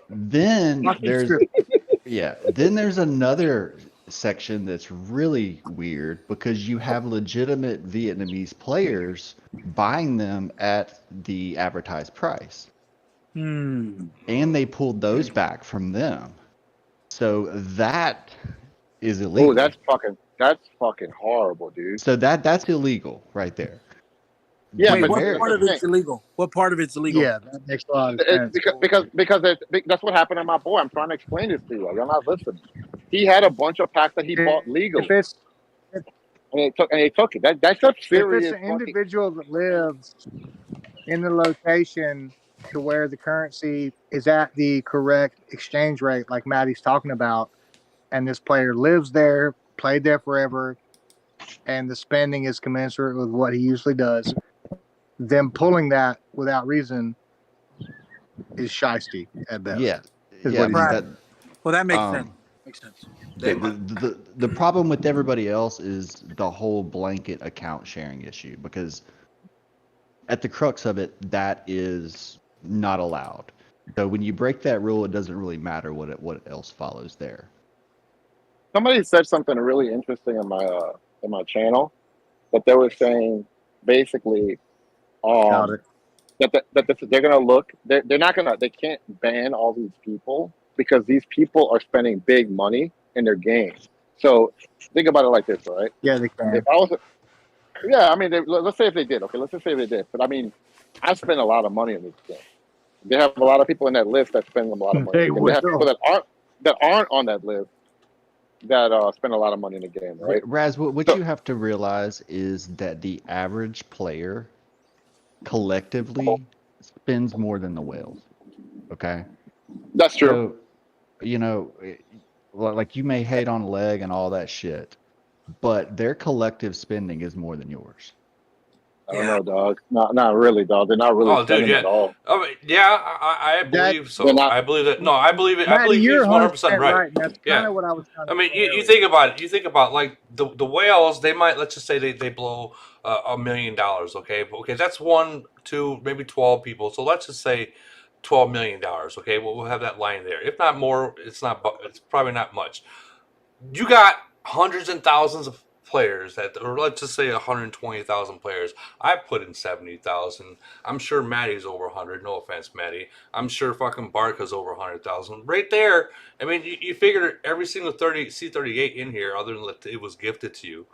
Then there's another section that's really weird because you have legitimate Vietnamese players buying them at the advertised price. And they pulled those back from them. So that is illegal. Oh, that's fucking horrible, dude. So that's illegal right there. Yeah, Wait, but what part of it's illegal? What part of it's illegal? Yeah, that makes a lot of sense. because that's what happened to my boy. I'm trying to explain this to you. You're not listening. He had a bunch of packs that he bought legally, If and they took it. That's a if serious. it's an individual that lives in the location to where the currency is at the correct exchange rate, like Maddie's talking about, and this player lives there, played there forever, and the spending is commensurate with what he usually does, them pulling that without reason is shiesty at best. Yeah, is yeah. I what mean he's that. Well, that makes sense. Um, Makes sense. the problem with everybody else is the whole blanket account sharing issue, because at the crux of it, that is not allowed. So when you break that rule, it doesn't really matter what else follows there. Somebody said something really interesting in my channel, that they were saying basically Got it. they're gonna look, they're not gonna, they can't ban all these people because these people are spending big money in their games. So think about it like this, right? Yeah, they can. If I was, yeah, I mean, let's say if they did, okay, let's just say they did. But I mean, I spend a lot of money on this game. They have a lot of people in that list that spend a lot of money. They And they have will. people that aren't on that list that spend a lot of money in the game, right? Raz, what So- you have to realize is that the average player collectively spends more than the whales. Okay? That's true. So, like you may hate on leg and all that shit, but their collective spending is more than yours. I don't know, dog. Not really, dog. They're not really Oh, dude, spending yeah. at all. I mean, yeah, I believe so. they're not- I believe that. No, I believe it. I Maddie, believe you're he's 100% right. And that's kind Yeah. of what I was trying to I mean, say you earlier. think about it. You think about like the whales. They might, let's just say they blow $1 million. Okay, okay, that's 1, 2, maybe 12 people. So let's just say $12 million. Okay, well, we'll have that line there. If not more, it's probably not much. You got hundreds and thousands of players or let's just say 120,000 players. I put in 70,000. I'm sure Maddie's over 100. No offense, Maddie. I'm sure fucking Barca's over 100,000. Right there. I mean, you figured every single C38 in here, other than that it was gifted to you,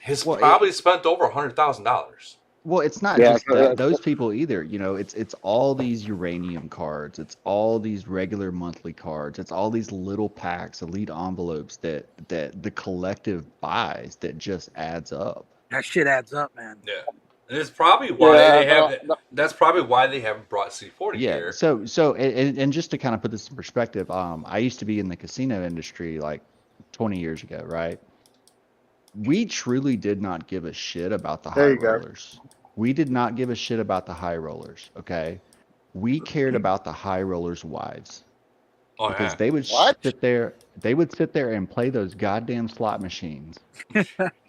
has probably spent over $100,000. Well, it's not Yeah, just those people either. It's all these uranium cards. It's all these regular monthly cards. It's all these little packs, elite envelopes that the collective buys that just adds up. That shit adds up, man. Yeah. And it's probably why they have. That's probably why they haven't brought C40 here. So and just to kind of put this in perspective, I used to be in the casino industry like 20 years ago, right? We truly did not give a shit about the high rollers. We did not give a shit about the high rollers, okay? We cared about the high rollers' wives. Oh, because yeah. they would sit there and play those goddamn slot machines.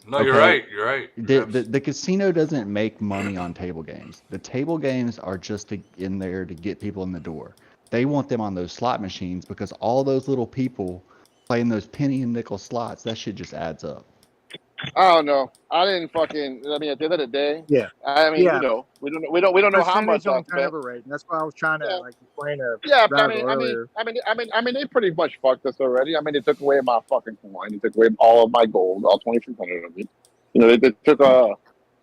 No, you're right. You're right. The casino doesn't make money on table games. The table games are just in there to get people in the door. They want them on those slot machines because all those little people playing those penny and nickel slots, that shit just adds up. I don't know. I mean, at the end of the day, yeah. I mean, Yeah. we don't know how much I spent. Turnover rate. That's why I was trying to explain to earlier. I mean, they pretty much fucked us already. I mean, they took away my fucking coin. They took away all of my gold, all 2,300 of it.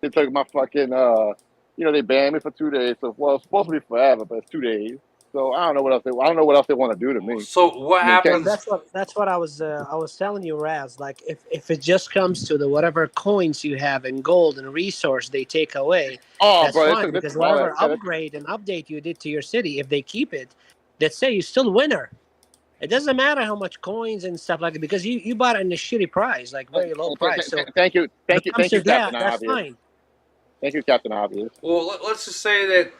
They took my fucking they banned me for 2 days. So it's supposed to be forever, but it's 2 days. So I don't know what else they want to do to me. So what happens? That's what I was telling you, Raz. Like if it just comes to the whatever coins you have in gold and resource they take away, that's fine, because whatever upgrade and update you did to your city, if they keep it, let's say you're still winner. It doesn't matter how much coins and stuff like that, because you bought it in a shitty price, like very low price. So thank you, Captain that's Obvious. fine. Thank you, Captain Obvious. Well, let's just say that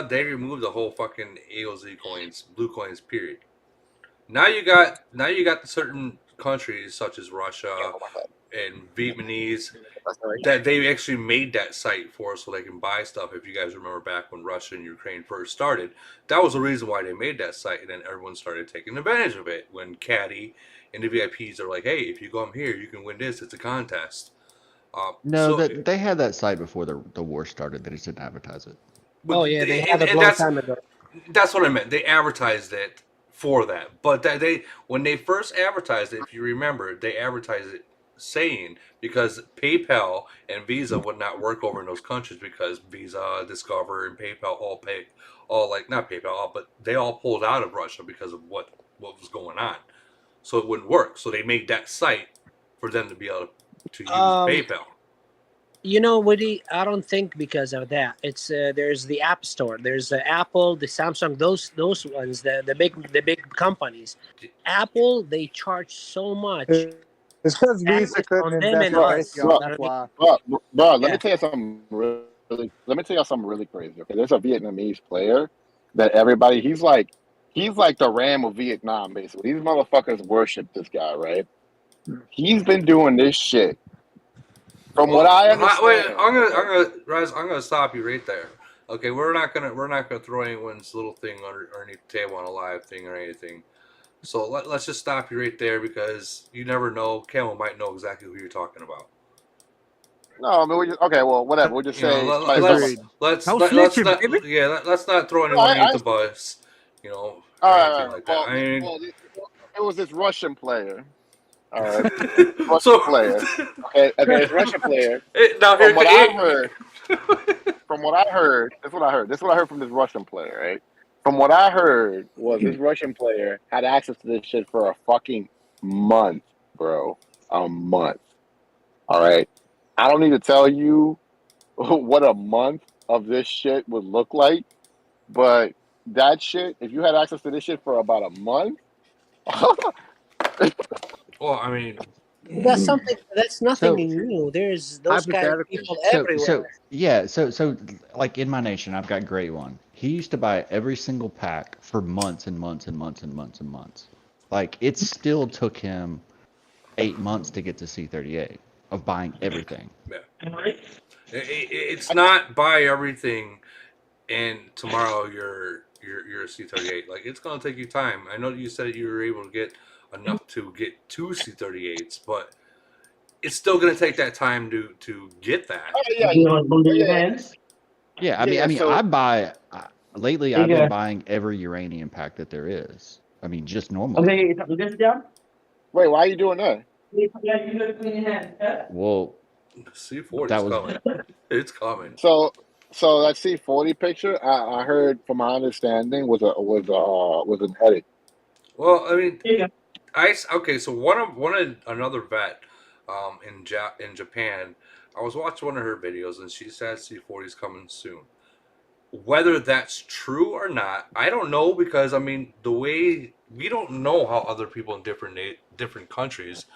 they removed the whole fucking AOZ coins, blue coins, period. Now you got the certain countries such as Russia and Vietnamese that they actually made that site for so they can buy stuff. If you guys remember back when Russia and Ukraine first started, that was the reason why they made that site, and then everyone started taking advantage of it. When Caddy and the VIPs are like, "Hey, if you come here, you can win this. It's a contest." They had that site before the war started. They just didn't advertise it. Oh yeah, they had a long time ago. That's what I meant. They advertised it for that, but when they first advertised it, if you remember, they advertised it saying because PayPal and Visa would not work over in those countries because Visa, Discover, and PayPal not PayPal, but they all pulled out of Russia because of what was going on, so it wouldn't work. So they made that site for them to be able to use PayPal. You know, Woody, I don't think because of that. It's there's the App Store, there's the Apple, the Samsung, those ones, the big companies. Apple, they charge so much. It's because Visa couldn't invest in Bro, let me tell you something really crazy. Okay, there's a Vietnamese player that everybody. He's like the Ram of Vietnam, basically. These motherfuckers worship this guy, right? He's been doing this shit. From what I understand, I'm gonna stop you right there. Okay, we're not gonna throw anyone's little thing underneath the table on a live thing or anything. So let's just stop you right there because you never know. Camel might know exactly who you're talking about. no, I mean, okay, well, whatever. We'll just You know, say let's No let's snitching, not baby. let's not throw anyone underneath the bus. You know, or anything like that. Well, I mean, it was this Russian player. All right, Russian so player. Okay, this Russian player. now From what I heard, that's what I heard. This is what I heard from this Russian player, right? From what I heard was this Russian player had access to this shit for a fucking month, bro. A month. All right. I don't need to tell you what a month of this shit would look like, but that shit, if you had access to this shit for about a month, well, I mean, That's something. That's nothing new. There's those kind of people everywhere. So like in my nation, I've got Gray One. He used to buy every single pack for months and months and months and months and months. Like it still took him 8 months to get to C38 of buying everything. Yeah. It's not buy everything and tomorrow you're a C38. Like it's gonna take you time. I know you said you were able to get enough to get 2 C38s, but it's still gonna take that time to get that. Yeah, I mean, so, I buy lately. I've been buying every uranium pack that there is. I mean, just normal. wait, why are you doing that? Well, C40 that is was coming. It's coming. So that C40 picture, I heard from my understanding was an edit. Well, I mean, okay. So another vet, in Japan, I was watching one of her videos and she said C40 is coming soon. Whether that's true or not, I don't know because I mean the way we don't know how other people in different countries,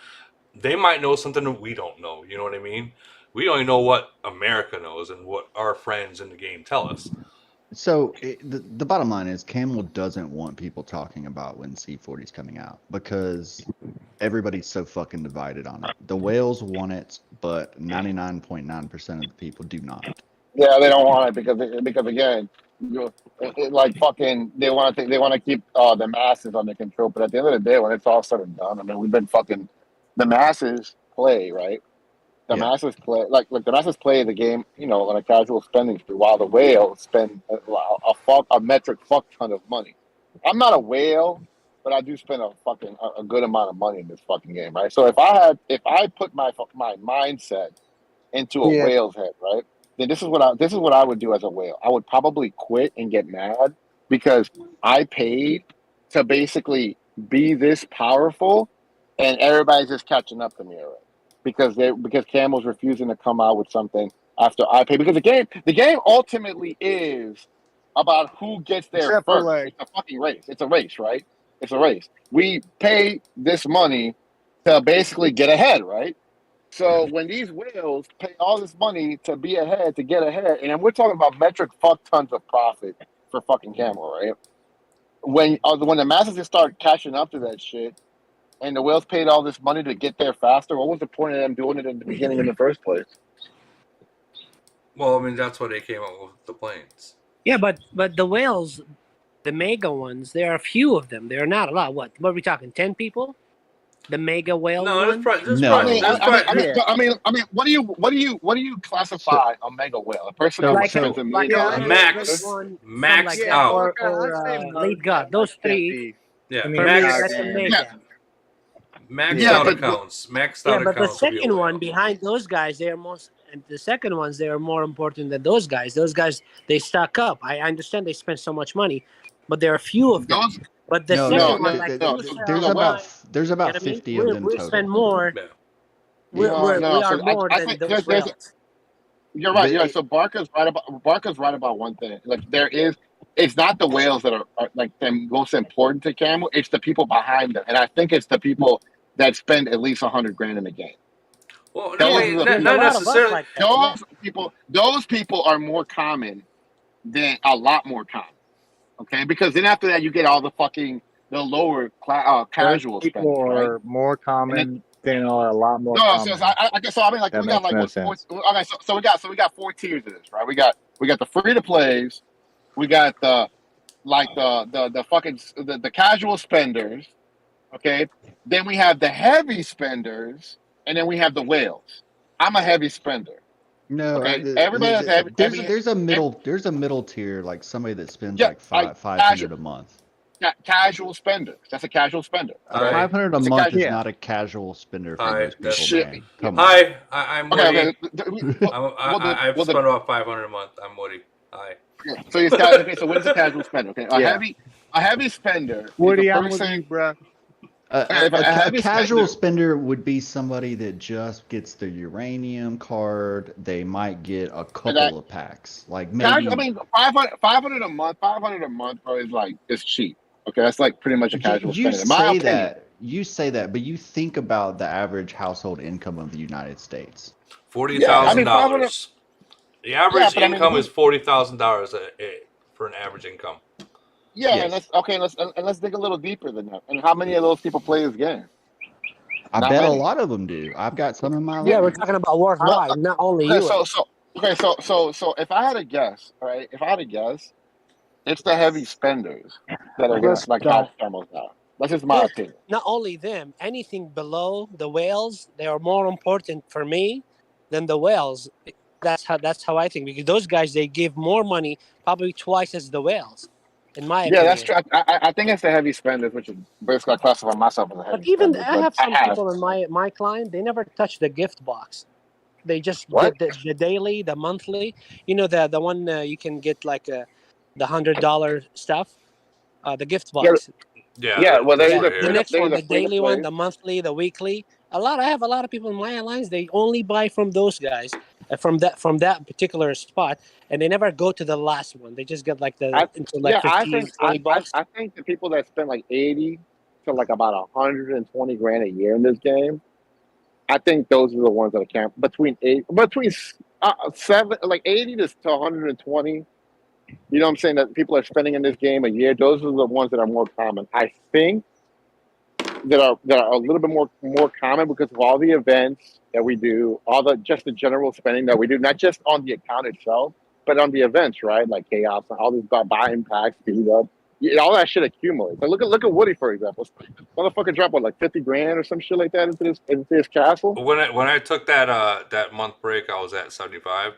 they might know something that we don't know. You know what I mean? We only know what America knows and what our friends in the game tell us. So the bottom line is Camel doesn't want people talking about when C40 is coming out because everybody's so fucking divided on it. The whales want it, but 99.9% of the people do not. Yeah, they don't want it because again, like fucking, they want to keep the masses under control. But at the end of the day, when it's all said and done, I mean, we've been fucking the masses play, right? The masses play like the masses play the game, on a casual spending spree, while the whales spend a metric fuck ton of money. I'm not a whale, but I do spend a good amount of money in this fucking game, right? So if I put my mindset into a whale's head, right? Then this is what I would do as a whale. I would probably quit and get mad because I paid to basically be this powerful, and everybody's just catching up to me already because Camel's refusing to come out with something after I pay, because the game ultimately is about who gets there first. It's a fucking race. It's a race, right? It's a race. We pay this money to basically get ahead, right? So when these whales pay all this money to be ahead, to get ahead, and we're talking about metric fuck tons of profit for fucking Camel, right? When the masses just start catching up to that shit, and the whales paid all this money to get there faster, what was the point of them doing it in the beginning in the first place? Well, I mean, that's why they came up with the planes. Yeah, but the whales, the mega ones, there are a few of them. There are not a lot. What are we talking? 10 people? The mega whale one? I mean, what do you classify a mega whale? A person that spends $1 million? Max out. Or late god. Those three. Yeah, For me, that's a mega. Maxed out accounts. Maxed out but accounts. The second one behind those guys, the second ones, they are more important than those guys. Those guys, they stock up. I understand they spend so much money, but there are a few of them. But the second one, there's about 50 of them total. We spend more. We are more than those whales. You're right. Yeah. So Barker's right about one thing. Like it's not the whales that are like the most important to Camel. It's the people behind them, and I think it's the people that spend at least $100,000 in the game. Well, not necessarily. Like that, those people are more common than a lot more common. Okay, because then after that you get all the lower casual People spenders, right? are more And then common than are a lot more no, so common. I guess so. I mean, like That we got makes like no what four? sense. Okay, so we got 4 tiers of this, right? We got the free to plays, we got the the casual spenders, okay. Then we have the heavy spenders, and then we have the whales. I'm a heavy spender. No, Okay, everybody has there's a middle tier, like somebody that spends yeah, like like 500 a month. casual spenders. That's a casual spender. Okay, 500 a it's a month is casual. Yeah. not a casual spender for Hi, most people, Shit. man. Come on. Hi, I'm Okay, Woody. okay. I've spent about 500 a month. I'm Woody. Hi. So it's okay. So what is a casual spender? Okay, Yeah. a heavy spender is Woody, a I'm with person. you, bro. If a A heavy casual spender, spender would be somebody that just gets the uranium card. They might get a couple of packs, like casual. I maybe. mean, 500 a month. 500 a month, bro, is cheap. Okay, that's like pretty much a casual You spender, in my say opinion. that, but you think about the average household income of the United States. Yeah, I mean, 500. $40,000. The Yeah, average but I mean, income is $40,000 for an average income. yeah, and Yes. let's dig a little deeper than that. And how many of those people play this game? I Not bet a many. lot of them do. I've got some in my Yeah, we're line. talking about worldwide, not only Okay, US. so if I had to guess, right? If I had to guess, it's the heavy spenders that are gonna Let's like don't. catch almost out. That's just my Yeah, opinion. not only them, anything below the whales, they are more important for me than the whales. That's how I think, because those guys, they give more money, probably twice as the whales, in my Yeah, that's opinion. true. I think it's the heavy spenders, which is basically I classify myself as a But heavy even spender. I But have I some have people in my client, they never touch the gift box. They just what? get the daily, the monthly. You know, the one you can get like the $100 stuff, the gift Yeah, box. Yeah, yeah. Well, this Yeah, right the here. next they're one, either the free to daily one, play. the monthly, the weekly. I have a lot of people in my alliance. They only buy from those guys, from that particular spot, and they never go to the last one. They just get like I into like yeah, I 15, think 20 bucks. I think the people that spend like 80 to like about 120 grand a year in this game, I think those are the ones that are between seven like 80 to 120. You know what I'm saying? That people are spending in this game a year. Those are the ones that are more common. I think that are a little bit more common because of all the events that we do, all the just the general spending that we do, not just on the account itself, but on the events, right? Like chaos, all these buying packs, beat up, yeah, all that shit accumulates. Like look at Woody for example. Motherfucker dropped what, like 50 grand or some shit like that into this castle. When I took that month break, I was at 75,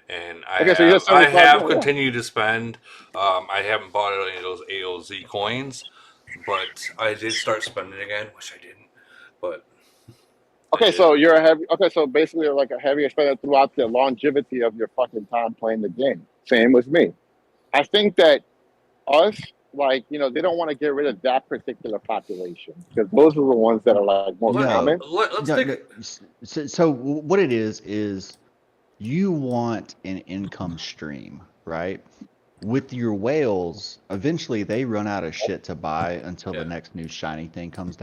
and Okay, so you have I 75 have grand, yeah. continued to spend. I haven't bought any of those AOZ coins, but I did start spending again, which I didn't. But I Okay, did. so you're a heavy. Okay, so basically you're like a heavier spender throughout the longevity of your fucking time playing the game. Same with me. I think that us, like, they don't want to get rid of that particular population because those are the ones that are like more No, common. Let's no, take. no. So what it is you want an income stream, right? With your whales, eventually they run out of shit to buy until the next new shiny thing comes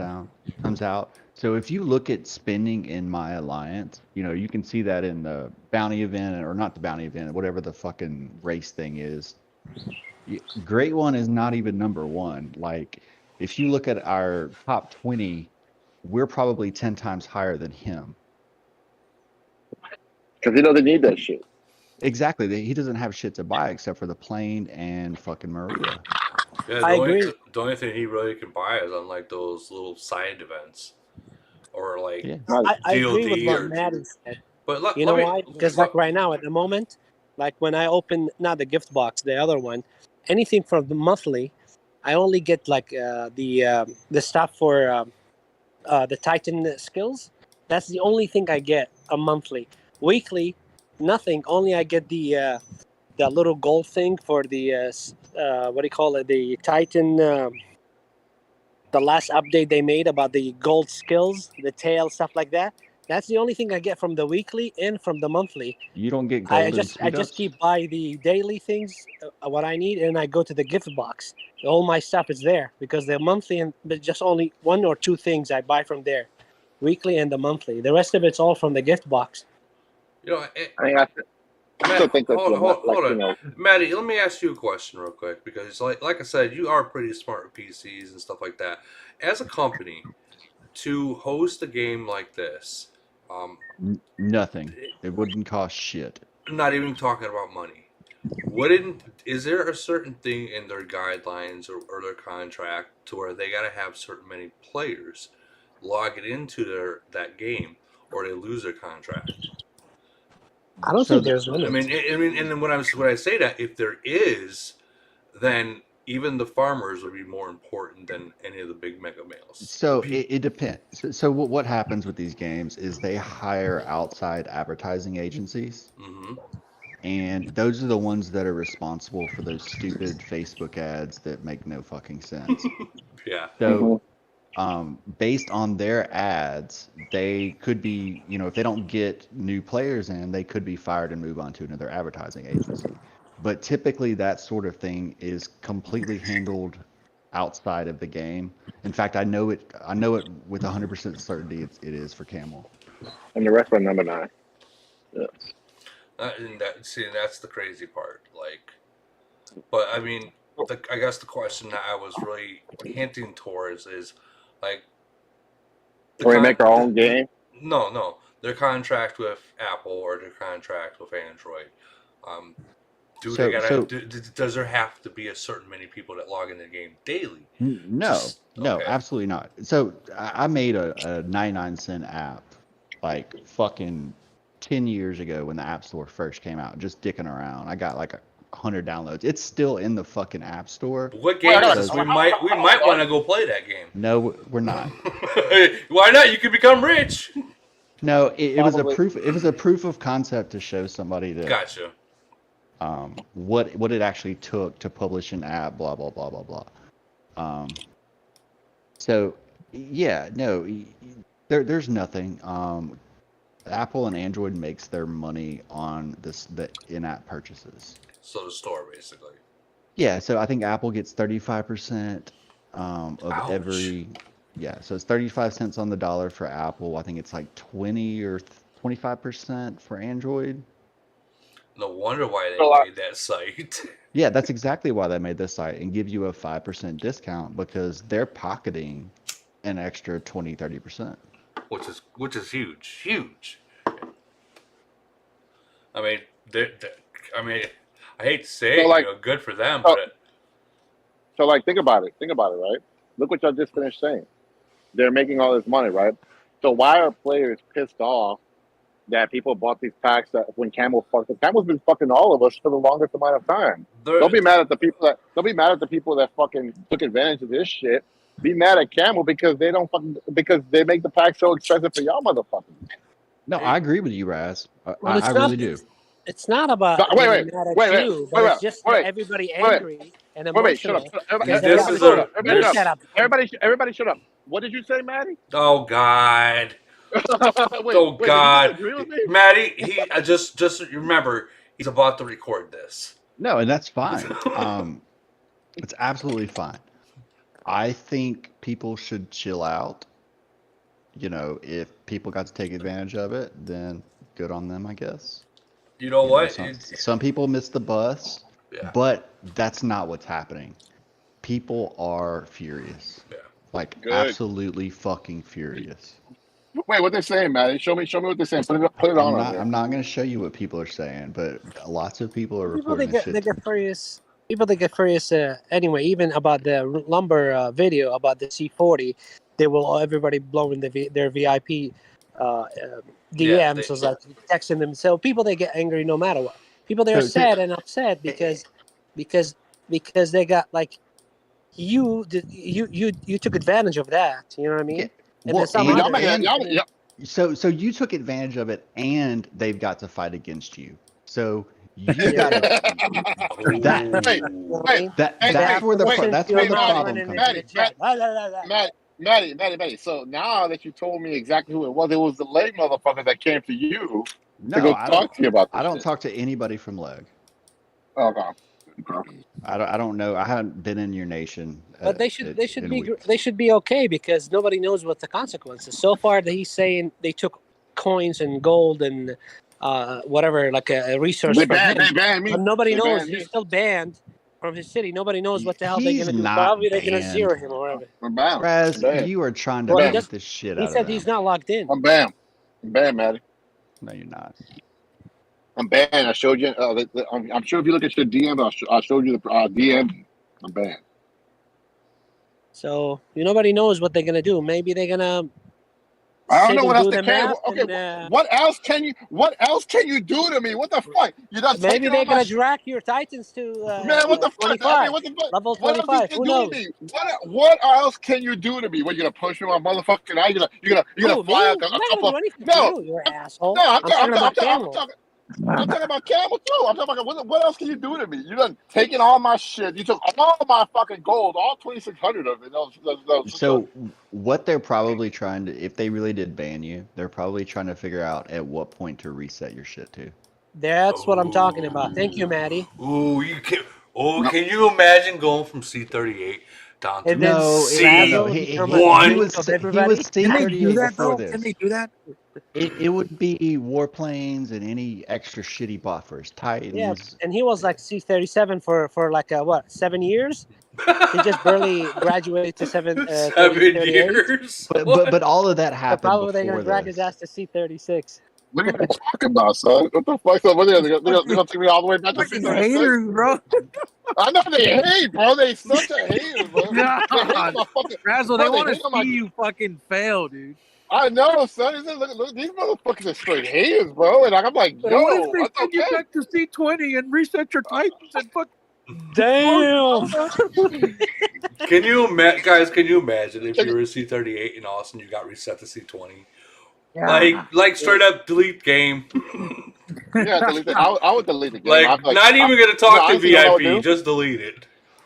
out. So if you look at spending in my alliance, you can see that in the bounty event, or not the bounty event, whatever the fucking race thing is. Great One is not even number one. Like, if you look at our top 20, we're probably 10 times higher than him. Because they need that shit. Exactly. He doesn't have shit to buy except for the plane and fucking Maria. Yeah, I agree. The only thing he really can buy is on like those little side events, or like I agree with DOD what or. Maddie said. But You know why? Because like right now at the moment, like when I open not the gift box, the other one, anything from the monthly, I only get like the stuff for the Titan skills. That's the only thing I get a monthly. Weekly, nothing. Only I get the little gold thing for the what do you call it? The Titan. The last update they made about the gold skills, the tail, stuff like that. That's the only thing I get from the weekly and from the monthly. You don't get I gold and just speed ups? keep buy the daily things, what I need, and I go to the gift box. All my stuff is there because the monthly and but just only one or two things I buy from there, weekly and the monthly. The rest of it's all from the gift box. You know, I still think that hold on. Maddie, let me ask you a question real quick, because like I said, you are pretty smart with PCs and stuff like that. As a company, to host a game like this, Nothing. It wouldn't cost shit. I'm not even talking about money. Is there a certain thing in their guidelines or their contract to where they got to have certain many players log it into that game, or they lose their contract? I don't think there's limits. I mean, and then when I say that, if there is, then even the farmers would be more important than any of the big mega males. So it depends. So what happens with these games is they hire outside advertising agencies, and those are the ones that are responsible for those stupid Facebook ads that make no fucking sense. Yeah. So based on their ads, they could be, if they don't get new players in, they could be fired and move on to another advertising agency. But typically that sort of thing is completely handled outside of the game. In fact, I know it with 100% certainty it is for Camel. And the rest are number 9. Yeah. And that's the crazy part. Like, but I mean, I guess the question that I was really hinting towards is, like, we make our own game? No. Their contract with Apple or their contract with Android. Does there have to be a certain many people that log into the game daily? No, absolutely not. So I made a 99-cent app like fucking 10 years ago when the App Store first came out, just dicking around. I got like 100 downloads. It's still in the fucking App Store. What game is this? We might want to go play that game. No, we're not. Why not? You could become rich. No, it was a proof. It was a proof of concept to show somebody that. Gotcha. What it actually took to publish an app, blah blah blah blah blah. So yeah, no, there's nothing. Apple and Android makes their money on the in-app purchases. So the store, basically. Yeah, so I think Apple gets 35% of every. Yeah, so it's 35 cents on the dollar for Apple. I think it's like 20 or 25% for Android. No wonder why they made that site. Yeah, that's exactly why they made this site, and give you a 5% discount because they're pocketing an extra 20-30%. Which is huge. I mean, I hate to say it, good for them, but. So like, think about it, right? Look what y'all just finished saying. They're making all this money, right? So why are players pissed off that people bought these packs that when Camel's been fucking all of us for the longest amount of time? Don't be mad at the people that fucking took advantage of this shit. Be mad at Camel because they make the pack so expensive for y'all motherfuckers. No, I agree with you, Raz. I really do. It's not about wait, it's just everybody angry and emotional. Everybody shut up. What did you say, Maddie? Oh God. God. Maddie, he just remember he's about to record this. No, and that's fine. It's absolutely fine. I think people should chill out. If people got to take advantage of it, then good on them, I guess. You know what? Some people miss the bus, but that's not what's happening. People are furious. Yeah. Like, absolutely fucking furious. Wait, what they're saying, Maddie? Show me what they're saying. Put it on. I'm not going to show you what people are saying, but lots of people are reporting this shit. They get furious. People that get furious anyway, even about the lumber video about the C40, everybody blowing their VIP DMs, so like texting them. So people they get angry no matter what. People they're sad and upset because they got like you took advantage of that. You know what I mean? So you took advantage of it, and they've got to fight against you. So you got that's where the problem comes. Maddie. So now that you told me exactly who it was the leg motherfucker that came to you to go talk to you about this. I don't talk to anybody from leg. Okay. I don't know. I haven't been in your nation. But they should be okay because nobody knows what the consequences. So far, he's saying they took coins and gold and whatever, like a resource They for him. banned me. But nobody They knows banned me. he's still banned from his city. Nobody knows what the hell they're He's gonna do. not Probably they're gonna banned. zero him or whatever. I'm banned. Raz, I'm banned. you are trying to Well, he beat does. the shit He out of said them. he's not logged in. I'm banned. I'm banned, Maddie. No, you're not. I'm banned. I showed you. I'm sure if you look at your DMs, I showed you the DM. I'm banned. So nobody knows what they're gonna do. Maybe they're gonna. I don't sit know and what else do they the can. math Okay, and, what else can you? What else can you do to me? What the fuck? You're not maybe taking they're all my gonna shit. drag your Titans to Man, what the fuck? I 25, mean, what the fuck? level What else you 25. can Who do to knows? me? What else can you do to me? What, you gonna push me my motherfucking eye? You're gonna Who, fly me? a I'm not couple? gonna do anything No, to you, you asshole. no. I'm talking about Camel. I'm talking about Camel too. I'm talking about what else can you do to me? You done taking all my shit. You took all my fucking gold, all 2,600 of it. So what they're probably trying to, if they really did ban you, they're probably trying to figure out at what point to reset your shit to. That's what I'm talking about. Thank you, Maddie. Ooh, you can. Oh, can you imagine going from C38 down to And then No, Razzle He become a king C1? of he everybody. was Can they do C38 that before though? Can this. they do that? It would be warplanes and any extra shitty buffers, Yeah, Titans. and he was like C37 for like 7 years. He just barely graduated to 7 38. years. But all of that So happened probably they're gonna before drag his this. ass to C36. What are you talking about, son? What the fuck? So what are they gonna take me all the way back to Fucking C36? haters, bro. I know they hate, bro. They such a hater, bro. They hate on God, my fucking. Razzle, Bro, they want to hate on my. see you fucking fail, dude. I know, son. He said, look, these motherfuckers are straight haters, bro. And I'm like, But what if yo, they that's send you okay. back to C20 and reset your Titans and fuck? Damn. Can you guys? Can you imagine if you were a C38 and all of a sudden you got reset to C20? Like straight up delete game. Yeah, delete it. I would delete the game. Like not even gonna talk to honestly, you know what I would VIP. do? Just delete it.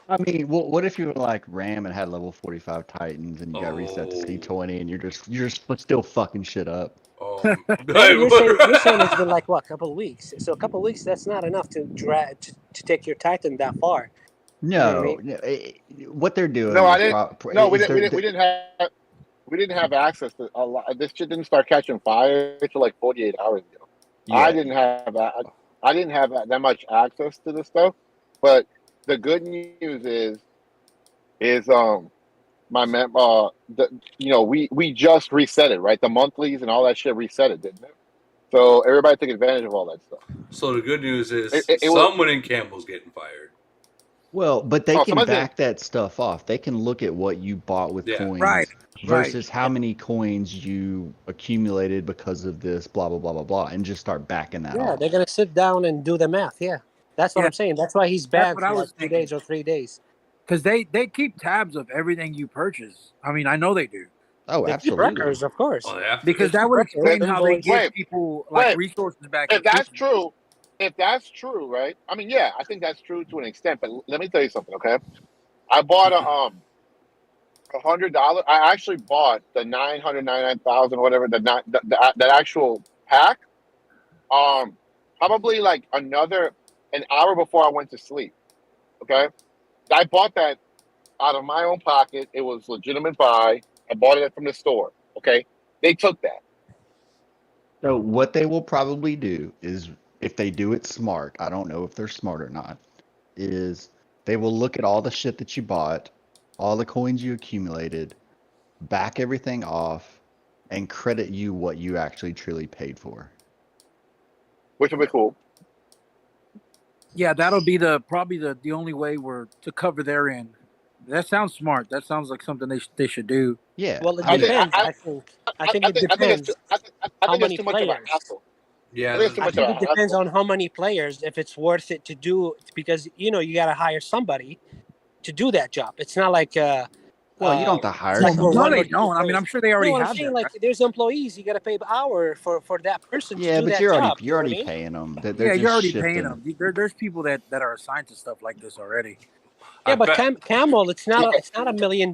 I mean, what if you were like Ram and had level 45 Titans and you got reset to Oh. C20 and you're just still fucking shit up? Man, you're saying it's been like what, a couple of weeks? So a couple of weeks, that's not enough to drag to take your Titan that far. No, what they're doing. No, I is didn't. No, we didn't have access to a lot. This shit didn't start catching fire until like 48 hours ago. Yeah. I didn't have that. I didn't have that much access to this stuff. But the good news is my we just reset it, right? The monthlies and all that shit reset it, didn't it? So everybody took advantage of all that stuff. So the good news is It someone in Campbell's getting fired. Well, but they can back that stuff off. They can look at what you bought with coins versus how many coins you accumulated because of this, blah, blah, blah, blah, blah, and just start backing that off. Yeah, they're going to sit down and do the math. Yeah, that's what I'm saying. That's why he's banned for like 2 days or 3 days. Because they keep tabs of everything you purchase. I mean, I know they do. Oh, absolutely. Records, of course. Oh, yeah. Because that would explain how they give people like resources back. If that's true, right? I mean, yeah, I think that's true to an extent. But let me tell you something, okay? I bought $100. I actually bought the 999,000, whatever that actual pack. Probably like an hour before I went to sleep. Okay, I bought that out of my own pocket. It was legitimate buy. I bought it from the store. Okay, they took that. So what they will probably do is, if they do it smart, I don't know if they're smart or not, is they will look at all the shit that you bought, all the coins you accumulated, back everything off, and credit you what you actually truly paid for. Which will be cool. Yeah, that'll be probably the only way to cover their end. That sounds smart. That sounds like something they should do. Yeah. Well, it depends. I think it depends how many players. Yeah, I think it depends on how many players, if it's worth it to do, because you got to hire somebody to do that job. It's not like well, you don't have to hire somebody. No, they don't. I mean, I'm sure they already have that. Like, there's employees. You got to pay the hour for that person to do that job. Yeah, but you're already paying them. You're already paying them. There's people that are assigned to stuff like this already. Yeah, but Camel, it's not a $1 million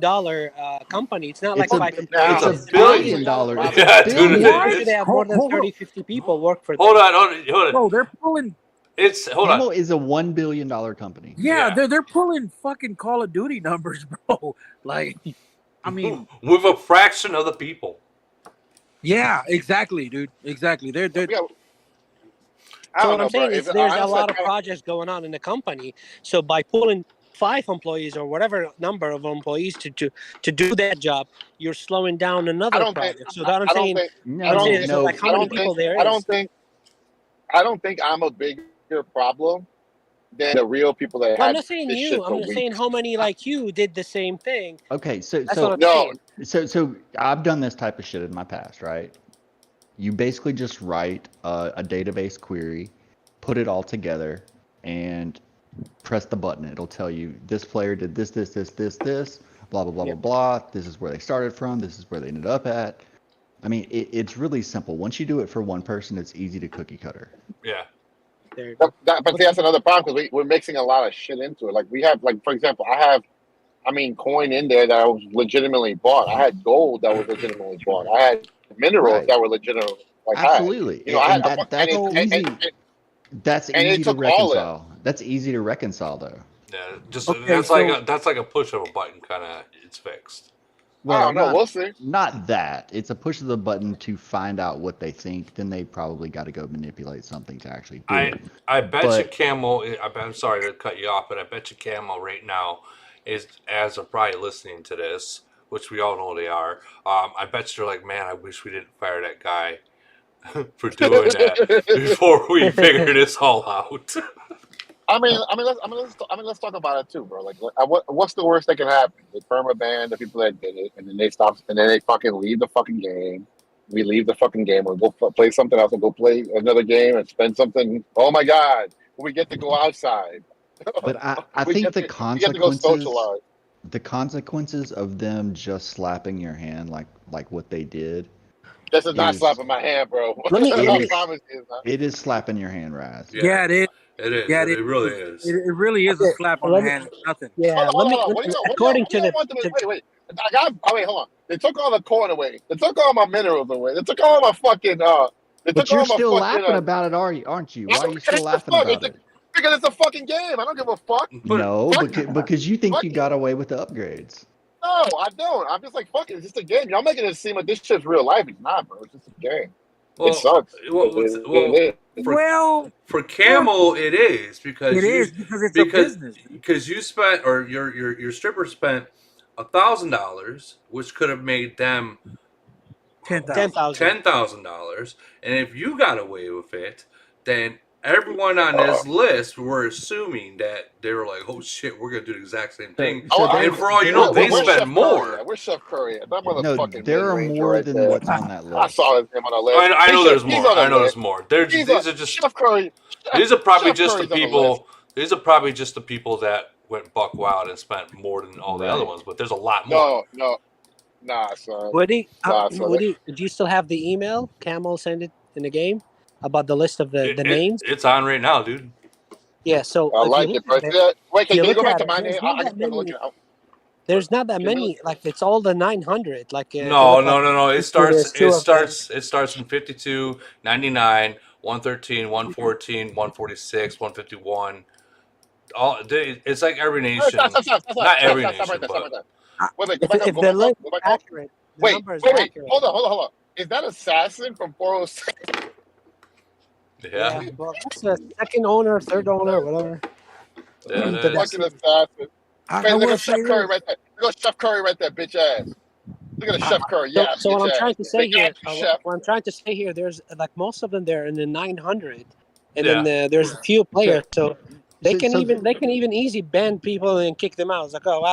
company. It's not like it's $1 billion. Yeah, dude, they have more than 30, 50 people work for them. Hold on. Bro, they're pulling. Camel is a $1 billion company. Yeah, they're pulling fucking Call of Duty numbers, bro. Like, I mean, with a fraction of the people. Yeah, exactly, dude. Exactly. They're I So don't what I'm know, bro. saying is It's there's a honestly, lot of projects going on in the company. So by pulling 5 employees or whatever number of employees to do that job, you're slowing down I another don't think. project. So that I'm I don't saying, think. what I I'm don't. saying No, is, so Listen. like no. how I many don't people think. there I is? don't think. I don't think I'm a bigger problem than the real people that No, I'm had not saying this shit you. I'm for just saying weeks. how many like you did the same thing. Okay, That's what I'm No, saying. so I've done this type of shit in my past, right? You basically just write a database query, put it all together, and press the button. It'll tell you this player did this, blah blah blah blah Yep. blah. This is where they started from. This is where they ended up at. I mean, it's really simple. Once you do it for one person, it's easy to cookie cutter. Yeah. There you go. but see, that's another problem because we're mixing a lot of shit into it. Like we have, like for example, coin in there that was legitimately bought. I had gold that was legitimately bought. I had minerals Right. that were legitimately had. Absolutely. You know, I had, And that's So easy. That's and it easy to took all that. reconcile. That's easy to reconcile, though. Yeah. Just Okay, so that's like a push of a button, kind of. It's fixed. I Well, don't know. We'll see. not that. It's a push of the button to find out what they think. Then they probably got to go manipulate something to actually do it. I bet you But Camel. I'm sorry to cut you off, but I bet you Camel right now is, as of probably listening to this, which we all know they are. I bet you're like, man, I wish we didn't fire that guy for doing that before we figure this all out. let's talk about it too, bro. Like, what's the worst that can happen? They permaban the people that did it, and then they stop, and then they fucking leave the fucking game. We leave the fucking game, or go play something else, and go play another game, and spend something. Oh my god, we get to go outside. I think we get to go socialize. the consequences of them just slapping your hand like what they did This is not is slapping my hand, bro. let me I promise you, it's not. it is slapping your hand, Raz. yeah, it is. It is. Yeah, It really is. It really is a okay, slap on the let me hand. It's nothing. yeah, Hold on. What do according to y'all the want them to wait? Wait, hold on. They took all the corn away. They took all my minerals away. They took all my fucking they But took you're all my still fucking laughing about it, aren't you? I Why are don't you care still what the laughing fuck. about it? Because it's a fucking game. I don't give a fuck. But No, Fuck, because you think fuck you it. got away with the upgrades. No, I don't. I'm just like, fuck it. It's just a game. Y'all making it seem like this shit's real life. It's not, bro. It's just a game. It sucks. For Camel, it is because It is because it's a business. Because you spent, or your stripper spent $1,000, which could have made them $10,000, and if you got away with it, then everyone on this list were assuming that they were like, "Oh shit, we're gonna do the exact same thing," and for all you know, they where's spend Chef more. Curry at? Where's Chef Curry at? That No, motherfucking there are mid-ranger more right than there. what's on that list. I saw him on the list. I know there's more. I know list. there's more. These are just Chef Curry. These are probably Chef just the Curry's on the list. people. These are probably just the people that went buck wild and spent more than all the other ones. But there's a lot more. Nah, son. Woody, Nah, son. Woody, do you still have the email Camel sent it in the game about the list of the names? It's on right now, dude. Yeah, so I if you like look it, bro. at it, Wait, can you go back to it, my there's name? not I that just gotta look many. it up. There's not that many. Like it's all the 900. Like No. It starts. It It starts in 52, 99, 113, 114, 146, 151. It's like every nation. Not every nation, but Wait, go back up. Go back up. Go back up. accurate, the Wait. number is Hold accurate. on. Is that Assassin from 406? yeah. Well, that's the second owner, third owner, whatever. Yeah, The Fucking best. Assassin. I Man, look will at say Chef Curry this. right there. Look at Chef Curry right there, bitch ass. Look at the Chef Curry. Yeah, So what I'm trying to say They here, got you, Chef. what I'm trying to say here, there's like most of them they're in the 900, and Yeah. then there's a few players, so they So- can so- even easy ban people and kick them out. It's like, oh,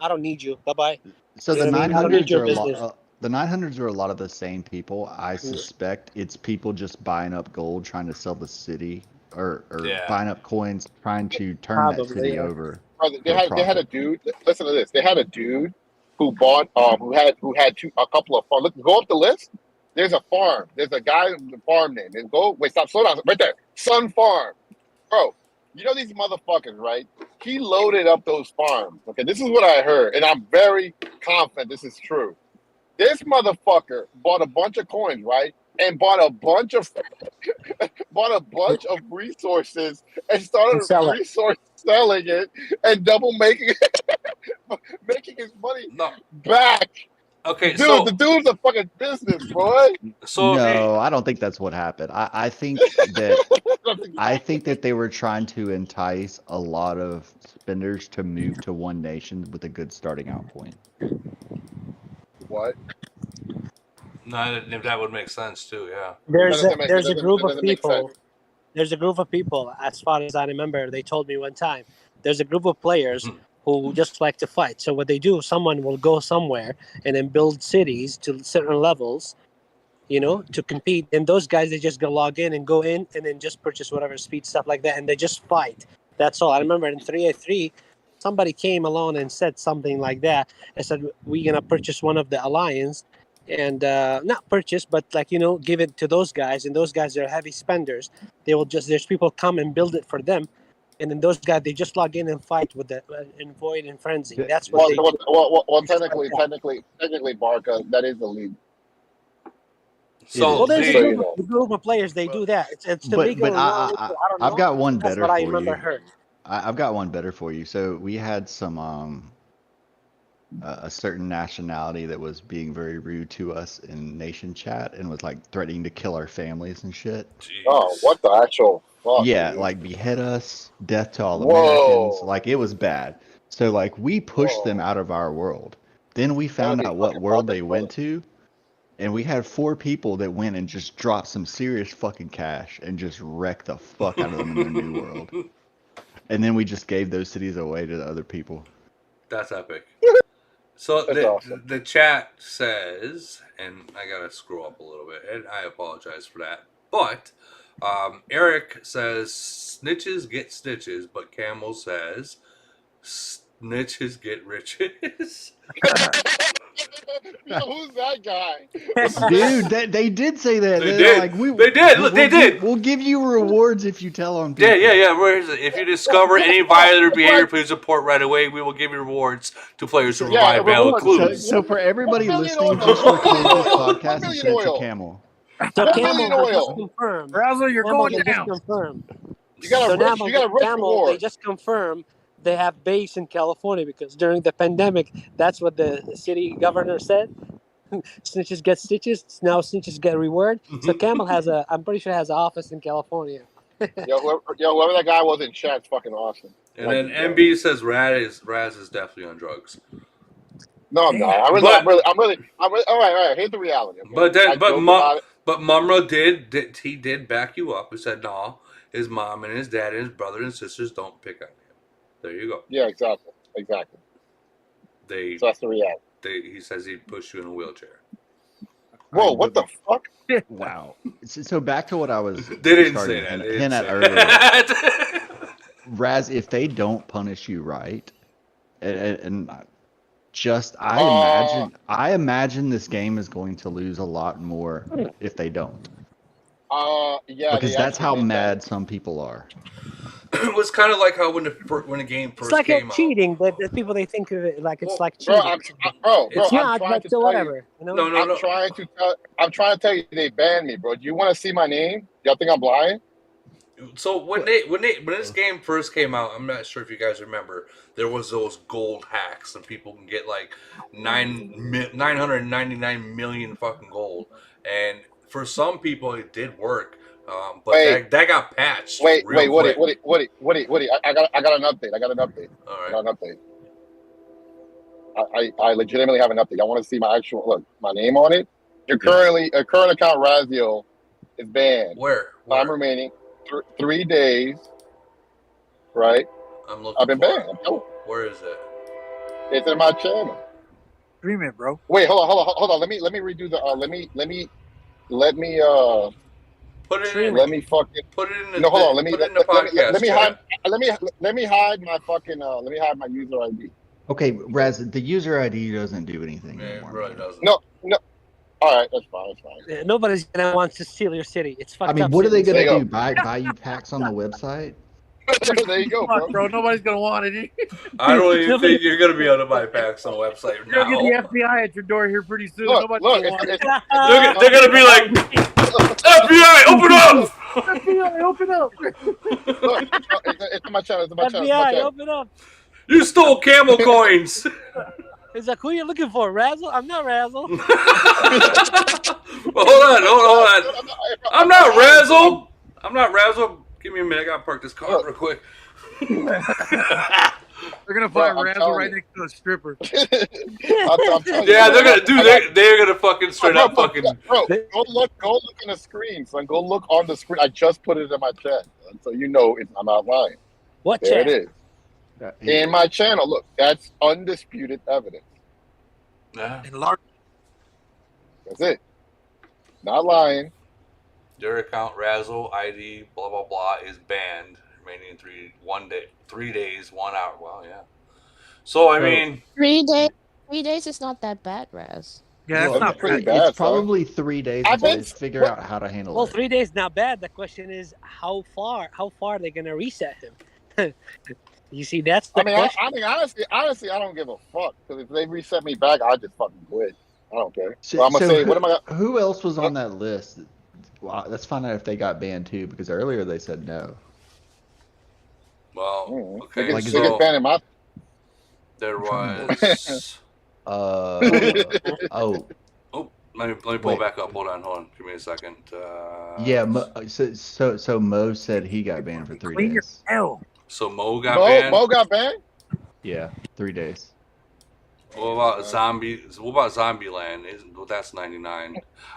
I don't need you. Bye bye. So the You know what I mean? I don't need 900s your are business. the 900s are a lot of the same people. I suspect it's people just buying up gold, trying to sell the city, or Yeah. buying up coins, trying to turn that Probably, city yeah. over. Brother, for a they had a profit. dude. Listen to this. They had a dude who bought who had a couple of farms. Look, go up the list. There's a farm. There's a guy with the farm name. And slow down, right there. Sun Farm, bro. You know these motherfuckers, right? He loaded up those farms. Okay, this is what I heard, and I'm very confident this is true. This motherfucker bought a bunch of coins, right? And bought a bunch of resources and started And sell it. resource selling it and double making his money No. back. Okay, Dude, the dude's a fucking business, boy. So no, I don't think that's what happened. I think that they were trying to entice a lot of spenders to move to one nation with a good starting out point. What? No, that would make sense too. Yeah. There's a group of people. There's a group of people, as far as I remember, they told me one time. There's a group of players who just like to fight. So what they do, someone will go somewhere and then build cities to certain levels, to compete. And those guys, they just go log in and go in and then just purchase whatever speed stuff like that, and they just fight. That's all. I remember in 3A3, somebody came along and said something like that. I said, we're gonna purchase one of the alliance. And not purchase, but give it to those guys, and those guys are heavy spenders. They will there's people come and build it for them, and then those guys, they just log in and fight with the in Void and Frenzy. That's what they do. Well, technically, Barca, that is illegal. So there's a group of players, they do that. It's illegal. But I don't know. I've got one That's better what I for remember you. heard. I've got one better for you. So we had some a certain nationality that was being very rude to us in nation chat and was like threatening to kill our families and shit. Jeez. Oh, what the actual fuck? Yeah, dude. like behead us, death to all Americans. Like it was bad. So like we pushed them out of our world. Then we found out what world they went to, and we had 4 people that went and just dropped some serious fucking cash and just wrecked the fuck out of them in their new world. And then we just gave those cities away to the other people. That's epic. So awesome. The chat says, and I gotta scroll up a little bit, and I apologize for that. But Eric says snitches get stitches, but Camel says snitches get riches. Who's that guy? Dude, they did say that. They They're did. Like, They did. Look, they did. We'll give you rewards if you tell on people. Yeah. Where is it? If you discover any violator behavior, please report right away. We will give you rewards to players who provide valid clues. So for everybody listening, oil. just record this podcast and $1 send it million to oil. Camel. So $1 Camel, million they oil. just confirmed. Razzle, you're Camel, going they down. just confirmed. You got a rich Camel, they reward. just confirmed they have base in California because during the pandemic, that's what the city governor said. Snitches get stitches. Now snitches get reward. So Camel I'm pretty sure has an office in California. Whoever that guy was in chat's fucking awesome. And then MB says Raz is definitely on drugs. No, I'm not. I'm really. All right. Here's the reality. Okay? But Mumra did back you up. He said, "Nah, his mom and his dad and his brother and sisters don't pick on him." There you go. Yeah, exactly. So that's the reality. He says he'd push you in a wheelchair. Whoa! What the fuck? Wow. So back to what I was. They didn't starting say that. to hint at earlier. Raz, if they don't punish you right, and just I imagine this game is going to lose a lot more if they don't. Yeah. Because that's how mad some people are. It was kind of like how when the game first It's like came cheating. The people, they think of it like it's like Bro, cheating. It's not, but so whatever. No. I'm trying to tell you, they banned me, bro. Do you want to see my name? Y'all think I'm lying? So when this game first came out, I'm not sure if you guys remember, there was those gold hacks and people can get like 999 million fucking gold, and for some people it did work, but that got patched. Wait, Woody. I got an update. All right. I got an update. I legitimately have an update. I want to see my name on it. Your current account Razio is banned. Where? I'm remaining 3 days. Right. I've been banned. Where is it? It's in my channel. Stream it, bro. Wait, hold on. Let me redo the. Let me. Put it in. Let me fucking. Put it in the. No, hold on. Let me hide my fucking. Let me hide my user ID. Okay, Raz, the user ID doesn't do anything anymore. It really doesn't. No. All right, that's fine. Yeah, nobody's gonna want to steal your city. It's fucked up. I mean, what are they city. gonna do? Buy you packs on the website? There you go, bro. Nobody's gonna want it. I don't even think you're gonna be able to buy packs on the website now. You'll get the FBI at your door here pretty soon. Look, Nobody's gonna want it. They're gonna be like, FBI, open up! FBI, open up! Look, it's my channel. FBI, open up! You stole camel coins. He's like, who are you looking for, Razzle? I'm not Razzle. Well, hold on. I'm not Razzle. I'm not Razzle. Give me a minute. I gotta park this car real quick. They're gonna find Razzle right next to a stripper. Yeah, they're gonna do. They're gonna fucking straight up fucking. Bro, go look on the screen, son. Go look on the screen. I just put it in my chat, son, so you know I'm not lying. What there chat? It is. In my channel, look, that's undisputed evidence. Yeah. That's it. Not lying. Their account Razzle ID blah blah blah is banned. Remaining 3 days, 1 hour. Well, yeah. So I mean, 3 days. 3 days is not that bad, Raz. Yeah, Well, that's not pretty bad. bad. It's probably 3 days until they figure out how to handle Well, it. 3 days not bad. The question is how far are they gonna reset him? You see, that's the question. I mean, honestly, I don't give a fuck, because if they reset me back, I just fucking quit. I don't care. So I'm gonna say, what am I? Who else was on that list? Well, let's find out if they got banned too, because earlier they said no. well, okay. They get banned in my. There was. Oh. Let me pull back up. Hold on. Give me a second. Yeah. So Mo said he got banned for 3 days. So Mo got banned. Mo got banned. Yeah, 3 days. What about Zombieland? That's 99.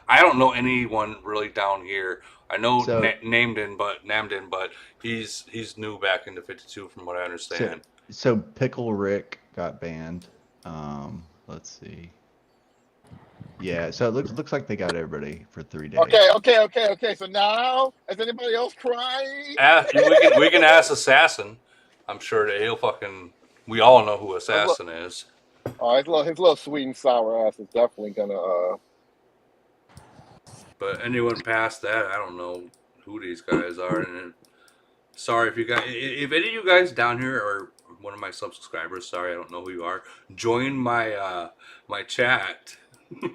I don't know anyone really down here. I know Namden, but he's new back into 52 from what I understand. So Pickle Rick got banned. Let's see. Yeah, so it looks like they got everybody for 3 days. Okay. So now, is anybody else crying? We can ask Assassin. I'm sure that he'll fucking. We all know who Assassin is. Oh, his little sweet and sour ass is definitely gonna. But anyone past that, I don't know who these guys are. And sorry if any of you guys down here are one of my subscribers. Sorry, I don't know who you are. Join my my chat,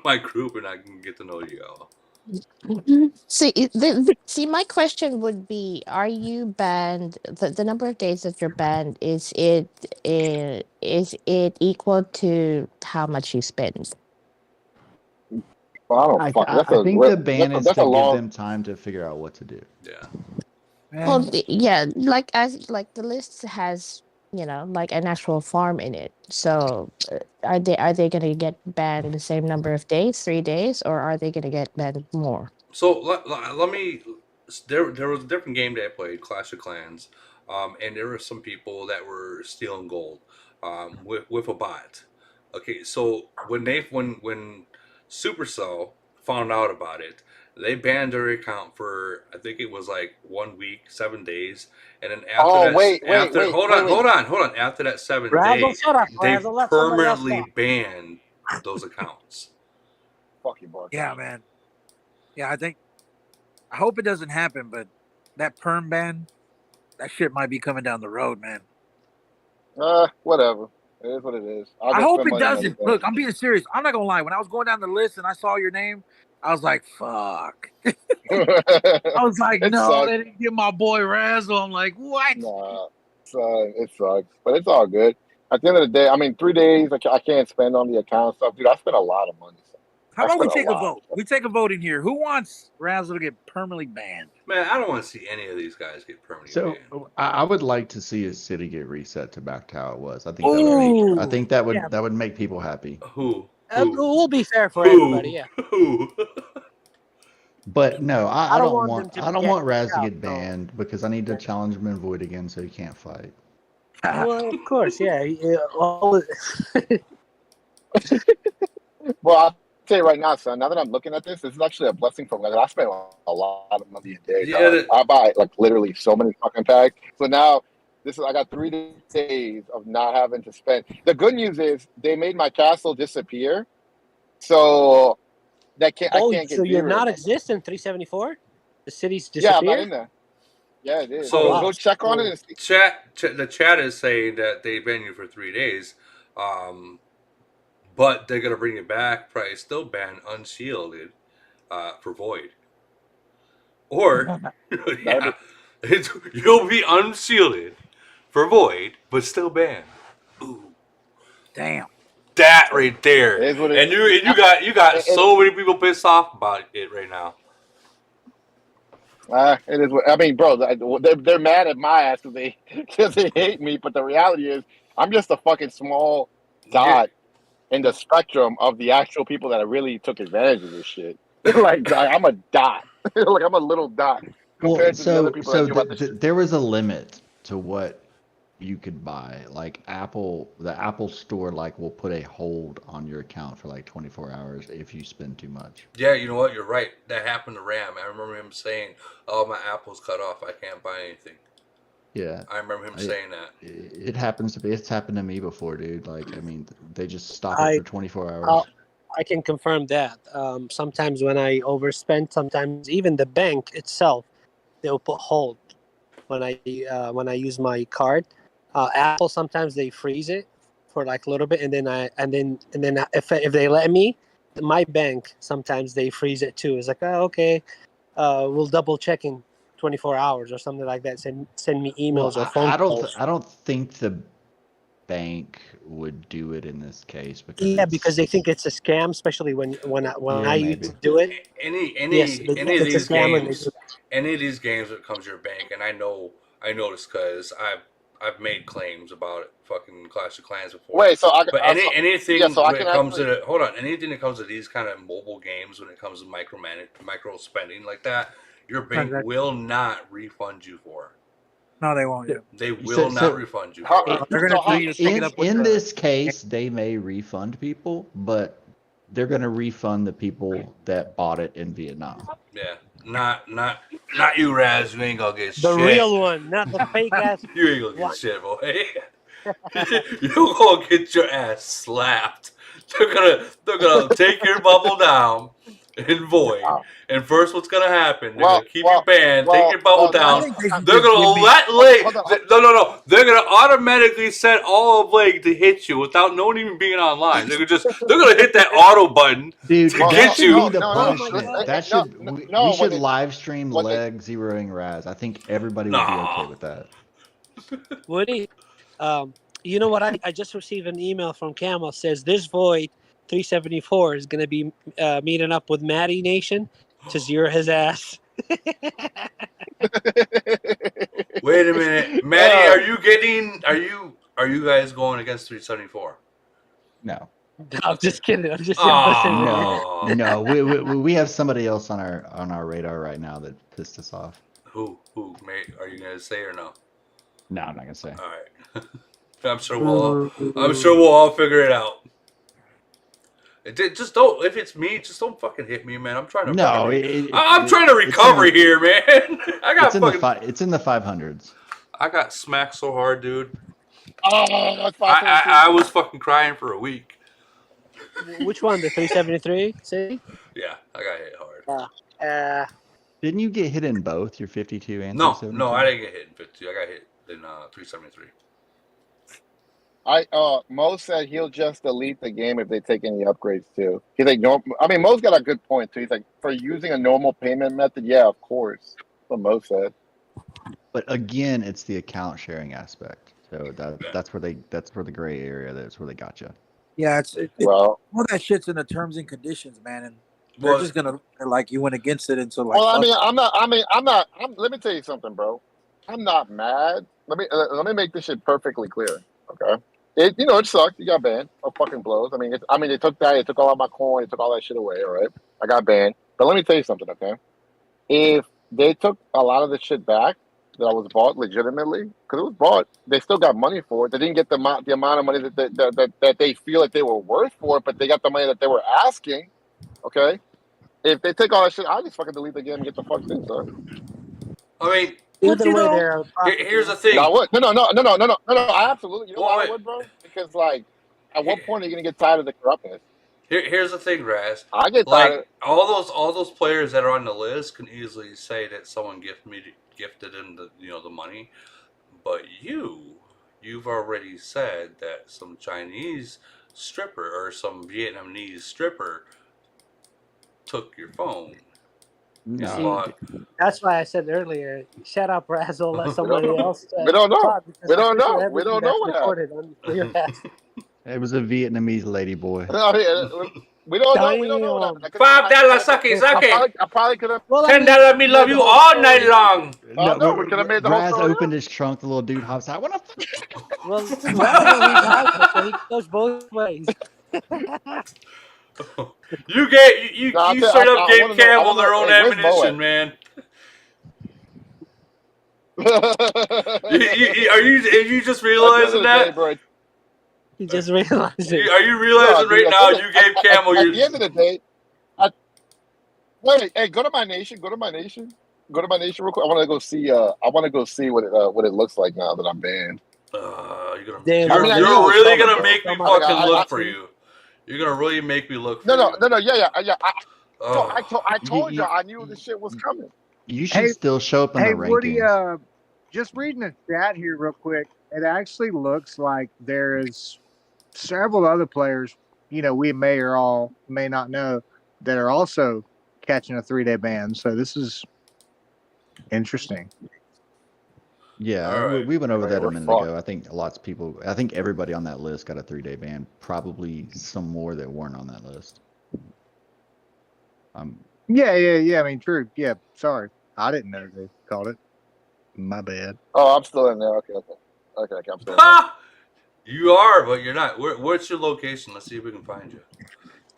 my group, and I can get to know you all. See, my question would be: are you banned? The number of days that you're banned, is it equal to how much you spend? Well, I think the ban is to give them time to figure out what to do. Yeah. Well, yeah, like the list has, like an actual farm in it. So are they going to get banned the same number of days, 3 days, or are they going to get banned more? So let me. There was a different game that I played, Clash of Clans, and there were some people that were stealing gold, with a bot. Okay, so when Supercell found out about it, they banned their account for, I think it was like 1 week, 7 days, and then after hold on. After that 7 days, they permanently banned those accounts. Fuck you, Mark. Yeah, man. Yeah, I hope it doesn't happen, but that perm ban, that shit might be coming down the road, man. Whatever. It is what it is. I hope it doesn't. Look, I'm being serious. I'm not gonna lie. When I was going down the list and I saw your name, I was like, "Fuck." I was like, "No, they didn't get my boy Razzle." I'm like, "What?" Nah, it sucks, but it's all good. At the end of the day, I mean, 3 days I can't spend on the account stuff, dude. I spent a lot of money. How about we take a vote? We take a vote in here. Who wants Razzle to get permanently banned? Man, I don't want to see any of these guys get permanently banned. I would like to see his city get reset to back to how it was. I think that would make people happy. Who? We'll be fair for everybody, yeah. But no, I don't want Raz to get banned because I need to challenge him in Void again so he can't fight. Well, of course, yeah. Well, I'll tell you right now, son. Now that I'm looking at this is actually a blessing for me. I spend a lot of money a day. Yeah, I buy like literally so many fucking packs. So now I got 3 days of not having to spend. The good news is they made my castle disappear, so I can't get. So you're not existent 374? The city's disappeared? Yeah, I'm not in there. Yeah, it is. So go check on it. And see. The chat is saying that they banned you for 3 days. But they're gonna bring it back. Probably still ban unshielded for Void, or you'll be unshielded for Void, but still banned. Ooh, damn. that right there. It is what it And is. you got so many people pissed off about it right now. It is. I mean, bro, they're mad at my ass because they hate me. But the reality is, I'm just a fucking small dot in the spectrum of the actual people that really took advantage of this shit. Like I'm a dot. Like I'm a little dot compared to the other people that knew about this shit. There was a limit to what you could buy. Like the Apple Store will put a hold on your account for like 24 hours if you spend too much. Yeah, you know what? You're right. That happened to Ram. I remember him saying, "Oh, my Apple's cut off. I can't buy anything." Yeah, I remember him saying that. It happens to be. It's happened to me before, dude. Like, I mean, they just stop it for 24 hours. I can confirm that. Sometimes when I overspend, sometimes even the bank itself, they'll put hold when I use my card. Apple sometimes they freeze it for like a little bit, and then if they let me, my bank sometimes they freeze it too. It's like, oh, okay, we'll double check in 24 hours or something like that. Send me emails or phone calls. I don't think the bank would do it in this case because they think it's a scam, especially when I used to do it. Any of these games, any of these games that comes to your bank, and I noticed because I've made claims about it, fucking Clash of Clans before. Wait, so anything that comes to these kind of mobile games, when it comes to micro spending like that, your bank will not refund you for. No, they won't. They will not refund you. They're going to tell you to take it up with in this case, they may refund people, but they're going to refund the people that bought it in Vietnam. Yeah, not you, Raz. You ain't gonna get the shit. real one, not the fake ass. You ain't gonna get shit, boy. You're gonna get your ass slapped. They're gonna take your bubble down and void. And first, what's gonna happen? They're gonna keep you banned, take your bubble down. They're gonna let Lake. No. They're gonna automatically set all of Lake to hit you without no one even being online. They're gonna hit that auto button to get you. The punishment. We should live stream Leg zeroing Raz. I think everybody would be okay with that. Woody, you know what? I just received an email from Camel says this Void 374 is going to be meeting up with Maddie Nation to zero his ass. Wait a minute, Maddie, are you guys going against 374? No. I'm just kidding. I'm just No. We have somebody else on our radar right now that pissed us off. Who? Mate, are you gonna say or no? No, I'm not gonna say. All right. I'm sure we'll all figure it out. Just don't. If it's me, just don't fucking hit me, man. I'm trying to. I'm trying to recover here, man. I got it's in the 500s. I got smacked so hard, dude. Oh, I was fucking crying for a week. Which one? The 373? See? Yeah, I got hit hard. Didn't you get hit in both your 52 and 372? No, I didn't get hit in 52. I got hit in 373. Mo said he'll just delete the game if they take any upgrades too. He's like, no. I mean, Mo's got a good point too. He's like, for using a normal payment method, yeah, of course. That's what Mo said. But again, it's the account sharing aspect. So that's where the gray area. That's where they got you. Yeah, all that shit's in the terms and conditions, man, and they're just gonna like you went against it, and so like. Well, I'm not. Let me tell you something, bro. I'm not mad. Let me make this shit perfectly clear. Okay. It sucked. You got banned. Oh, fucking blows. They took that. They took all of my coin. They took all that shit away. All right. I got banned. But let me tell you something, okay? If they took a lot of the shit back that I was bought legitimately, because it was bought, they still got money for it. They didn't get the amount of money that they feel like they were worth for it, but they got the money that they were asking. Okay. If they take all that shit, I'll just fucking delete the game and get the fuck in, son. I mean. Either way, here's the thing. No, I would. No. I absolutely. You know why I would, bro? Because like, at what point are you gonna get tired of the corruptness? Here's the thing, Raz. I get tired. All those players that are on the list can easily say that someone gifted them the money, but you've already said that some Chinese stripper or some Vietnamese stripper took your phone. No. That's why I said earlier, shut up, Razzle, let somebody else we don't know. We don't know what happened. It was a Vietnamese lady boy. No, yeah, we don't know. We don't know what Damn. happened. $5 sake. I probably could have Well, I mean, $10 me love made the you whole all story night up. long. I No, know. We could have made the whole Raz story opened up. his trunk. The little dude hops out. What the well, Raz know he's alpha, so he goes both ways. You get you No, you straight up I gave want to know. I Camel want to know. their own Hey, where's Mo ammunition, man. Are you just At the end realizing of the day, that? bro. He just realized it. Are you No, realizing dude. right At the now end of, you gave Camel at your? the end of the day, wait. Hey, go to my nation. Go to my nation. Go to my nation real quick. I want to go see. I want to go see what it looks like now that I'm banned. Damn, You're I knew it was really coming, gonna bro. make me my fucking God. look for you. You're gonna really make me look for No, you. yeah. Oh. I told you I knew this shit was coming. You should still show up in Hey, the Woody, rankings. just reading the chat here real quick. It actually looks like there is several other players, we may or all may not know, that are also catching a 3-day ban. So this is interesting. Yeah, All right. we went over Man, that a we're minute fucked. ago. I think lots of people, I think everybody on that list got a 3-day ban. Probably some more that weren't on that list. Yeah. I mean, true. Yeah, sorry. I didn't know they called it. My bad. Oh, I'm still in there. Okay. I'm still in there. You are, but you're not. What's your location? Let's see if we can find you.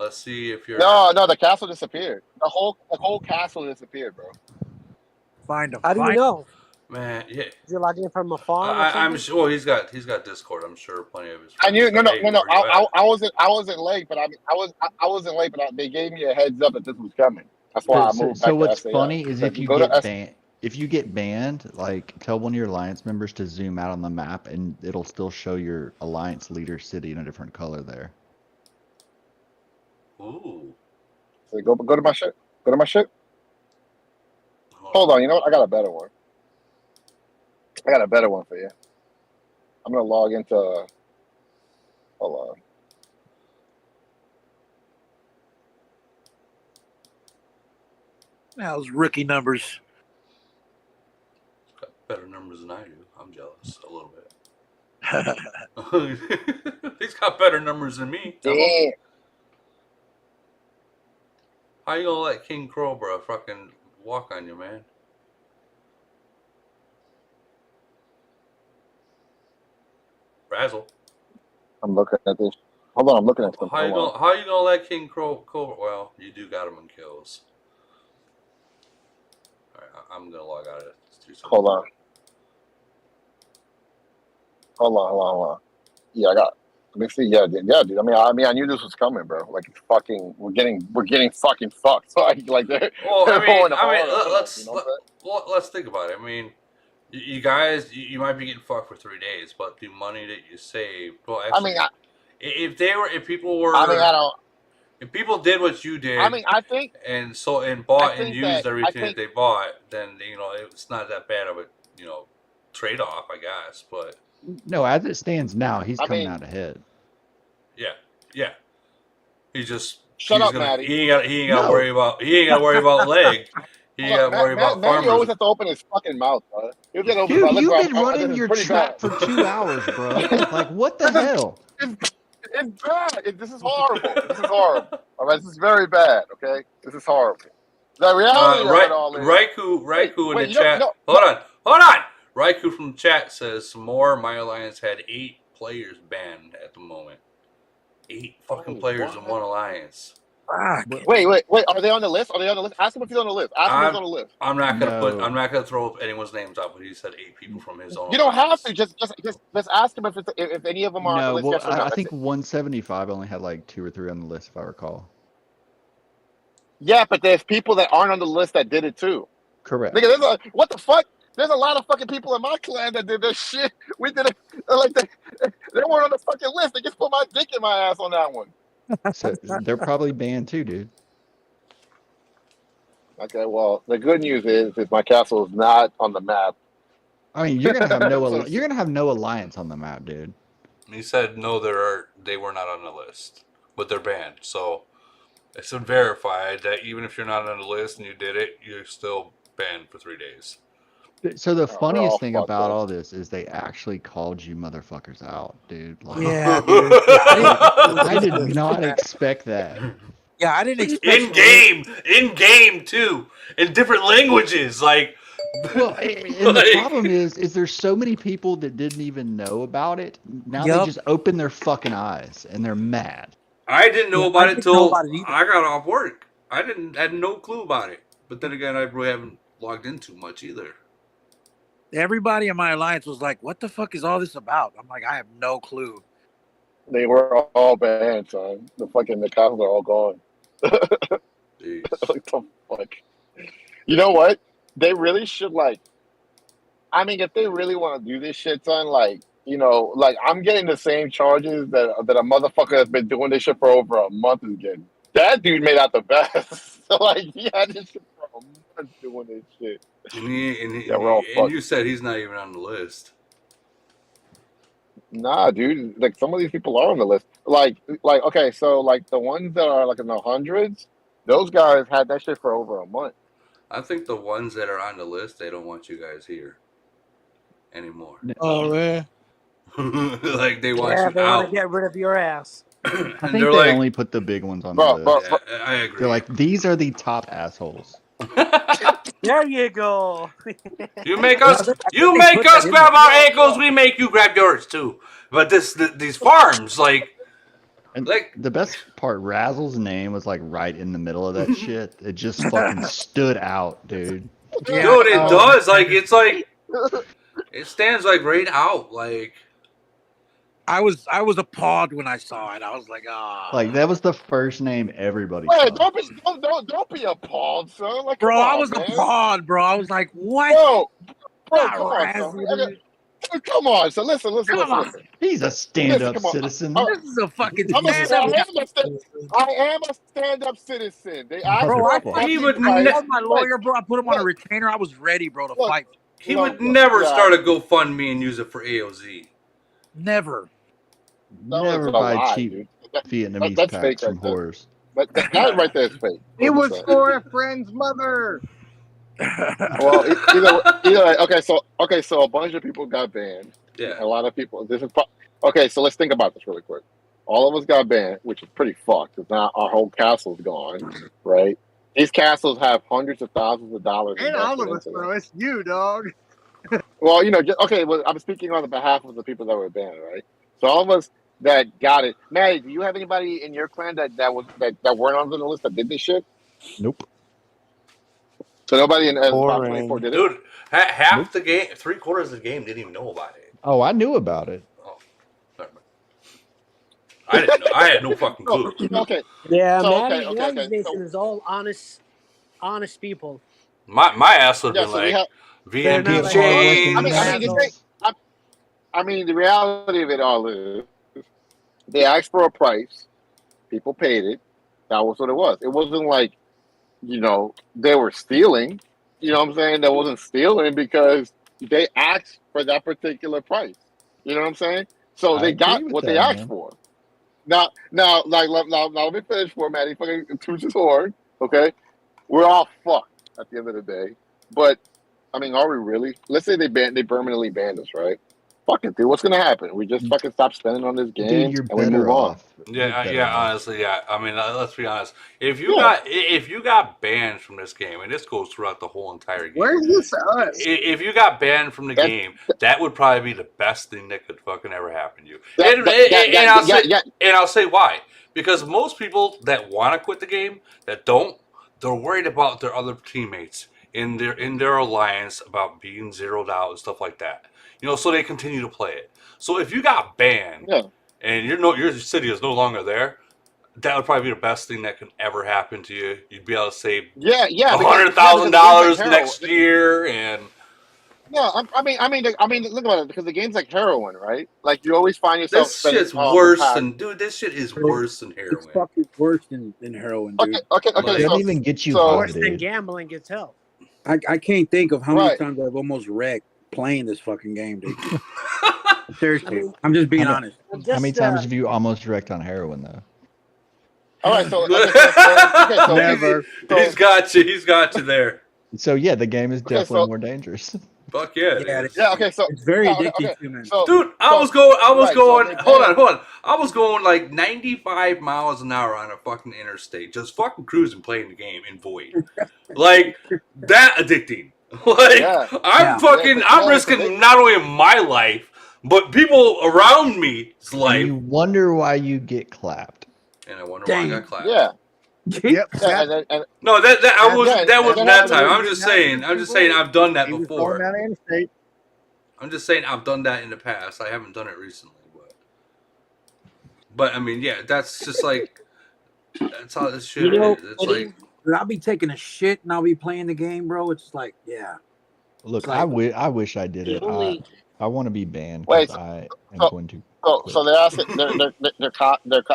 Let's see if you're. No, the castle disappeared. The whole castle disappeared, bro. Find him. How do you know? Man, yeah. Is he logging in from a farm or I'm something? sure. Well, he's got Discord. I'm sure plenty of his. I knew. Friends say, No. "Hey, where you at?" I wasn't late, but I wasn't late, but they gave me a heads up that this was coming. That's why I moved So back to what's SAS. funny is if you Go to get banned, like tell one of your alliance members to zoom out on the map, and it'll still show your alliance leader city in a different color there. Ooh. So go to my shit. Go to my shit. Hold on. You know what? I got a better one. I got a better one for you. I'm gonna log into. Hold on. Those rookie numbers. Got better numbers than I do. I'm jealous a little bit. He's got better numbers than me. Damn. How you gonna let King Cobra fucking walk on you, man? Razzle. I'm looking at this. Hold on, I'm looking at something. How you gonna let King Cobra? Well, you do got him in kills. All right, I'm gonna log out of it. Hold on. Hold on. Yeah, I got. Let me see. Yeah, dude. I mean, I knew this was coming, bro. Like, it's fucking, we're getting fucking fucked. Like they're going hard. Let's think about it. I mean, you guys, you might be getting fucked for 3 days, but the money that you saved, well, actually, if people did what you did, I think, and bought and used everything that they bought, then it's not that bad of a trade off, I guess. But no, as it stands now, he's coming out ahead. Yeah. He just Maddie. He ain't got to worry about leg. He got to worry about Maddie farmers. always has to open his fucking mouth, bro. Dude, you've been running your trap for 2 hours, bro. Like, what the hell? It's bad. This is horrible. All right, this is very bad. Okay, this is horrible. The reality of it all is Raikou in the chat. Hold on. Raikou from the chat says more. My alliance had 8 players banned at the moment. 8 fucking players in one alliance. Wait. Are they on the list? Ask him if he's on the list. Ask him if he's on the list. I'm not gonna throw anyone's names out, but he said 8 people from his own. You don't have to. Just ask him if any of them are on the list. Well, I think 175 only had like 2 or 3 on the list, if I recall. Yeah, but there's people that aren't on the list that did it too. Correct. Nigga, what the fuck? There's a lot of fucking people in my clan that did this shit. We did it like they weren't on the fucking list. They just put my dick in my ass on that one. So they're probably banned too, dude. Okay, well, the good news is my castle is not on the map. I mean, you're gonna have no alliance on the map, dude. He said no, they were not on the list, but they're banned. So it's been verified that even if you're not on the list and you did it, you're still banned for 3 days. So the we're all funniest thing fucked about up. all this is they actually called you motherfuckers out, dude. Like, Yeah, dude. I did not expect that. Yeah, I didn't expect in game too, in different languages. Like, Well, and the problem is there's so many people that didn't even know about it. Now they Yup. just open their fucking eyes and they're mad. I didn't know Yeah, about I it didn't know till about it either. I got off work. I had no clue about it. But then again, I really haven't logged in too much either. Everybody in my alliance was like, "What the fuck is all this about?" I'm like, I have no clue. They were all banned, son. The castles are all gone. Jeez. What the fuck? You know what? They really should I mean, if they really want to do this shit, son, I'm getting the same charges that a motherfucker that's been doing this shit for over a month is getting. That dude made out the best. So he had this shit for a month doing this shit. And you said he's not even on the list. Nah, dude. Some of these people are on the list. Okay, so the ones that are in the hundreds, those guys had that shit for over a month. I think the ones that are on the list, they don't want you guys here anymore. Oh man. Like they want Yeah, you they out. want to get rid of your ass. I think they only put the big ones on the list. Yeah, I agree. They're like, these are the top assholes. There you go. You make us grab our ankles. We make you grab yours too. But these farms, And the best part, Razzle's name was right in the middle of that shit. It just fucking stood out, dude. Yeah, dude, it does. It stands right out. I was appalled when I saw it. I was like, ah. That was the first name everybody Wait, saw. don't be appalled, son. Bro, come on, I was man. appalled, bro. I was like, what? Bro, come on, son. Come on, so listen. He's a stand-up citizen. This is a fucking I stand-up. am a stand-up citizen. They asked Bro, I called my lawyer, bro. I put him on a retainer. I was ready, bro, to fight. He would never start a GoFundMe and use it for AOZ. Never. Never buy cheap Vietnamese that's packs fake from right there. whores. But that right there is fake. It was for a friend's mother. Well, either way, okay, so a bunch of people got banned. Yeah. A lot of people. Okay, so let's think about this really quick. All of us got banned, which is pretty fucked. Because now our whole castle's gone, right? These castles have hundreds of thousands of dollars. And all of us, bro. It's you, dog. Well, well, I'm speaking on the behalf of the people that were banned, right? So all of us that got it. Maddie, do you have anybody in your clan that weren't on the list that did this shit? Nope. So nobody in top 24 did it? Dude, half the game, 3/4 of the game didn't even know about it. Oh, I knew about it. Oh, sorry. I didn't know. I had no fucking clue. Okay. Yeah, So, Maddie's Nation is all honest people. My ass would have been VMPJ. I mean, the reality of it all is they asked for a price. People paid it. That was what it was. It wasn't like, they were stealing. You know what I'm saying? They wasn't stealing because they asked for that particular price. You know what I'm saying? So they got what they asked for. Now, let me finish for Maddie. Fucking toots his horn. Okay, we're all fucked at the end of the day. But I mean, are we really? Let's say they permanently banned us, right? Fuck it, dude. What's gonna happen? We just fucking stop spending on this game Dude, and we move on. Yeah, honestly, yeah. I mean, let's be honest. If you got banned from this game, and this goes throughout the whole entire game. Where's this us? If you got banned from the game, that would probably be the best thing that could fucking ever happen to you. And I'll say why. Because most people that want to quit the game, that don't, they're worried about their other teammates in their alliance about being zeroed out and stuff like that. So they continue to play it. So if you got banned and your city is no longer there, that would probably be the best thing that can ever happen to you. You'd be able to save $100,000 next year, and I mean, look about it, because the game's like heroin, right? Like you always find yourself. This shit's worse than This shit is worse than heroin. It's fucking worse than heroin, dude. Okay. It doesn't even get you worse than gambling gets help. I can't think of how many times I've almost wrecked playing this fucking game, dude. Seriously, I'm just being honest. How many times have you almost wrecked on heroin, though? All right, so never. He's got you there. So yeah, the game is definitely more dangerous. Fuck yeah, it is. Yeah. Okay. So It's very yeah, okay, addicting okay. too, man. So Dude, I was right. going. So they Hold banned. on. I was going like 95 miles an hour on a fucking interstate, just fucking cruising, playing the game in void, like that addicting. Like Yeah. I'm Yeah. fucking, Yeah. I'm No, because risking not only my life but people around me's And life. you wonder why you get clapped. And I wonder why I got Damn. clapped. Yeah. Yep. Yeah. That, And No, that I that, was yeah. that And wasn't that that happened. time. I'm getting just out of saying. I'm just saying void. I've done that He was going before. down the interstate. I'm just saying I've done that in the past. I haven't done it recently, but I mean, yeah, that's just like that's how this shit You know, is. It's like Dude, I'll be taking a shit and I'll be playing the game, bro. It's like, yeah. Look, It's like, I wish I did the it. only I want to be banned Wait. because I am So going to so quit. they're asking.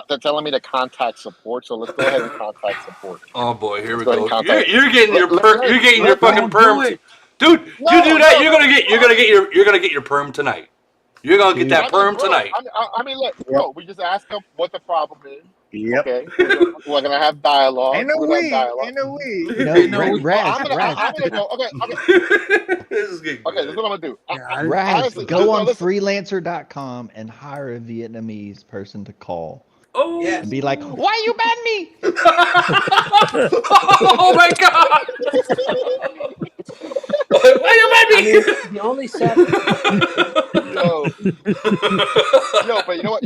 They're telling me to contact support. So let's go ahead and contact support. oh boy, here Let's we go ahead and go. contact. You're getting your you're getting your fucking don't do perm, it. dude. You No, do that, no, you're no. gonna get your perm tonight. You're gonna get Dude, that I mean, perm bro. tonight. I mean, look, Yep. bro. We just ask them what the problem is. Yep. Okay, we're gonna have dialogue. Ain't no We're gonna have we. dialogue. Ain't no we. no, No, Raz, I'm gonna go. Okay. This is getting Okay, this good. is what I'm gonna do. Yeah, Raz, Honestly, go on listen. freelancer.com and hire a Vietnamese person to call Oh, Yes. and be like, "Why you ban me?" oh my god! Why you I mad mean, me? the only sad Yo, but you know what?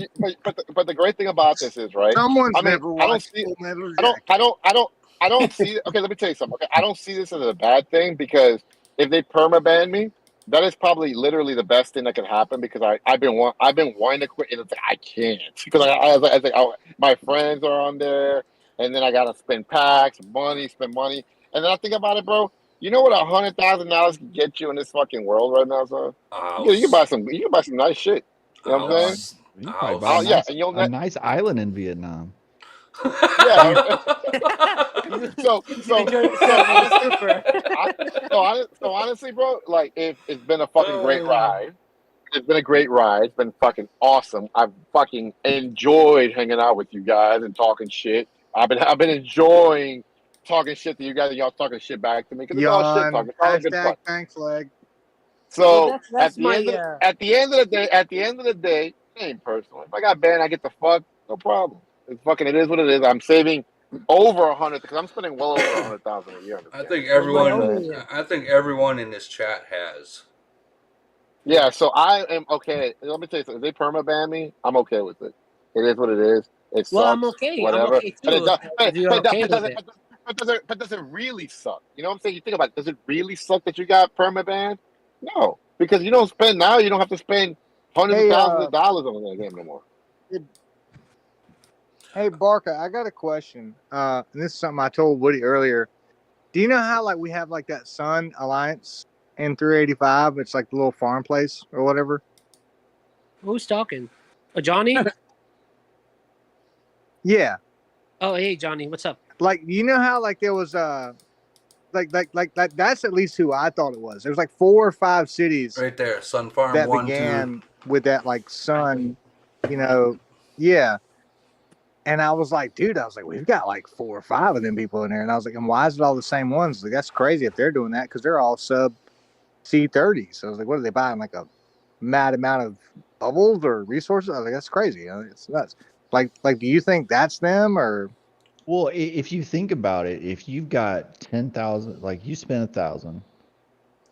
But the great thing about this is, right? Someone's I mean, never I don't watched see. Full Metal I don't. Jacket. I don't. I don't. I don't see. Okay, let me tell you something. Okay, I don't see this as a bad thing because if they permaban me, that is probably literally the best thing that could happen because I've been wanting to quit and it's like I can't because I was like my friends are on there and then I gotta spend packs, spend money, and then I think about it, bro. You know what $100,000 can get you in this fucking world right now, son? You can buy some nice shit. You know what I'm saying? You can probably buy Yeah, and a nice island in Vietnam. yeah. So honestly, bro, like it's been a fucking great ride. It's been a great ride. It's been fucking awesome. I've fucking enjoyed hanging out with you guys and talking shit. I've been enjoying talking shit to you guys and y'all talking shit back to me because it's all shit Yawn. talking. It's all good fun. Thanks, leg. So Well, that's my. at the end of the day, it ain't personal. If I got banned, I get the fuck. No problem. It's fucking. It is what it is. I'm saving over 100 because I'm spending well over 100,000 a year. On this I game. think You know what I'm everyone. saying? I think everyone in this chat has. Yeah, so I am okay. Let me tell you something. If they permaban me, I'm okay with it. It is what it is. It sucks. Well, I'm okay. I'm Whatever. okay But it too. does. If you're okay with it. But does it really suck? You know what I'm saying? You think about it. Does it really suck that you got permaban? No, because you don't spend now. You don't have to spend hundreds of thousands of dollars on that game no more. Hey, Barca, I got a question. And this is something I told Woody earlier. Do you know how like we have like that Sun Alliance in 385? It's like the little farm place or whatever. Who's talking? Johnny? Yeah. Oh, hey, Johnny, what's up? Like, you know how like there was like that's at least who I thought it was. There was like 4 or 5 cities right there. Sun Farm that 1, began 2. with that like Sun, yeah. And I was like, dude, we've got like 4 or 5 of them people in there. And I was like, and why is it all the same ones? Like, that's crazy if they're doing that because they're all sub C30. So I was like, what are they buying? Like a mad amount of bubbles or resources? I was like, that's crazy. It's nuts. Like, do you think that's them or? Well, if you think about it, if you've got 10,000, like you spend 1,000,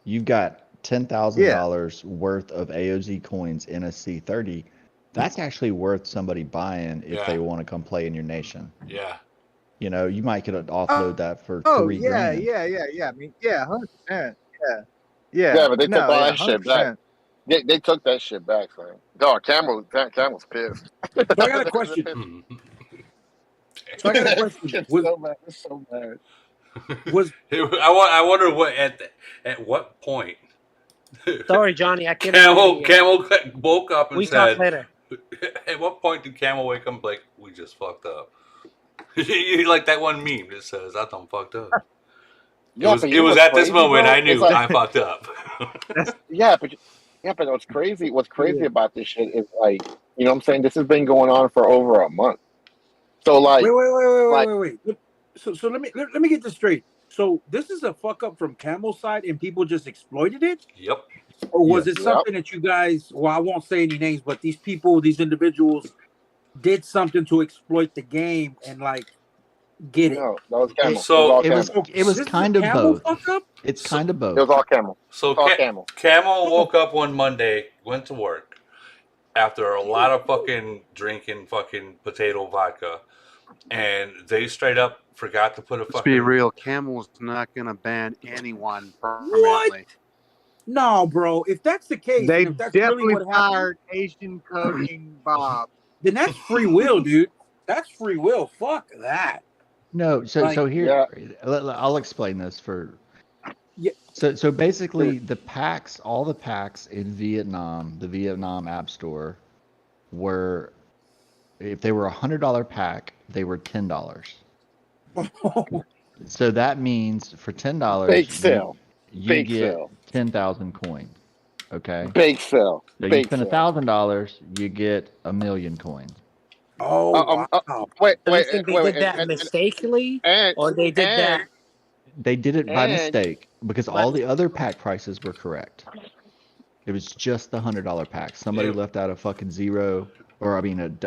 you've got $10,000 worth of AOZ coins in a C30. That's actually worth somebody buying if they want to come play in your nation. Yeah. You know, you might get an offload that for $3 grand. Yeah. I mean, yeah, 100%. Yeah. Yeah, but they took all that shit back. They took that shit back, man. Dog, Camel's pissed. So I got a question. It's so bad. I wonder what at what point. Sorry, Johnny, I can't. Camel woke up and we said. talk later. At what point did Camel wake up like we just fucked up? Like that one meme that says I done fucked up. It was at this moment I knew I fucked up. but what's crazy about this shit is like, you know what I'm saying? This has been going on for over a month. So like wait. So let me get this straight. So this is a fuck up from Camel's side, and people just exploited it. Yep. Or was Yes. it something that you guys? Well, I won't say any names, but these people, these individuals, did something to exploit the game and like get it. No, that was Camel. So it was all Camel. It was This is kind a of Camel both. fuck up? It's kind of It both. was all Camel. So All Camel. Camel woke up one Monday, went to work after a lot of fucking drinking fucking potato vodka, and they straight up forgot to put a Let's fucking. be real. Camel's not going to ban anyone What? permanently. No, bro. If that's the case, They and if that's definitely really what happened, fired Asian coding Bob. then that's free will, dude. That's free will. Fuck that. No, so Like, so here I'll explain this for. Yeah. So basically, the packs, all the packs in Vietnam, the Vietnam App Store, were, if they were $100 pack, they were $10. So that means for $10, Bake sale. you Bake get sale. 10,000 coins. Okay. Bake sale. So you Bake spend sale. $1,000, you get 1,000,000 coins. Oh, wow. Wait, So wait, you think they wait, did that mistakenly, or they did that? They did it by and- mistake because all the other pack prices were correct. It was just the $100 pack. Somebody left out a fucking zero, or I mean,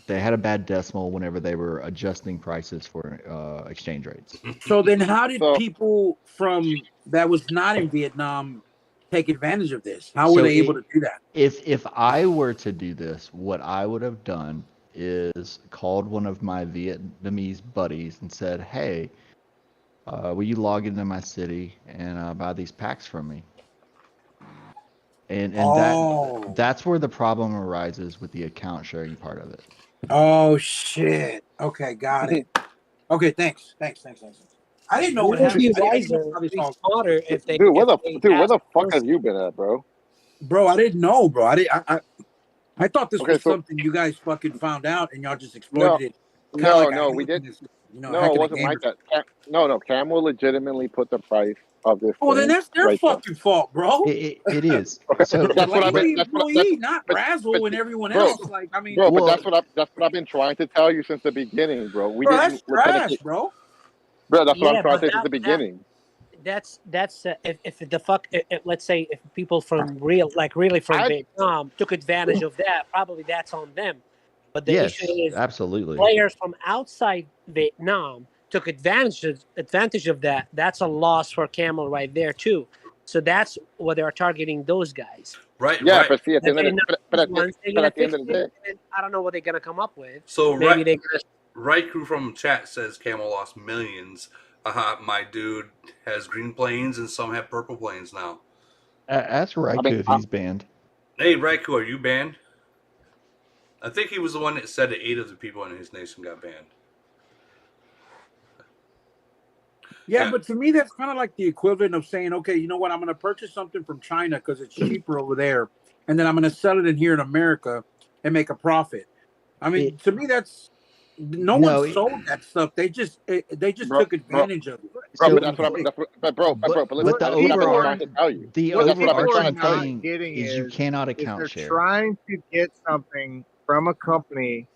they had a bad decimal whenever they were adjusting prices for exchange rates. So then, how did people from that was not in Vietnam take advantage of this? How were So they able to do that? If I were to do this, what I would have done is called one of my Vietnamese buddies and said, "Hey, will you log into my city and buy these packs from me?" And that's where the problem arises with the account sharing part of it. Oh shit. Okay, got it. Okay, thanks. I didn't know what happened. You I guys didn't are know how this way all- smarter if they. Dude, where if they the ask fuck first. have you been at, bro? Bro, I didn't know, bro. I thought this Okay, was so- something you guys fucking found out and y'all just exploited it. Kinda No, like I no, do we in did. this, No, hacking it the wasn't game like or that. No, Camel legitimately put the price of this. Oh, then thing that's their right there. fucking fault, bro. It is. So That's what I Blame meant. the employee, not Razzle and everyone bro, else. Like, I mean, Bro, but that's what I've been trying to tell you since the beginning, bro. We bro, didn't that's trash, legitimately- bro. Bro, that's what Yeah, I'm trying to but say since the beginning. That's if the fuck let's say if people from really from Vietnam took advantage of that, probably that's on them. But the Yes, issue is absolutely. players from outside Vietnam took advantage of that. That's a loss for Camel right there too. So that's what they are targeting those guys. Right. Yeah, right. but see, at the end of And the, but at the end of the day, I don't know what they're gonna come up with. So Maybe they gonna Raikou from chat says Camel lost millions. My dude has green planes and some have purple planes now. Ask Raikou if he's banned. Hey, Raikou, are you banned? I think he was the one that said that 8 of the people in his nation got banned. Yeah, but to me, that's kind of like the equivalent of saying, okay, you know what? I'm going to purchase something from China because it's cheaper over there, and then I'm going to sell it in here in America and make a profit. I mean, to me, that's no one sold that stuff. They just took advantage of it. Bro, but that's what I'm. But listen, that's what I've been trying to tell you. The That's what I've been overarching trying to tell thing you. is you cannot if account they're share. trying to get something from a company.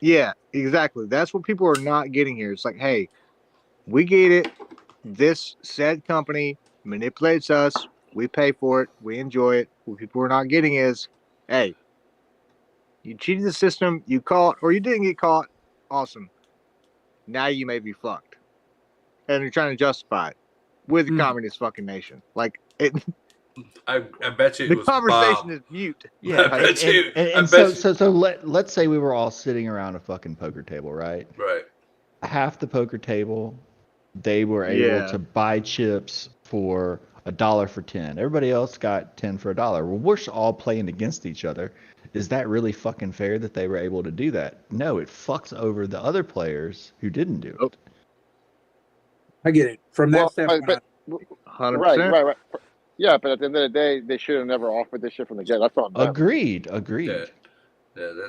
Yeah, exactly. That's what people are not getting here. It's like, hey, we get it. This said company manipulates us. We pay for it. We enjoy it. What people are not getting is, hey, you cheated the system. You caught, or you didn't get caught. Awesome. Now you may be fucked. And you're trying to justify it with the communist fucking nation. Like it. I bet you it The was conversation Bob. is mute. Yeah, I bet you. and so let's say we were all sitting around a fucking poker table, right? Right. Half the poker table, they were able to buy chips for $1 for 10. Everybody else got 10 for $1. Well, we're all playing against each other. Is that really fucking fair that they were able to do that? No, it fucks over the other players who didn't do it. I get it from that standpoint. But 100%. right. Yeah, but at the end of the day, they should have never offered this shit from the get. That's on them. Agreed. Yeah,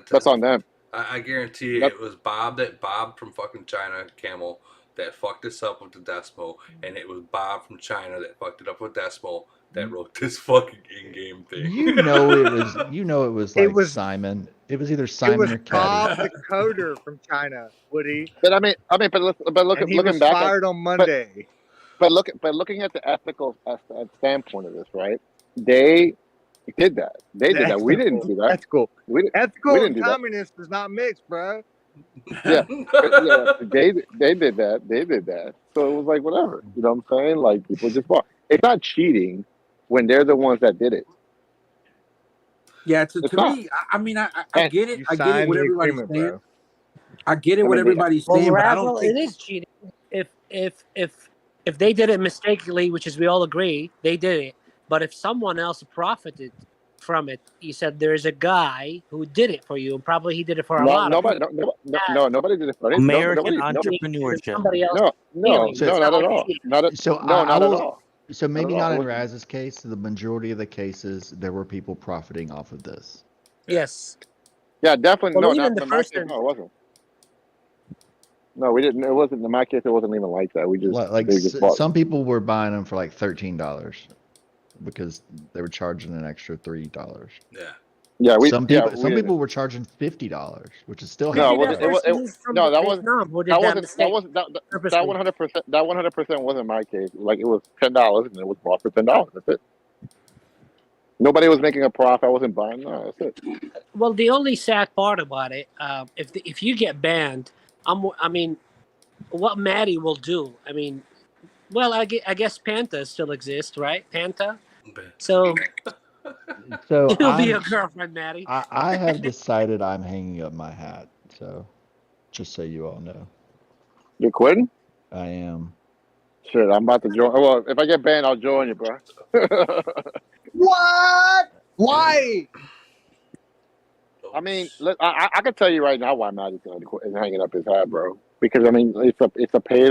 That's on them. I guarantee you it was Bob from fucking China, Camel, that fucked this up with the decimal, and it was Bob from China that fucked it up with decimal that wrote this fucking in-game thing. You know it was like Simon. It was either Simon or Bob Caddy. the coder from China, Woody. But I mean, but looking and he was back, fired on Monday. looking at the ethical standpoint of this, right? They did that. They did that. We didn't do that. Ethical. We Ethical didn't and do that. communist does not mix, bro. Yeah, they did that. They did that. So it was like whatever. You know what I'm saying? Like people just bought. It's not cheating when they're the ones that did it. Yeah, It's to not. me, I mean, I And get it. You I get it. signed What the everybody's agreement, saying. bro. I get it. I What mean, everybody's Well, saying, but I don't Razzle, it think. is cheating. If they did it mistakenly, which is we all agree, they did it. But if someone else profited from it, you said there is a guy who did it for you, and probably he did it for a no, lot of nobody, people. nobody did it for it. No, American nobody, no, entrepreneurship. Somebody else no, stealing. So, It's not not at like all. cheating. so No, I not at will. all. So Not at maybe all. not It in was, Raz's case. The majority of the cases, there were people profiting off of this. Yes. yeah, definitely. Well, No, even not the in my case. person. No, it wasn't. No, we didn't. It wasn't in my case. It wasn't even like that. Like They just bought. some people were buying them for like $13 because they were charging an extra $3. Yeah. Yeah, Some we didn't. people were charging $50, which is still No, half it Maybe the that wasn't. price. person is from No, Vietnam who did that that wasn't. That mistake wasn't. That purposely. 100%. That 100% wasn't my case. Like it was $10, and it was bought for $10. That's it. Nobody was making a profit. I wasn't buying. No, that's it. Well, the only sad part about it, if you get banned, I mean, what Maddie will do. I mean, well, I guess Panta still exists, right? Panta. So So it'll be your girlfriend, Maddie. I have decided I'm hanging up my hat. So just so you all know, You're quitting? I am. Shit, I'm about to join. Well, if I get banned, I'll join you, bro. What? Why? I mean, I can tell you right now why Maddie's is hanging up his hat, bro. Because I mean, it's a pay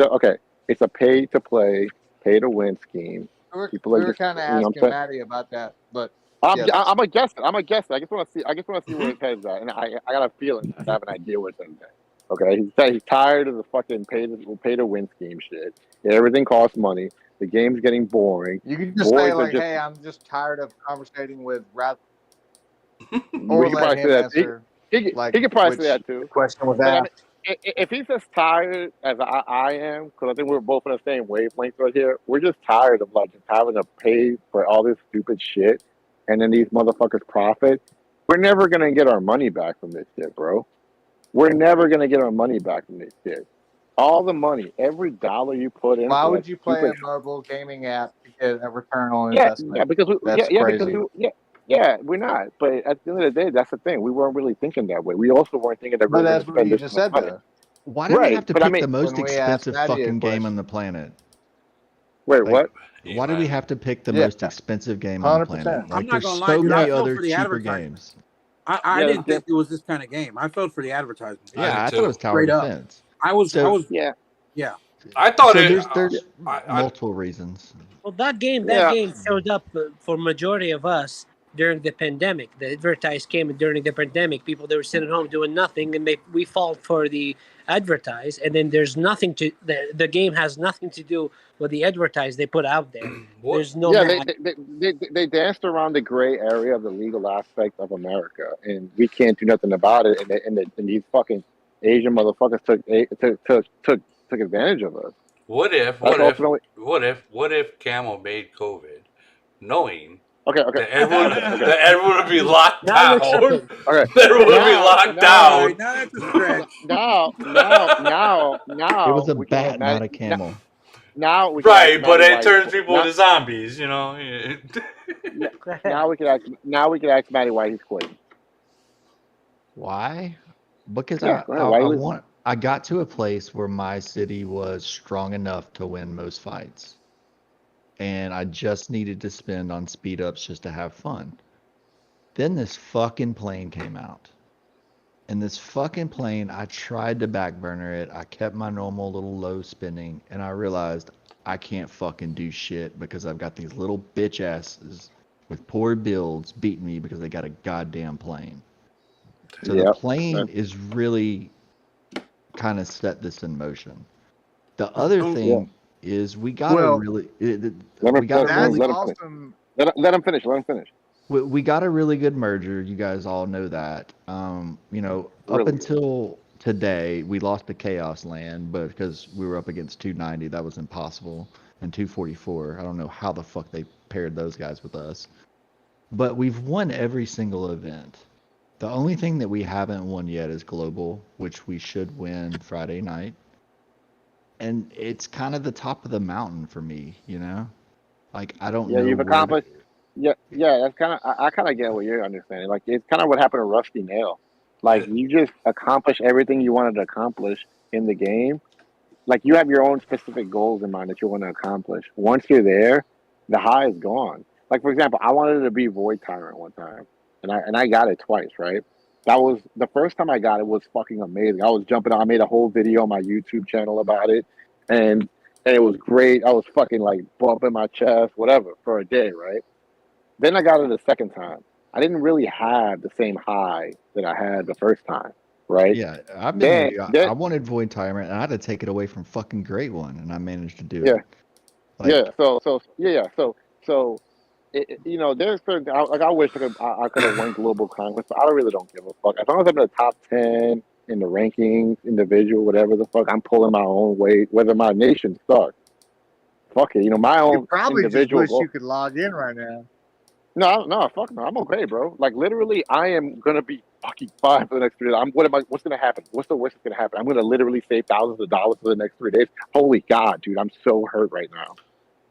to play, pay to win scheme. We People are were just, kind of you know what I'm asking saying? Maddie about that, but I'm yes. a guesser. I'm a guesser. I just want to see where his head's at, and I got a feeling I have an idea where his head's at. Okay, he's tired of the fucking pay to win scheme shit. Everything costs money. The game's getting boring. You can just say like, "Hey, I'm just tired of conversating with Razzle." Or let him answer. He could probably say that too. The question was But I asked. mean, if he's as tired as I am, because I think we're both on the same wavelength right here, we're just tired of like just having to pay for all this stupid shit, and then these motherfuckers profit. We're never gonna get our money back from this shit, bro. We're never gonna get our money back from this shit. All the money, every dollar you put in. Why would you play a mobile gaming app to get a return on investment? Yeah, because that's crazy. Yeah, we're not. But at the end of the day, that's the thing. We weren't really thinking that way. We also weren't thinking that we were going to spend you this just much said, money. though. Why do we have to but I pick mean, the most when we asked expensive Maddie a fucking game on question. the planet? Wait, Like, what? Why do we have to pick the most expensive game on the planet? 100%. I'm Like, not there's gonna lie, so dude. I many fell other for the cheaper advertisement. games. I didn't think it was this kind of game. I fell for the advertisement. Yeah, I thought it was Tower Straight up. Defense. I was. Yeah. I thought So it. there's multiple reasons. Well, that game showed up for majority of us during the pandemic. The advertise came during the pandemic. People they were sitting home doing nothing, and we fall for the advertise. And then there's nothing to the game has nothing to do with the advertise they put out there. There's no. Yeah, they danced around the gray area of the legal aspect of America, and we can't do nothing about it. And these fucking Asian motherfuckers took advantage of us. What if Camel made COVID, knowing that everyone would be locked down? Okay. Everyone would be locked down. Now that's a stretch. Now. It was a we can bat, not a camel. Now we can Right, ask but Maddie it why turns he's people into zombies, you know. now we can ask Maddie why he's quitting. Why? Because Yeah, why I got to a place where my city was strong enough to win most fights. And I just needed to spend on speed ups just to have fun. Then this fucking plane came out. And this fucking plane, I tried to backburner it. I kept my normal little low spending, and I realized I can't fucking do shit because I've got these little bitch asses with poor builds beating me because they got a goddamn plane. So the plane is really kind of set this in motion. The other thing is we got a really let him finish. We got a really good merger. You guys all know that. You know, up until today, we lost to Chaos Land, but because we were up against 290, that was impossible. and 244. I don't know how the fuck they paired those guys with us. But we've won every single event. The only thing that we haven't won yet is Global, which we should win Friday night. And it's kind of the top of the mountain for me, you know? Like, I don't Yeah, know you've where accomplished. Yeah, that's kind of. I kind of get what you're understanding. Like, it's kind of what happened to Rusty Nail. Like, you just accomplish everything you wanted to accomplish in the game. Like, you have your own specific goals in mind that you want to accomplish. Once you're there, the high is gone. Like, for example, I wanted to be Void Tyrant one time, and I got it twice. Right, that was the first time I got it was fucking amazing. I was jumping. I made a whole video on my YouTube channel about it, and it was great. I was fucking like bumping my chest, whatever, for a day. Right. Then I got it a second time. I didn't really have the same high that I had the first time, right? Yeah, I've been Then, with you. then I wanted Void Tyrant, and I had to take it away from fucking Great One, and I managed to do yeah, it. Like, So you know, there's certain like I wish I could have won global conquest, but I really don't give a fuck. As long as I'm in the top 10 in the rankings, individual, whatever the fuck, I'm pulling my own weight. Whether my nation sucks, fuck it. You know, my You own probably just individual wish goal. you could log in right now. No, fuck no. I'm okay, bro. Like literally, I am gonna be fucking fine for the next 3 days. What's gonna happen? What's the worst that's gonna happen? I'm gonna literally save thousands of dollars for the next 3 days. Holy God, dude, I'm so hurt right now.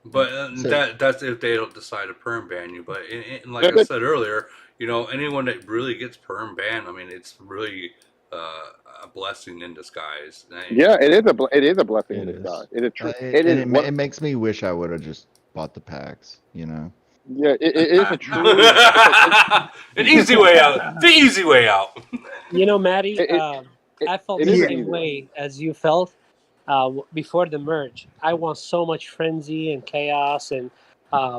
But so that's if they don't decide to perm ban you. But like I said earlier, you know, anyone that really gets perm banned, I mean, it's really a blessing in disguise. Yeah, it is a blessing in it disguise. is. It is true. It, It is and what. it makes me wish I would have just bought the packs, you know? Yeah, it is a truly. An easy way out. The easy way out. You know, Maddie, It, I felt it the is an Yeah. same easy way. way as you felt before the merge. I want so much frenzy and chaos and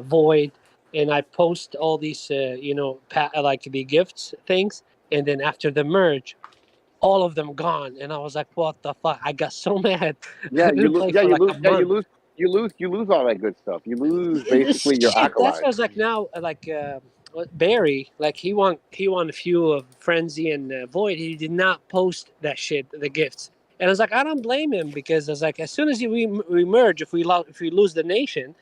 void, and I post all these, like the gifts things, and then after the merge, all of them gone, and I was like, "What the fuck?" I got so mad. I Yeah, you didn't lose. play Yeah, for you like lose. a Yeah, you month. lose. You lose all that good stuff. You lose This basically your shit. That's why I acolyte. was like now, Barry, like he won a few of Frenzy and Void. He did not post that shit, the gifts, and I was like, I don't blame him because I was like, as soon as we merge, if we lose the nation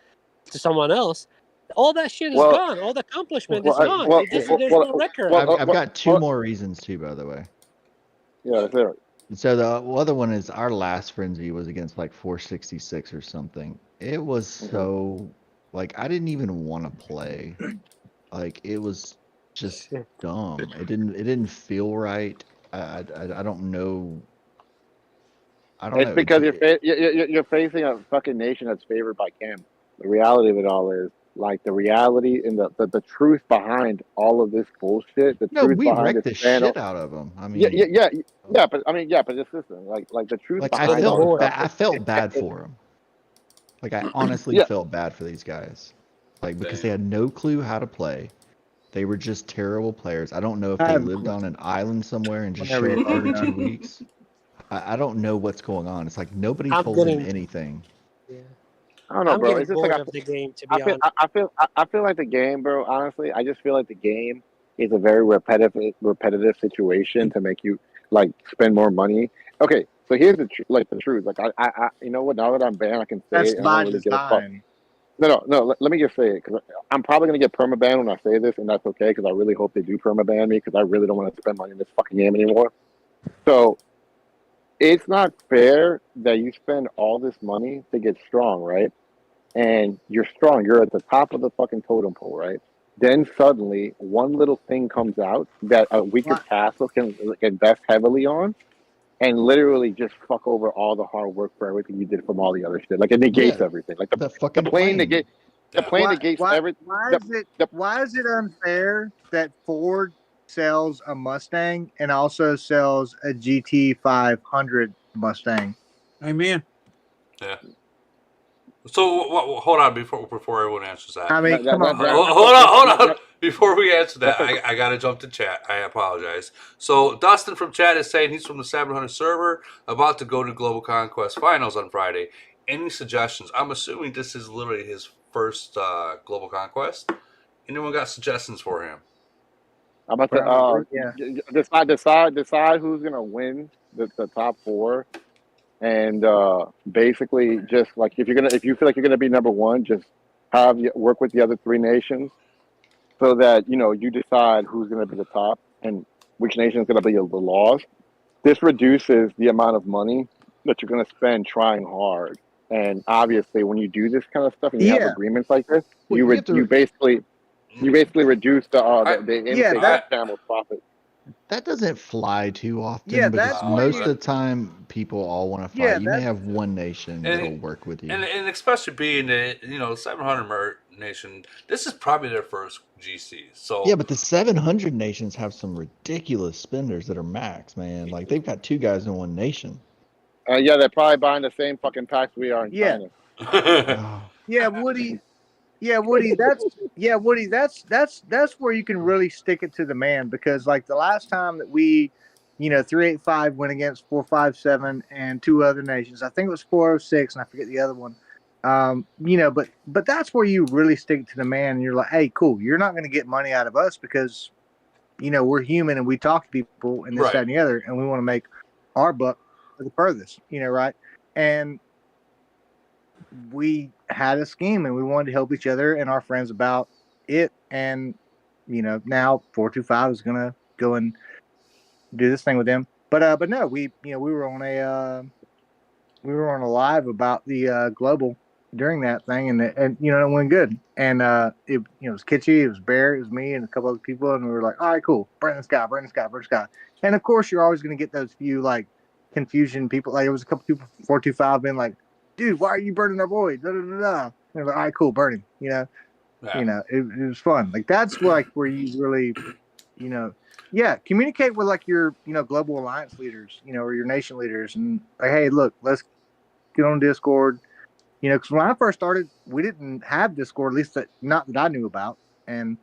to someone else, all that shit is Well, gone. All the accomplishment well, is gone. There's no record of it. I've got two more reasons too, by the way. Yeah, that's it. So the other one is our last frenzy was against like 466 or something. It was so like I didn't even want to play. Like it was just Shit. dumb. It didn't feel right. I don't know. I don't It's know. because you're facing a fucking nation that's favored by Cam. The reality of it all is like the reality and the truth behind all of this bullshit. The No, truth we behind wrecked this the panel. shit out of them. I Yeah, mean, but I mean, but just listen, like the truth like behind all this stuff. I felt bad for them. Like I honestly Yeah, felt bad for these guys. Like because they had no clue how to play. They were just terrible players. I don't know if I they have a lived on an island somewhere and just Whenever showed you're up every done. 2 weeks. I don't know what's going on. It's like nobody I'm told them getting, anything. yeah, I don't know, I'm bro. getting It's just like bored of the game, to I be feel honest. I feel like the game, bro. Honestly, I just feel like the game is a very repetitive situation to make you like spend more money. Okay, so here's the truth. Like I you know what? Now that I'm banned, I can say That's it. And I by don't really give a fuck. design. No. Let me just say it because I'm probably gonna get permaban when I say this, and that's okay because I really hope they do permaban me because I really don't want to spend money in this fucking game anymore. So it's not fair that you spend all this money to get strong, right? And you're strong. You're at the top of the fucking totem pole, right? Then suddenly, one little thing comes out that a weaker Why, castle can invest heavily on, and literally just fuck over all the hard work for everything you did from all the other shit. Like it negates Yeah, everything. Like the the fucking plane plane. negates why, every. why The, is it the, why is it unfair that Ford sells a Mustang and also sells a GT 500 Mustang? Amen. Yeah. So hold on before everyone answers that. I mean, come on, bro. Hold on. Before we answer that, I gotta jump to chat. I apologize. So Dustin from chat is saying he's from the 700 server, about to go to Global Conquest Finals on Friday. Any suggestions? I'm assuming this is literally his first Global Conquest. Anyone got suggestions for him? I'm about to Yeah. decide who's gonna win the top four, and basically just like if you feel like you're gonna be number one, just work with the other three nations so that you decide who's gonna be the top and which nation is gonna be the laws. This reduces the amount of money that you're gonna spend trying hard. And obviously, when you do this kind of stuff and you have Yeah, agreements like this, Well, you you have to. you basically reduce the yeah, intake that of camel profit. That doesn't fly too yeah, often because that's where most of you the time people all want to yeah, fight. You may that's have one nation And that'll work with you. and especially being a 700 nation, this is probably their first GC. So Yeah, but the 700 nations have some ridiculous spenders that are max, man. Like they've got two guys in one nation. Yeah, they're probably buying the same fucking packs we are in yeah, China. Oh, yeah, Woody. Woody, that's where you can really stick it to the man because like the last time that we, 385 went against 457 and two other nations. I think it was 406 and I forget the other one. But that's where you really stick it to the man and you're like, hey, cool, you're not going to get money out of us because we're human and we talk to people and this, Right. that, and the other, and we want to make our buck the furthest, right? And we had a scheme and we wanted to help each other and our friends about it. And, now 425 is going to go and do this thing with them. But no, we were on a live about the global during that thing and it went good. And it was Kitschy, it was Bear, it was me and a couple other people. And we were like, all right, cool. Brandon Scott. And of course you're always going to get those few like confusion people. Like there was a couple people 425 being like, dude, why are you burning our boy? Da, da, da, da. And they're like, all right, cool, burn him. It was fun. Like that's like where you really, communicate with like your, global alliance leaders, or your nation leaders, and like, hey, look, let's get on Discord. Because when I first started, we didn't have Discord, at least not that I knew about. And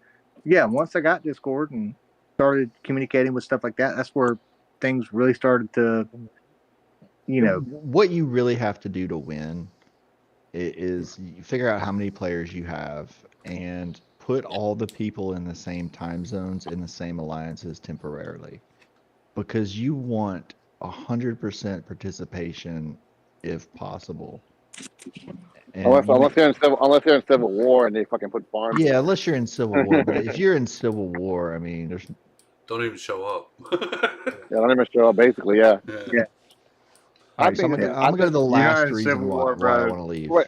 yeah, once I got Discord and started communicating with stuff like that, that's where things really started to, what you really have to do to win is you figure out how many players you have and put all the people in the same time zones in the same alliances temporarily, because you want 100% participation if possible. And Unless they're in civil war and they fucking put farms. Yeah, unless you're in civil war. But if you're in civil war, I mean, there's don't even show up. don't even show up. Basically, yeah. Yeah. All right, so I'm gonna go to the last reason why I want to leave. Wait,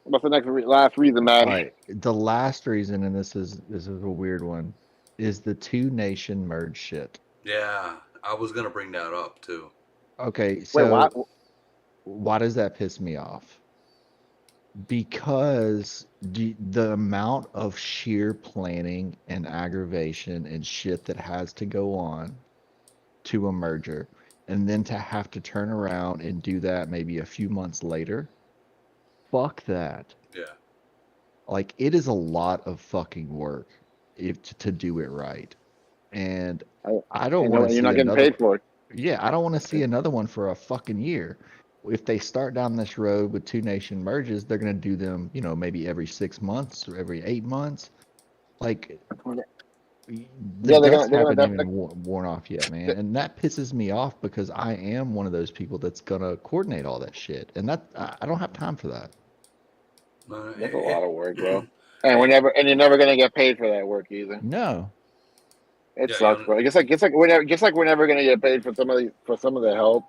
what's the last reason, man? All right, the last reason, and this is a weird one, is the two nation merge shit. Yeah, I was gonna bring that up too. Okay, so why does that piss me off? Because the amount of sheer planning and aggravation and shit that has to go on to a merger, and then to have to turn around and do that maybe a few months later, fuck that. Yeah. Like, it is a lot of fucking work to do it right. And I don't want to see you're not getting paid for it. Yeah, I don't want to see another one for a fucking year. If they start down this road with two nation merges, they're going to do them, maybe every 6 months or every 8 months. Like, the dust haven't even worn off yet, man. And that pisses me off because I am one of those people that's going to coordinate all that shit. And I don't have time for that. That's a lot of work, bro. And you're never going to get paid for that work either. No. It sucks, bro. It's like we're never going to get paid for some of the help.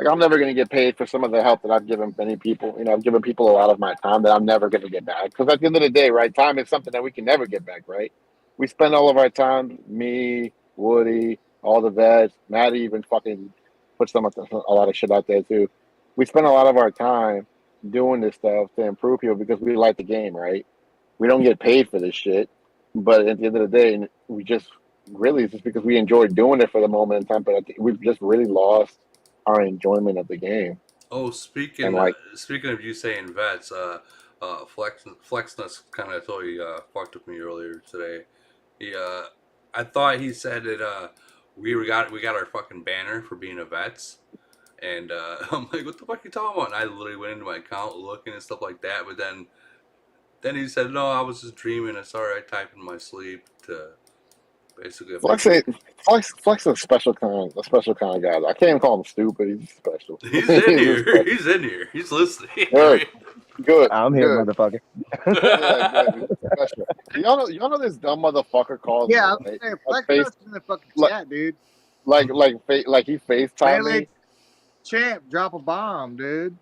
Like, I'm never going to get paid for some of the help that I've given many people. I've given people a lot of my time that I'm never going to get back. Because at the end of the day, right, time is something that we can never get back, right? We spend all of our time, me, Woody, all the vets, Maddie even fucking puts a lot of shit out there too. We spend a lot of our time doing this stuff to improve people because we like the game, right? We don't get paid for this shit. But at the end of the day, we just really, it's just because we enjoy doing it for the moment in time. But we've just really lost our enjoyment of the game. Oh, speaking of you saying vets, Flexness kind of totally fucked with me earlier today. I thought he said that we got our fucking banner for being a vets, and I'm like, what the fuck are you talking about? And I literally went into my account looking and stuff like that, but then he said, no, I was just dreaming. I'm sorry, I typed in my sleep to Basically, a Flex big... is a special kind of guy. I can't even call him stupid. He's special. He's in here. He's in here. He's listening. Good, Right? good. I'm here, motherfucker. Yeah, good. He's special. Y'all know this dumb motherfucker called Yeah, me. hey, Flex Face, Nuts in the fucking like, chat, dude. like he FaceTimed Melee me. champ, drop a bomb, dude.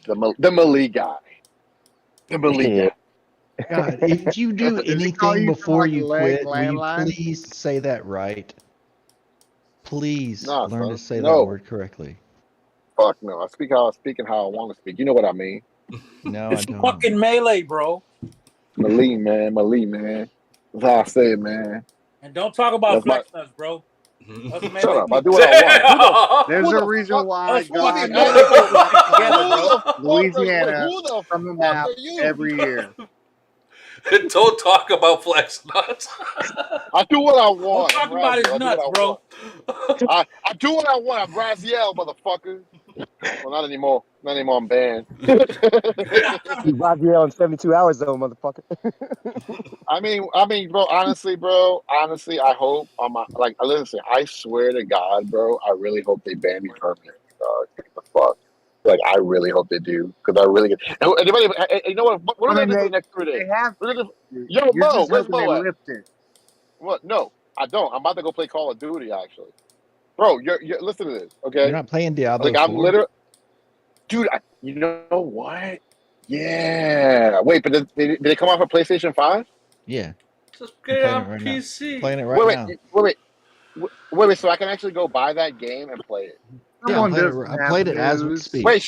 The Malik guy. The Malik guy. God, if you do Does he call anything you from, before like, you leg quit, will you landline? please say that right? Please Nah, learn to son. say that No. word correctly. Fuck no. I speak how I want to speak. You know what I mean. No, I It's don't. fucking Melee, bro. Malik, man. That's how I say it, man. And don't talk about That's my. Flex Nuts, bro. Us Shut Melee up. I do people. what I want. There's Who a the reason fuck? why Us God fucking Hey, Melee people puts stick together, who bro. the fuck Louisiana who the from the fuck map are you? every year. Don't talk about Flex Nuts. I do what I Don't want. talk I'm about Raziel. his I do nuts, what I bro. want. I do what I want. I'm Raziel, motherfucker. Well, not anymore. Not anymore. I'm banned. You Raziel in 72 hours though, motherfucker. I mean, bro. Honestly, I hope listen. I swear to God, bro. I really hope they ban me permanently, dog. What the fuck? Like, I really hope they do, because I really get. You know what? What are I we mean, gonna do the next 3 days? they have We're gonna. to. Yo, You're Mo, just where's hoping they Mo at? lift it. What? No, I don't. I'm about to go play Call of Duty, actually. Bro, you're listen to this, okay? You're not playing Diablo Like, I'm 4? literally, dude. You know what? Yeah. Wait, but did they come out for PlayStation 5? Yeah. Just I'm get it playing on it right PC. now. Playing it right now. Wait. So I can actually go buy that game and play it. Yeah, I'm Someone playing doesn't it. I have played it as we news. speak. Wait,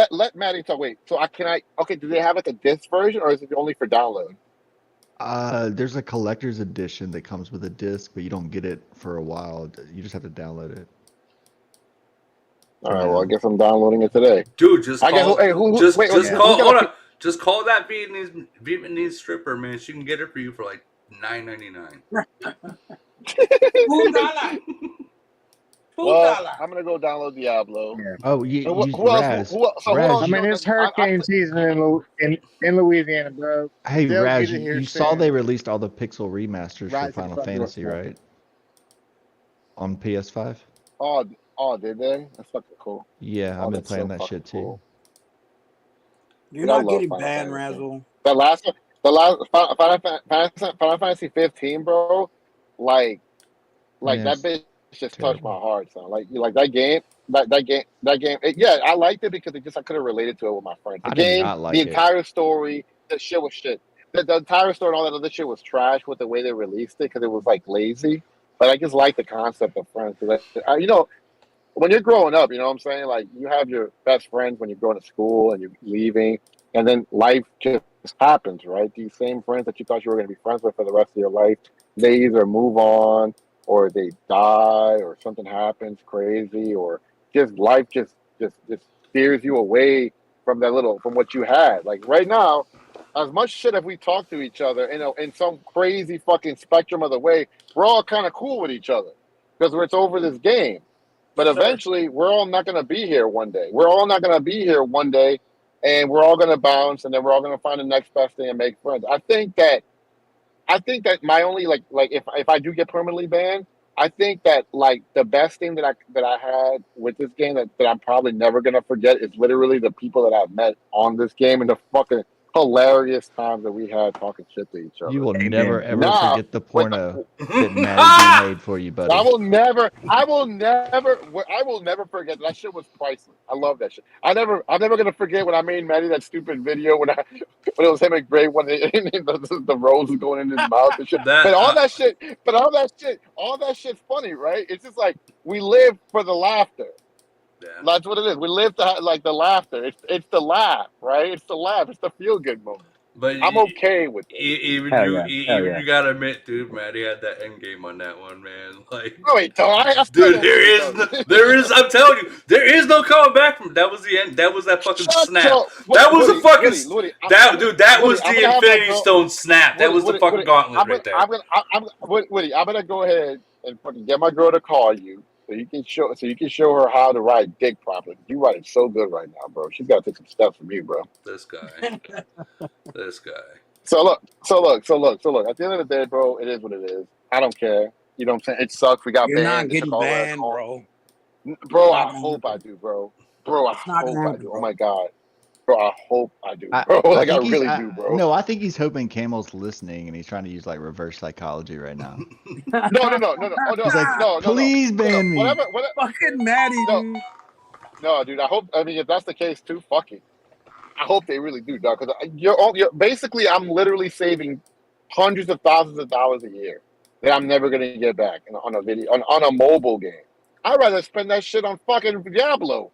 let Maddie talk. Wait, so okay, do they have like a disc version, or is it only for download? There's a collector's edition that comes with a disc, but you don't get it for a while. You just have to download it. All right, well, I guess I'm downloading it today. Dude, just I guess. call. Hey, Just call. Hold on. pick? Just call that Vietnamese stripper, man. She can get it for you for like $9.99. $2. Well, I'm gonna go download Diablo. Yeah. Oh, Who else? Who else? I You mean, know, it's hurricane season in Louisiana, bro. Hey, They'll Raz, get it here you saw soon. they released all the pixel remasters Right for to the Final front door. Fantasy, right? On PS5? Oh, did they? That's fucking cool. Yeah, I've been That's playing so that fucking shit too. cool. You're Dude, I not love getting Final banned, Fantasy. Razzle. The last Final Fantasy 15, bro. Like Yeah, that it's bitch just touched my terrible. heart, son. Like, you like that game? That game. Yeah, I liked it because I could have related to it with my friends. The I did game, not like the it. entire story, the shit was shit. The entire story and all that other shit was trash with the way they released it, because it was like lazy. But I just like the concept of friends, because you know, when you're growing up, you know what I'm saying? Like, you have your best friends when you're going to school and you're leaving, and then life just happens, right? These same friends that you thought you were going to be friends with for the rest of your life, they either move on, or they die, or something happens crazy, or just life just steers you away from from what you had. Like, right now, as much shit as we talk to each other, in some crazy fucking spectrum of the way, we're all kind of cool with each other because it's over this game. But eventually, we're all not going to be here one day. We're all not going to be here one day, and we're all going to bounce, and then we're all going to find the next best thing and make friends. I think that my only like if I do get permanently banned, I think that like the best thing that I had with this game that I'm probably never going to forget is literally the people that I've met on this game and the fucking hilarious times that we had talking shit to each other. You will Amen. never ever Now, forget the porno that Maddie B made for you, buddy. I will never forget that shit was priceless. I love that shit. I'm never gonna forget when I made Maddie that stupid video when it was him and Gray when the rose was going in his mouth and shit. But all that shit's funny, right? It's just like we live for the laughter. Yeah. That's what it is. We live to like the laughter. It's the laugh, right? It's the laugh. It's the feel good moment. But I'm okay with it. Even Hell you, yeah. Hell yeah. you gotta admit, dude, Maddie had that end game on that one, man. Like, No, wait, I still dude, don't think it there is. I'm telling you, there is no coming back from. That was the end. That was that fucking snap. That was a fucking. That was the Infinity Stone snap. That was the fucking gauntlet right there. Woody, I'm gonna go ahead and fucking get my girl to call you so you can show her how to ride dick properly. You ride it so good right now, bro. She's gotta take some steps from you, bro. This guy. So look. At the end of the day, bro, it is what it is. I don't care. You know what I'm saying? It sucks. We got You're not banned. It took getting all our banned, bro. Bro, Not I gonna hope I happen. do, bro. Bro, I It's not gonna hope I happen, do. Oh bro. my god. Bro, I hope I do, I, bro. I Like I think he's really do, bro. no, I think he's hoping Camel's listening and he's trying to use like reverse psychology right now. No. Oh no, He's like, no. please ban me. Whatever. Fucking Maddie, No, dude. no, dude. I mean, if that's the case, too, fuck it. I hope they really do, dog. Because you're basically, I'm literally saving hundreds of thousands of dollars a year that I'm never gonna get back on a video on a mobile game. I'd rather spend that shit on fucking Diablo.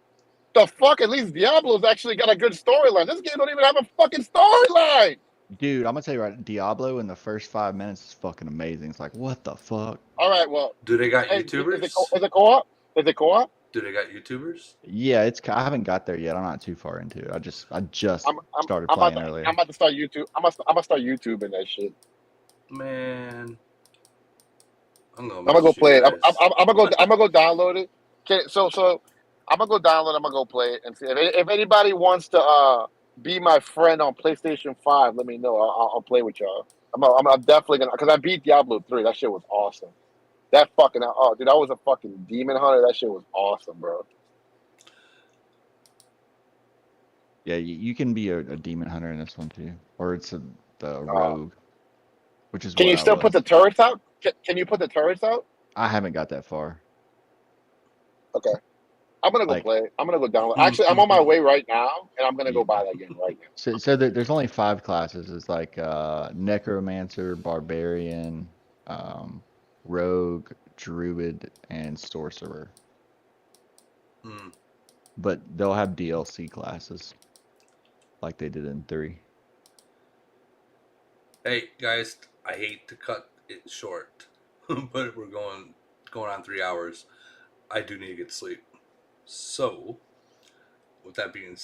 The fuck? At least Diablo's actually got a good storyline. This game don't even have a fucking storyline. Dude, I'm gonna tell you right, Diablo in the first 5 minutes is fucking amazing. It's like, what the fuck? All right, well, Do they got hey, YouTubers? is it co-op? Is it co-op? Do they got YouTubers? Yeah, I haven't got there yet. I'm not too far into it. I just started I'm playing earlier. about to start YouTube. I'm gonna start YouTubing that shit. Man, I'm I'm gonna go play it. I'm gonna go download it. Okay, so I'm gonna go download. I'm gonna go play it and see if anybody wants to be my friend on PlayStation 5. Let me know. I'll play with y'all. I'm definitely gonna, because I beat Diablo 3. That shit was awesome. That fucking dude, I was a fucking demon hunter. That shit was awesome, bro. Yeah, you can be a demon hunter in this one too, or it's the rogue, which is Can what you I still was. put the turrets out? Can you put the turrets out? I haven't got that far. Okay. I'm gonna go Like, play. I'm gonna go download. Actually, I'm on my way right now, and I'm gonna go buy that game right now. so there's only 5 classes. It's like necromancer, barbarian, rogue, druid, and sorcerer. But they'll have DLC classes, like they did in 3. Hey guys, I hate to cut it short, but we're going on 3 hours. I do need to get to sleep. So, with that being said.